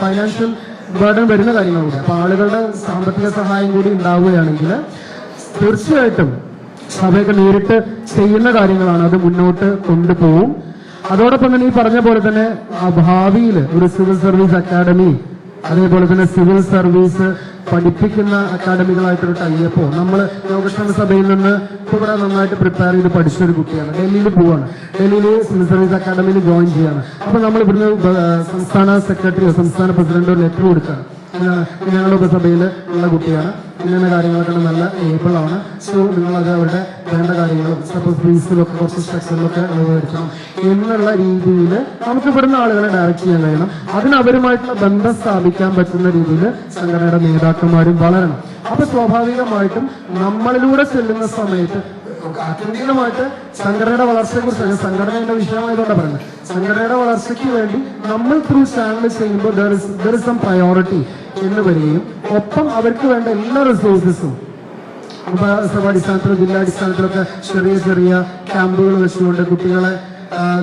ഫൈനാൻഷ്യൽ ബർഡൻ വരുന്ന കാര്യങ്ങളുണ്ട്. അപ്പൊ ആളുകളുടെ സാമ്പത്തിക സഹായം കൂടി ഉണ്ടാവുകയാണെങ്കിൽ തീർച്ചയായിട്ടും സഭയൊക്കെ നേരിട്ട് ചെയ്യുന്ന കാര്യങ്ങളാണ്, അത് മുന്നോട്ട് കൊണ്ടുപോകും. അതോടൊപ്പം തന്നെ ഈ പറഞ്ഞ പോലെ തന്നെ ഭാവിയിൽ ഒരു സിവിൽ സർവീസ് അക്കാഡമി, അതേപോലെ തന്നെ സിവിൽ സർവീസ് പഠിപ്പിക്കുന്ന അക്കാഡമികളായിട്ടൊരു ടൈപ്പോ നമ്മൾ യോഗക്ഷേമ സഭയിൽ നിന്ന് ഇവിടെ നന്നായിട്ട് പ്രിപ്പയർ ചെയ്ത് പഠിച്ചൊരു കുട്ടിയാണ്, ഡൽഹിയിൽ പോവാണ്, ഡൽഹിയിൽ സിവിൽ സർവീസ് അക്കാഡമിയിൽ ജോയിൻ ചെയ്യാണ്. അപ്പൊ നമ്മൾ ഇവിടുന്ന് സംസ്ഥാന സെക്രട്ടറിയോ സംസ്ഥാന പ്രസിഡന്റോ ലെറ്റർ കൊടുക്കുകയാണ്, ഞങ്ങളുടെ ഉപസഭയിൽ ഉള്ള കുട്ടിയാണ്, ഇങ്ങനെ കാര്യങ്ങളൊക്കെ നല്ല ഏബിൾ ആണ്, സോ നിങ്ങളത് അവരുടെ വേണ്ട കാര്യങ്ങളും സപ്പോസ് ഫീസിലൊക്കെ കുറച്ച് സ്ട്രക്ചറിലൊക്കെ അനുഭവിക്കണം എന്നുള്ള രീതിയിൽ നമുക്ക് ഇവിടുന്ന് ആളുകളെ ഡയറക്റ്റ് ചെയ്യാൻ കഴിയണം. അതിന് അവരുമായിട്ടുള്ള ബന്ധം സ്ഥാപിക്കാൻ പറ്റുന്ന രീതിയിൽ സംഘടനയുടെ നേതാക്കന്മാരും വളരണം. അപ്പൊ സ്വാഭാവികമായിട്ടും നമ്മളിലൂടെ ചെല്ലുന്ന സമയത്ത് ആത്യന്തികമായിട്ട് സംഘടനയുടെ വളർച്ചയെ കുറിച്ച് സംഘടനയുടെ വിഷയമായതുകൊണ്ടാണ് പറയുന്നത്. സംഘടനയുടെ വളർച്ചയ്ക്ക് വേണ്ടി നമ്മൾ ത്രൂ ചാനൽ ചെയ്യുമ്പോൾ ദർ ഇസ് സം പ്രയോറിറ്റി എന്ന് വരികയും ഒപ്പം അവർക്ക് വേണ്ട എല്ലാ റിസോഴ്സസും സഭാടിസ്ഥാനത്തിലും ജില്ലാടിസ്ഥാനത്തിലൊക്കെ ചെറിയ ചെറിയ ക്യാമ്പുകൾ വെച്ചുകൊണ്ട് കുട്ടികളെ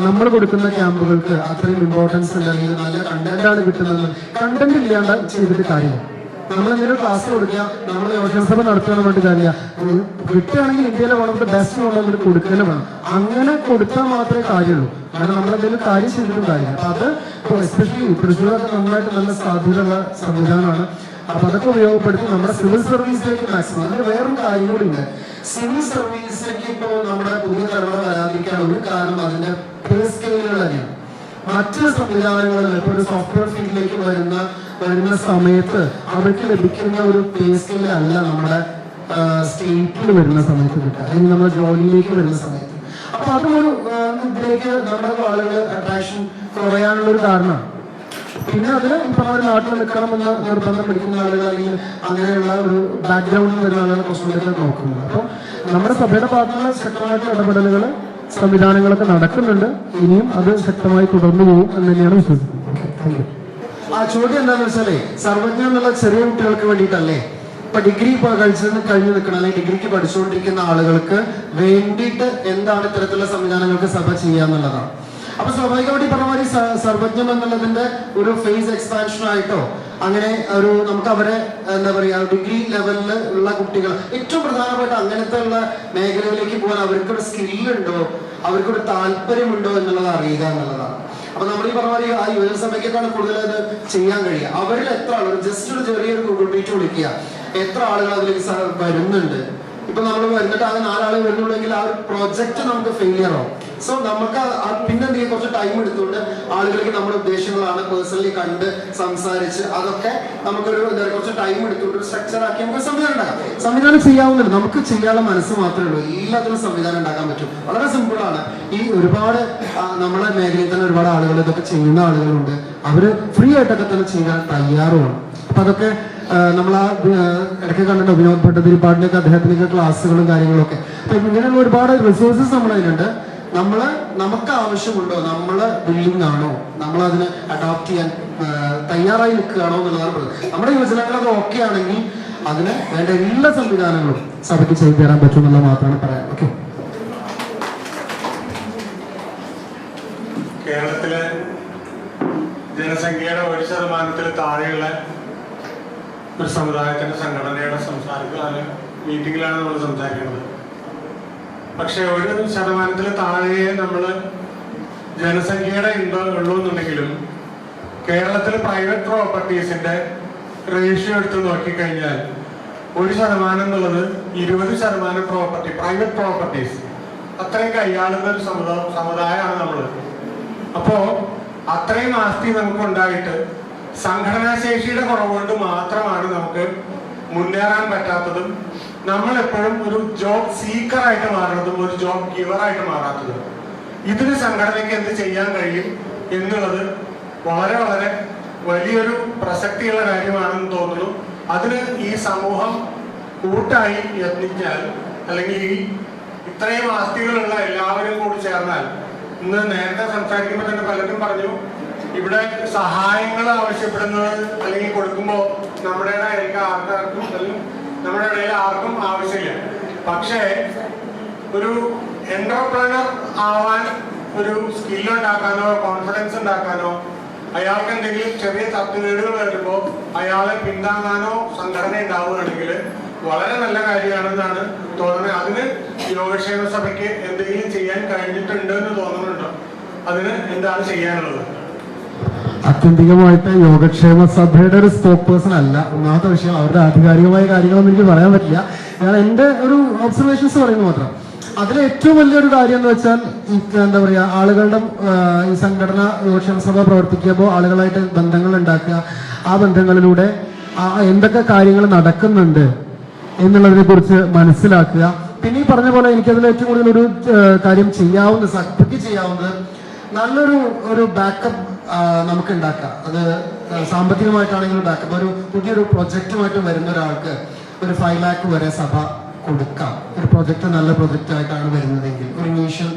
നമ്മൾ കൊടുക്കുന്ന ക്യാമ്പുകൾക്ക് അത്രയും ഇമ്പോർട്ടൻസ് ഉണ്ടെങ്കിൽ നല്ല കണ്ടന്റാണ് കിട്ടുന്നത്. കണ്ടന്റ് ഇല്ലാണ്ട് ചെയ്തിട്ട് കാര്യമില്ല. നമ്മളെന്തെങ്കിലും ക്ലാസ് കൊടുക്കുക, നമ്മൾ യോഗക്ഷേമ സഭ നടത്തുകയെന്ന് പറഞ്ഞിട്ട് കാര്യമില്ല. കിട്ടുകയാണെങ്കിൽ ഇന്ത്യയിലെ വൺ ഓഫ് ദ ബെസ്റ്റ് കൊണ്ടുവന്നിട്ട് കൊടുക്കലും വേണം. അങ്ങനെ കൊടുത്താൽ മാത്രമേ കാര്യമുള്ളൂ. കാരണം നമ്മളെന്തെങ്കിലും കാര്യം ചെയ്തിട്ടും കാര്യമില്ല. അപ്പൊ അത് എസ്പെഷ്യലി തൃശ്ശൂരൊക്കെ നന്നായിട്ട് നല്ല സാധ്യതയുള്ള സംവിധാനമാണ്. അപ്പൊ അതൊക്കെ ഉപയോഗപ്പെടുത്തി നമ്മുടെ സിവിൽ സർവീസിലേക്ക് മാക്സിമം. അതിന് വേറൊരു കാര്യം കൂടി ഉണ്ട്. സിവിൽ സർവീസിലേക്ക് ഇപ്പോൾ നമ്മുടെ പുതിയ തലമുറ വരാതിരിക്കാൻ ഒരു കാരണം അതിന്റെ പേ സ്കെയിലുകൾ തന്നെയാണ്. മറ്റ് സംവിധാനങ്ങളിൽ ഇപ്പോൾ ഒരു സോഫ്റ്റ്വെയർ ഫീൽഡിലേക്ക് വരുന്ന സമയത്ത് അവർക്ക് ലഭിക്കുന്ന ഒരു പേ സ്കെയിലല്ല നമ്മുടെ സ്റ്റേറ്റിൽ വരുന്ന സമയത്ത് കിട്ടുക, അല്ലെങ്കിൽ നമ്മുടെ ജോലിയിലേക്ക് വരുന്ന സമയത്ത്. അപ്പൊ അതും ഒരു ഇതിലേക്ക് നമ്മുടെ ആളുകൾ അട്രാക്ഷൻ കുറയാനുള്ള ഒരു കാരണമാണ്. പിന്നെ അതിന് ഇപ്പൊ അവർ നാട്ടിൽ നിൽക്കണമെന്ന് നിർബന്ധം പിടിക്കുന്ന ആളുകൾ അല്ലെങ്കിൽ അങ്ങനെയുള്ള ഒരു ബാക്ക്ഗ്രൗണ്ടിൽ വരുന്ന ആളുകളെ കുറച്ചുകൂടി നോക്കുന്നത്. അപ്പം നമ്മുടെ സഭയുടെ ഭാഗത്തുള്ള ശക്തമായിട്ടുള്ള ഇടപെടലുകൾ സംവിധാനങ്ങളൊക്കെ നടക്കുന്നുണ്ട്. ഇനിയും അത് ശക്തമായി തുടർന്നു പോകും എന്ന് തന്നെയാണ് വിശ്വസിക്കുന്നത്. ആ ചോദ്യം എന്താണെന്ന് വെച്ചാലേ, സർവജ്ഞ എന്നുള്ള ചെറിയ കുട്ടികൾക്ക് വേണ്ടിയിട്ടല്ലേ ഇപ്പൊ ഡിഗ്രി കഴിഞ്ഞ് നിൽക്കണം അല്ലെങ്കിൽ ഡിഗ്രിക്ക് പഠിച്ചുകൊണ്ടിരിക്കുന്ന ആളുകൾക്ക് വേണ്ടിയിട്ട് എന്താണ് ഇത്തരത്തിലുള്ള സംവിധാനങ്ങൾക്ക് സഭ ചെയ്യാന്നുള്ളതാണ്. അപ്പൊ സ്വാഭാവികമായിട്ട് ഈ പറഞ്ഞ മാതിരി സർവജ്ഞം എന്നുള്ളതിന്റെ ഒരു ഫേസ് എക്സ്പാൻഷൻ ആയിട്ടോ അങ്ങനെ ഒരു നമുക്ക് അവരെ എന്താ പറയാ ഡിഗ്രി ലെവലിൽ ഉള്ള കുട്ടികൾ ഏറ്റവും പ്രധാനമായിട്ട് അങ്ങനത്തെ ഉള്ള മേഖലയിലേക്ക് പോകാൻ അവർക്കൊരു സ്കില്ലുണ്ടോ, അവർക്കൊരു താല്പര്യമുണ്ടോ എന്നുള്ളത് അറിയുക എന്നുള്ളതാണ്. അപ്പൊ നമ്മൾ ഈ പറഞ്ഞ മാതിരി ആ യുവജനസഭയ്ക്കാണ് കൂടുതൽ അത് ചെയ്യാൻ കഴിയുക. അവരിൽ എത്ര ആളുകൾ ജസ്റ്റ് ഒരു ചെറിയൊരു ഗൂഗിൾ മീറ്റ് വിളിക്കുക, എത്ര ആളുകൾ അതിലേക്ക് വരുന്നുണ്ട്. ഇപ്പൊ നമ്മൾ വരുന്നിട്ട് അത് 4 ആളെ വരുന്നുള്ളെങ്കിൽ ആ ഒരു പ്രോജക്റ്റ് നമുക്ക് ഫെയിലിയർ ആവും. സോ നമുക്ക് പിന്നെ എന്തെങ്കിലും കുറച്ച് ടൈം എടുത്തുകൊണ്ട് ആളുകൾക്ക് നമ്മുടെ ഉദ്ദേശങ്ങളാണ് പേഴ്സണലി കണ്ട് സംസാരിച്ച് അതൊക്കെ നമുക്കൊരു കുറച്ച് ടൈം എടുത്തുകൊണ്ട് ഒരു സ്ട്രക്ചർ ആക്കി നമുക്ക് സംവിധാനം ഉണ്ടാക്കാം. സംവിധാനം ചെയ്യാവുന്നുണ്ട്, നമുക്ക് ചെയ്യാനുള്ള മനസ്സ് മാത്രമേ ഉള്ളൂ. എല്ലാത്തിനും സംവിധാനം ഉണ്ടാക്കാൻ പറ്റും. വളരെ സിമ്പിൾ ആണ്. ഈ ഒരുപാട് നമ്മുടെ മേഖലയിൽ തന്നെ ഒരുപാട് ആളുകൾ ഇതൊക്കെ ചെയ്യുന്ന ആളുകളുണ്ട്. അവര് ഫ്രീ ആയിട്ടൊക്കെ തന്നെ ചെയ്യാൻ തയ്യാറുമാണ്. അപ്പം അതൊക്കെ നമ്മൾ ആ ഇടയ്ക്ക് കണ്ടിട്ട് വിനോദ് ഭട്ടതിരിപ്പാടിൻ്റെയൊക്കെ അദ്ദേഹത്തിൻ്റെയൊക്കെ ക്ലാസ്സുകളും കാര്യങ്ങളൊക്കെ. അപ്പം ഇങ്ങനെയുള്ള ഒരുപാട് റിസോഴ്സസ് നമ്മളതിലുണ്ട്. നമുക്ക് ആവശ്യമുണ്ടോ, നമ്മൾ വില്ലിങ് ആണോ, നമ്മൾ അതിന് അഡോപ്റ്റ് ചെയ്യാൻ തയ്യാറായി നിൽക്കുകയാണോ എന്നുള്ളതാണ് പറയുന്നത്. നമ്മുടെ യുവജനങ്ങൾ അത് ഓക്കെ ആണെങ്കിൽ അതിന് വേണ്ട എല്ലാ സംവിധാനങ്ങളും സഭയ്ക്ക് ചെയ്തു തരാൻ പറ്റും എന്നുള്ളത് മാത്രമാണ് പറയാൻ. ഓക്കെ. കേരളത്തിലെ ജനസംഖ്യയുടെ 1% താഴെയുള്ള ഒരു സമുദായത്തിന്റെ സംഘടനയുടെ മീറ്റിംഗിലാണ് നമ്മൾ സംസാരിക്കുന്നത്. പക്ഷെ 1% താഴെ നമ്മൾ ജനസംഖ്യയുടെ ഉള്ളൂ എന്നുണ്ടെങ്കിലും കേരളത്തിൽ പ്രൈവറ്റ് പ്രോപ്പർട്ടീസിന്റെ റേഷ്യോ എടുത്ത് നോക്കിക്കഴിഞ്ഞാൽ 1% എന്നുള്ളത് 20% പ്രോപ്പർട്ടി, പ്രൈവറ്റ് പ്രോപ്പർട്ടീസ് അത്രയും കൈയാളുന്ന ഒരു സമുദായമാണ് നമ്മൾ. അപ്പോ അത്രയും ആസ്തി നമുക്ക് ഉണ്ടായിട്ട് സംഘടനാശേഷിയുടെ കുറവുകൊണ്ട് മാത്രമാണ് നമുക്ക് മുന്നേറാൻ പറ്റാത്തതും നമ്മൾ എപ്പോഴും ഒരു ജോബ് സീക്കറായിട്ട് മാറുന്നതും ഒരു ജോബ് ഗിവറായിട്ട് മാറാത്തതും. ഇതിന് സംഘടനയ്ക്ക് എന്ത് ചെയ്യാൻ കഴിയും എന്നുള്ളത് വളരെ വളരെ വലിയൊരു പ്രസക്തിയുള്ള കാര്യമാണെന്ന് തോന്നുന്നു. അതിന് ഈ സമൂഹം കൂട്ടായി യത്നിച്ചാൽ, അല്ലെങ്കിൽ ഈ ഇത്രയും ആസ്തികളുള്ള എല്ലാവരും കൂടി ചേർന്നാൽ, ഇന്ന് നേരത്തെ സംസാരിക്കുമ്പോൾ തന്നെ പലരും പറഞ്ഞു ഇവിടെ സഹായങ്ങൾ ആവശ്യപ്പെടുന്നത് അല്ലെങ്കിൽ കൊടുക്കുമ്പോൾ നമ്മുടെ ആർക്കും അല്ലെങ്കിൽ നമ്മുടെ ഇടയിൽ ആർക്കും ആവശ്യമില്ല. പക്ഷേ ഒരു എന്റർപ്രണർ ആവാൻ, ഒരു സ്കിൽ ഉണ്ടാക്കാനോ കോൺഫിഡൻസ് ഉണ്ടാക്കാനോ, അയാൾക്ക് എന്തെങ്കിലും ചെറിയ തട്ടുകേടുകൾ വരുമ്പോൾ അയാളെ പിന്താങ്ങാനോ സംഘടന ഉണ്ടാവുകയാണെങ്കിൽ വളരെ നല്ല കാര്യമാണെന്നാണ് തോന്നുന്നത്. അതിന് യോഗക്ഷേമ സഭയ്ക്ക് എന്തെങ്കിലും ചെയ്യാൻ കഴിഞ്ഞിട്ടുണ്ട് എന്ന് തോന്നുന്നുണ്ടോ? അതിന് എന്താണ് ചെയ്യാനുള്ളത്? ആത്യന്തികമായിട്ട് യോഗക്ഷേമ സഭയുടെ ഒരു സ്പോക്ക് പേഴ്സൺ അല്ല ഒന്നാമത്തെ വിഷയം. അവരുടെ ആധികാരികമായ കാര്യങ്ങളൊന്നും എനിക്ക് പറയാൻ പറ്റില്ല. ഞാൻ എൻ്റെ ഒരു ഒബ്സർവേഷൻസ് പറയുന്നത് മാത്രം. അതിലെ ഏറ്റവും വലിയൊരു കാര്യം എന്ന് വെച്ചാൽ എന്താ പറയുക, ആളുകളുടെ ഈ സംഘടന യോഗക്ഷേമ സഭ പ്രവർത്തിക്കുമ്പോൾ ആളുകളായിട്ട് ബന്ധങ്ങൾ ഉണ്ടാക്കുക, ആ ബന്ധങ്ങളിലൂടെ എന്തൊക്കെ കാര്യങ്ങൾ നടക്കുന്നുണ്ട് എന്നുള്ളതിനെ കുറിച്ച് മനസ്സിലാക്കുക. പിന്നെ ഈ പറഞ്ഞ പോലെ എനിക്കതിൽ ഏറ്റവും കൂടുതൽ ഒരു കാര്യം ചെയ്യാവുന്നത്, സഭയ്ക്ക് ചെയ്യാവുന്നത്, നല്ലൊരു ബാക്കപ്പ് നമുക്ക് ഉണ്ടാക്കാം. അത് സാമ്പത്തികമായിട്ടാണെങ്കിലും ബാക്കപ്പ്. ഒരു പുതിയൊരു പ്രൊജക്റ്റുമായിട്ട് വരുന്ന ഒരാൾക്ക് ഒരു 5 lakh വരെ സഭ കൊടുക്കാം. ഒരു പ്രൊജക്റ്റ് നല്ല പ്രൊജക്റ്റ് ആയിട്ടാണ് വരുന്നതെങ്കിൽ ഒരു ഇനീഷ്യൽ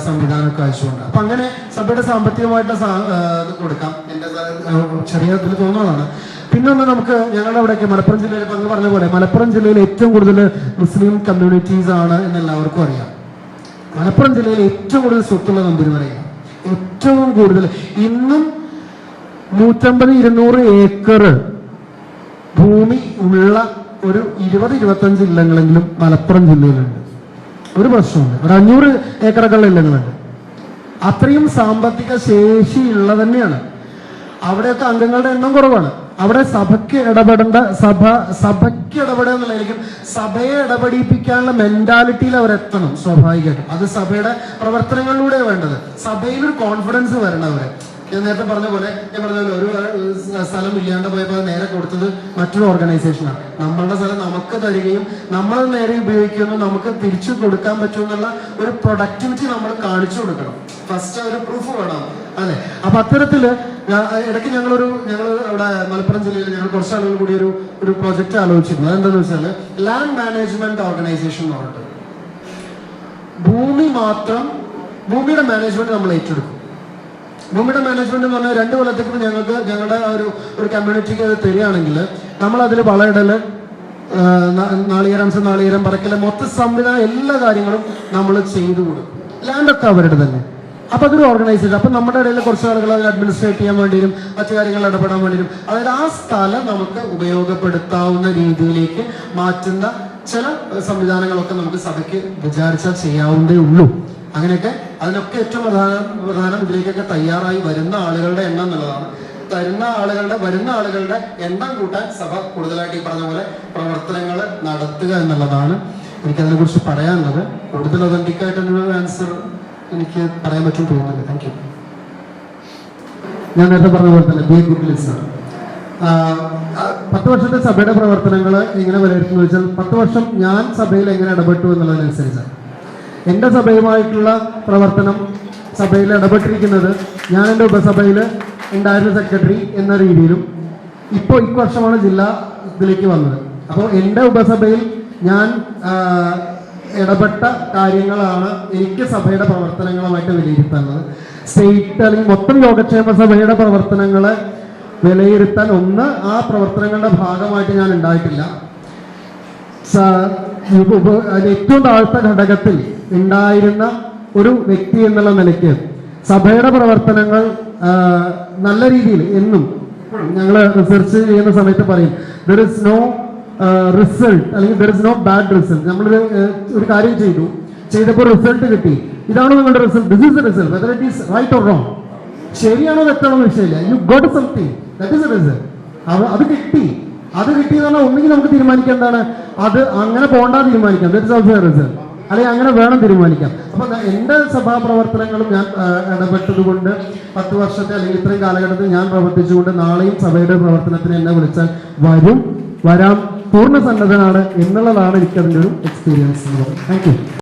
സംവിധാനമൊക്കെ അയച്ചുകൊണ്ട്. അപ്പൊ അങ്ങനെ സഭയുടെ സാമ്പത്തികമായിട്ടുള്ള കൊടുക്കാം. എൻ്റെ ചെറിയ ഇതിൽ തോന്നുന്നതാണ്. പിന്നെ ഒന്ന് നമുക്ക് ഞങ്ങളുടെ അവിടെയൊക്കെ മലപ്പുറം ജില്ലയിൽ പങ്ക് പറഞ്ഞ പോലെ മലപ്പുറം ജില്ലയിൽ ഏറ്റവും കൂടുതൽ മുസ്ലിം കമ്മ്യൂണിറ്റീസ് ആണ് എന്ന് എല്ലാവർക്കും അറിയാം. മലപ്പുറം ജില്ലയിൽ ഏറ്റവും കൂടുതൽ സ്വത്തുള്ള നമ്പൂതിരിമാരെയാണ്. ഏറ്റവും കൂടുതൽ ഇന്നും 150-200 ഏക്കർ ഭൂമി ഉള്ള ഒരു 20-25 ഇല്ലങ്ങളെങ്കിലും മലപ്പുറം ജില്ലയിലുണ്ട്. ഒരു പ്രശ്നമുണ്ട്. ഒരു 500 ഏക്കറൊക്കെയുള്ള ഇല്ലങ്ങളുണ്ട്. അത്രയും സാമ്പത്തിക ശേഷിയുള്ള തന്നെയാണ്. അവിടെയൊക്കെ അംഗങ്ങളുടെ എണ്ണം കുറവാണ്. അവിടെ സഭയ്ക്ക് ഇടപെടേണ്ട, സഭയ്ക്ക് ഇടപെടുക എന്നുള്ളതായിരിക്കും. സഭയെ ഇടപെടിപ്പിക്കാനുള്ള മെന്റാലിറ്റിയിൽ അവരെത്തണം സ്വാഭാവികമായിട്ടും. അത് സഭയുടെ പ്രവർത്തനങ്ങളിലൂടെ വേണ്ടത്. സഭയിലൊരു കോൺഫിഡൻസ് വരണം അവരെ. ഞാൻ നേരത്തെ പറഞ്ഞ പോലെ, ഞാൻ പറഞ്ഞല്ലോ, ഒരു സ്ഥലം ഇല്ലാണ്ട് പോയപ്പോൾ അത് നേരെ കൊടുത്തത് മറ്റൊരു ഓർഗനൈസേഷനാണ്. നമ്മളുടെ സ്ഥലം നമുക്ക് തരികയും നമ്മളത് നേരെ ഉപയോഗിക്കുന്നു, നമുക്ക് തിരിച്ചു കൊടുക്കാൻ പറ്റുമെന്നുള്ള ഒരു പ്രൊഡക്ടിവിറ്റി നമ്മൾ കാണിച്ചു കൊടുക്കണം. ഫസ്റ്റ് ഒരു പ്രൂഫ് വേണം. അതെ. അപ്പൊ അത്തരത്തില് ഇടയ്ക്ക് ഞങ്ങൾ അവിടെ മലപ്പുറം ജില്ലയിൽ ഞങ്ങൾ കുറച്ച് ആളുകൾ കൂടി ഒരു പ്രോജക്റ്റ് ആലോചിച്ചിരുന്നു. അതെന്താണെന്ന് വെച്ചാൽ ലാൻഡ് മാനേജ്മെന്റ് ഓർഗനൈസേഷൻ എന്ന് പറഞ്ഞിട്ട് ഭൂമിയുടെ മാനേജ്മെന്റ് നമ്മൾ ഏറ്റെടുക്കും. ഭൂമിയുടെ മാനേജ്മെന്റ് എന്ന് പറഞ്ഞാൽ 2 കൊല്ലത്തേക്ക് ഞങ്ങളുടെ ഒരു കമ്മ്യൂണിറ്റിക്ക് അത് തരികയാണെങ്കിൽ നമ്മൾ അതിൽ വളയിടല്, നാളികേരം പറക്കല്, മൊത്തം സംവിധാനം എല്ലാ കാര്യങ്ങളും നമ്മൾ ചെയ്തു കൊടുക്കും. ലാൻഡൊക്കെ അവരുടെ തന്നെ. അപ്പൊ അതൊരു ഓർഗനൈസേഷൻ. അപ്പൊ നമ്മുടെ ഇടയിൽ കുറച്ച് ആളുകൾ അത് അഡ്മിനിസ്ട്രേറ്റ് ചെയ്യാൻ വേണ്ടിയും മറ്റു കാര്യങ്ങൾ ഇടപെടാൻ വേണ്ടിയും, അതായത് ആ സ്ഥലം നമുക്ക് ഉപയോഗപ്പെടുത്താവുന്ന രീതിയിലേക്ക് മാറ്റുന്ന ചില സംവിധാനങ്ങളൊക്കെ നമുക്ക് സഭയ്ക്ക് വിചാരിച്ചാൽ ചെയ്യാവുന്നതേ ഉള്ളൂ. അങ്ങനെയൊക്കെ അതിനൊക്കെ ഏറ്റവും പ്രധാനം ഇതിലേക്കൊക്കെ തയ്യാറായി വരുന്ന ആളുകളുടെ എണ്ണം എന്നുള്ളതാണ്. വരുന്ന ആളുകളുടെ എണ്ണം കൂട്ടാൻ സഭ കൂടുതലായിട്ട് ഈ പറഞ്ഞ പോലെ പ്രവർത്തനങ്ങൾ നടത്തുക എന്നുള്ളതാണ് എനിക്കതിനെ കുറിച്ച് പറയാനുള്ളത്. കൂടുതൽ ഒതന്റിക് ആയിട്ടൊരു ആൻസർ എനിക്ക് പറയാൻ പറ്റും തോന്നുന്നില്ല. Thank you. ഞാൻ നേരത്തെ പറഞ്ഞ പോലെ തന്നെ ബി എ ഗുഡ് ലിസണർ. 10 വർഷത്തെ സഭയുടെ പ്രവർത്തനങ്ങൾ എങ്ങനെ വിലയിരുത്തുന്നു വെച്ചാൽ 10 വർഷം ഞാൻ സഭയിൽ എങ്ങനെ ഇടപെട്ടു എന്നുള്ളതിനനുസരിച്ചാണ്. എൻ്റെ സഭയുമായിട്ടുള്ള പ്രവർത്തനം, സഭയിൽ ഇടപെട്ടിരിക്കുന്നത് ഞാൻ എൻ്റെ ഉപസഭയിൽ ഉണ്ടായിരുന്ന സെക്രട്ടറി എന്ന രീതിയിലും ഇപ്പോൾ ഇക്കൊല്ലമാണ് ജില്ലാ ഇതിലേക്ക് വന്നത്. അപ്പോൾ എൻ്റെ ഉപസഭയിൽ ഞാൻ ഇടപെട്ട കാര്യങ്ങളാണ് എനിക്ക് സഭയുടെ പ്രവർത്തനങ്ങളുമായിട്ട് വിലയിരുത്തുന്നത്. സ്റ്റേറ്റ് അല്ലെങ്കിൽ മൊത്തം യോഗക്ഷേമ സഭയുടെ പ്രവർത്തനങ്ങളെ വിലയിരുത്താൻ ആ പ്രവർത്തനങ്ങളുടെ ഭാഗമായിട്ട് ഞാൻ ഉണ്ടായിട്ടില്ല. ഏറ്റവും താഴ്ത്ത ഘടകത്തിൽ ഉണ്ടായിരുന്ന ഒരു വ്യക്തി എന്നുള്ള നിലയ്ക്ക് സഭയുടെ പ്രവർത്തനങ്ങൾ നല്ല രീതിയിൽ എന്നും ഞങ്ങൾ റിസർച്ച് ചെയ്യുന്ന സമയത്ത് പറയും ദർ ഇസ് നോ റിസൾട്ട് അല്ലെങ്കിൽ there is no bad result. നമ്മളൊരു കാര്യം ചെയ്തപ്പോൾ റിസൾട്ട് കിട്ടി, ഇതാണോ നിങ്ങളുടെ result, this is the result, whether it is right or wrong, ശരിയാണോ തെറ്റാണോ വിഷയമില്ല, you got something, that is a result. അത് കിട്ടിയെന്ന് പറഞ്ഞാൽ ഒന്നുകിൽ നമുക്ക് തീരുമാനിക്കാം എന്താണ് അത് അങ്ങനെ പോകണ്ട തീരുമാനിക്കാം, that is also A result, അല്ലെങ്കിൽ അങ്ങനെ വേണം തീരുമാനിക്കാം. അപ്പൊ എൻ്റെ സഭാ പ്രവർത്തനങ്ങളും ഞാൻ ഇടപെട്ടതുകൊണ്ട് 10 വർഷത്തെ അല്ലെങ്കിൽ ഇത്രയും കാലഘട്ടത്തിൽ ഞാൻ പ്രവർത്തിച്ചുകൊണ്ട് നാളെയും സഭയുടെ പ്രവർത്തനത്തിന് എന്നെ വിളിച്ചാൽ വരാൻ പൂർണ്ണ സന്നദ്ധനാണ് എന്നുള്ളതാണ് എനിക്കതിൻ്റെ ഒരു എക്സ്പീരിയൻസ്. Thank you.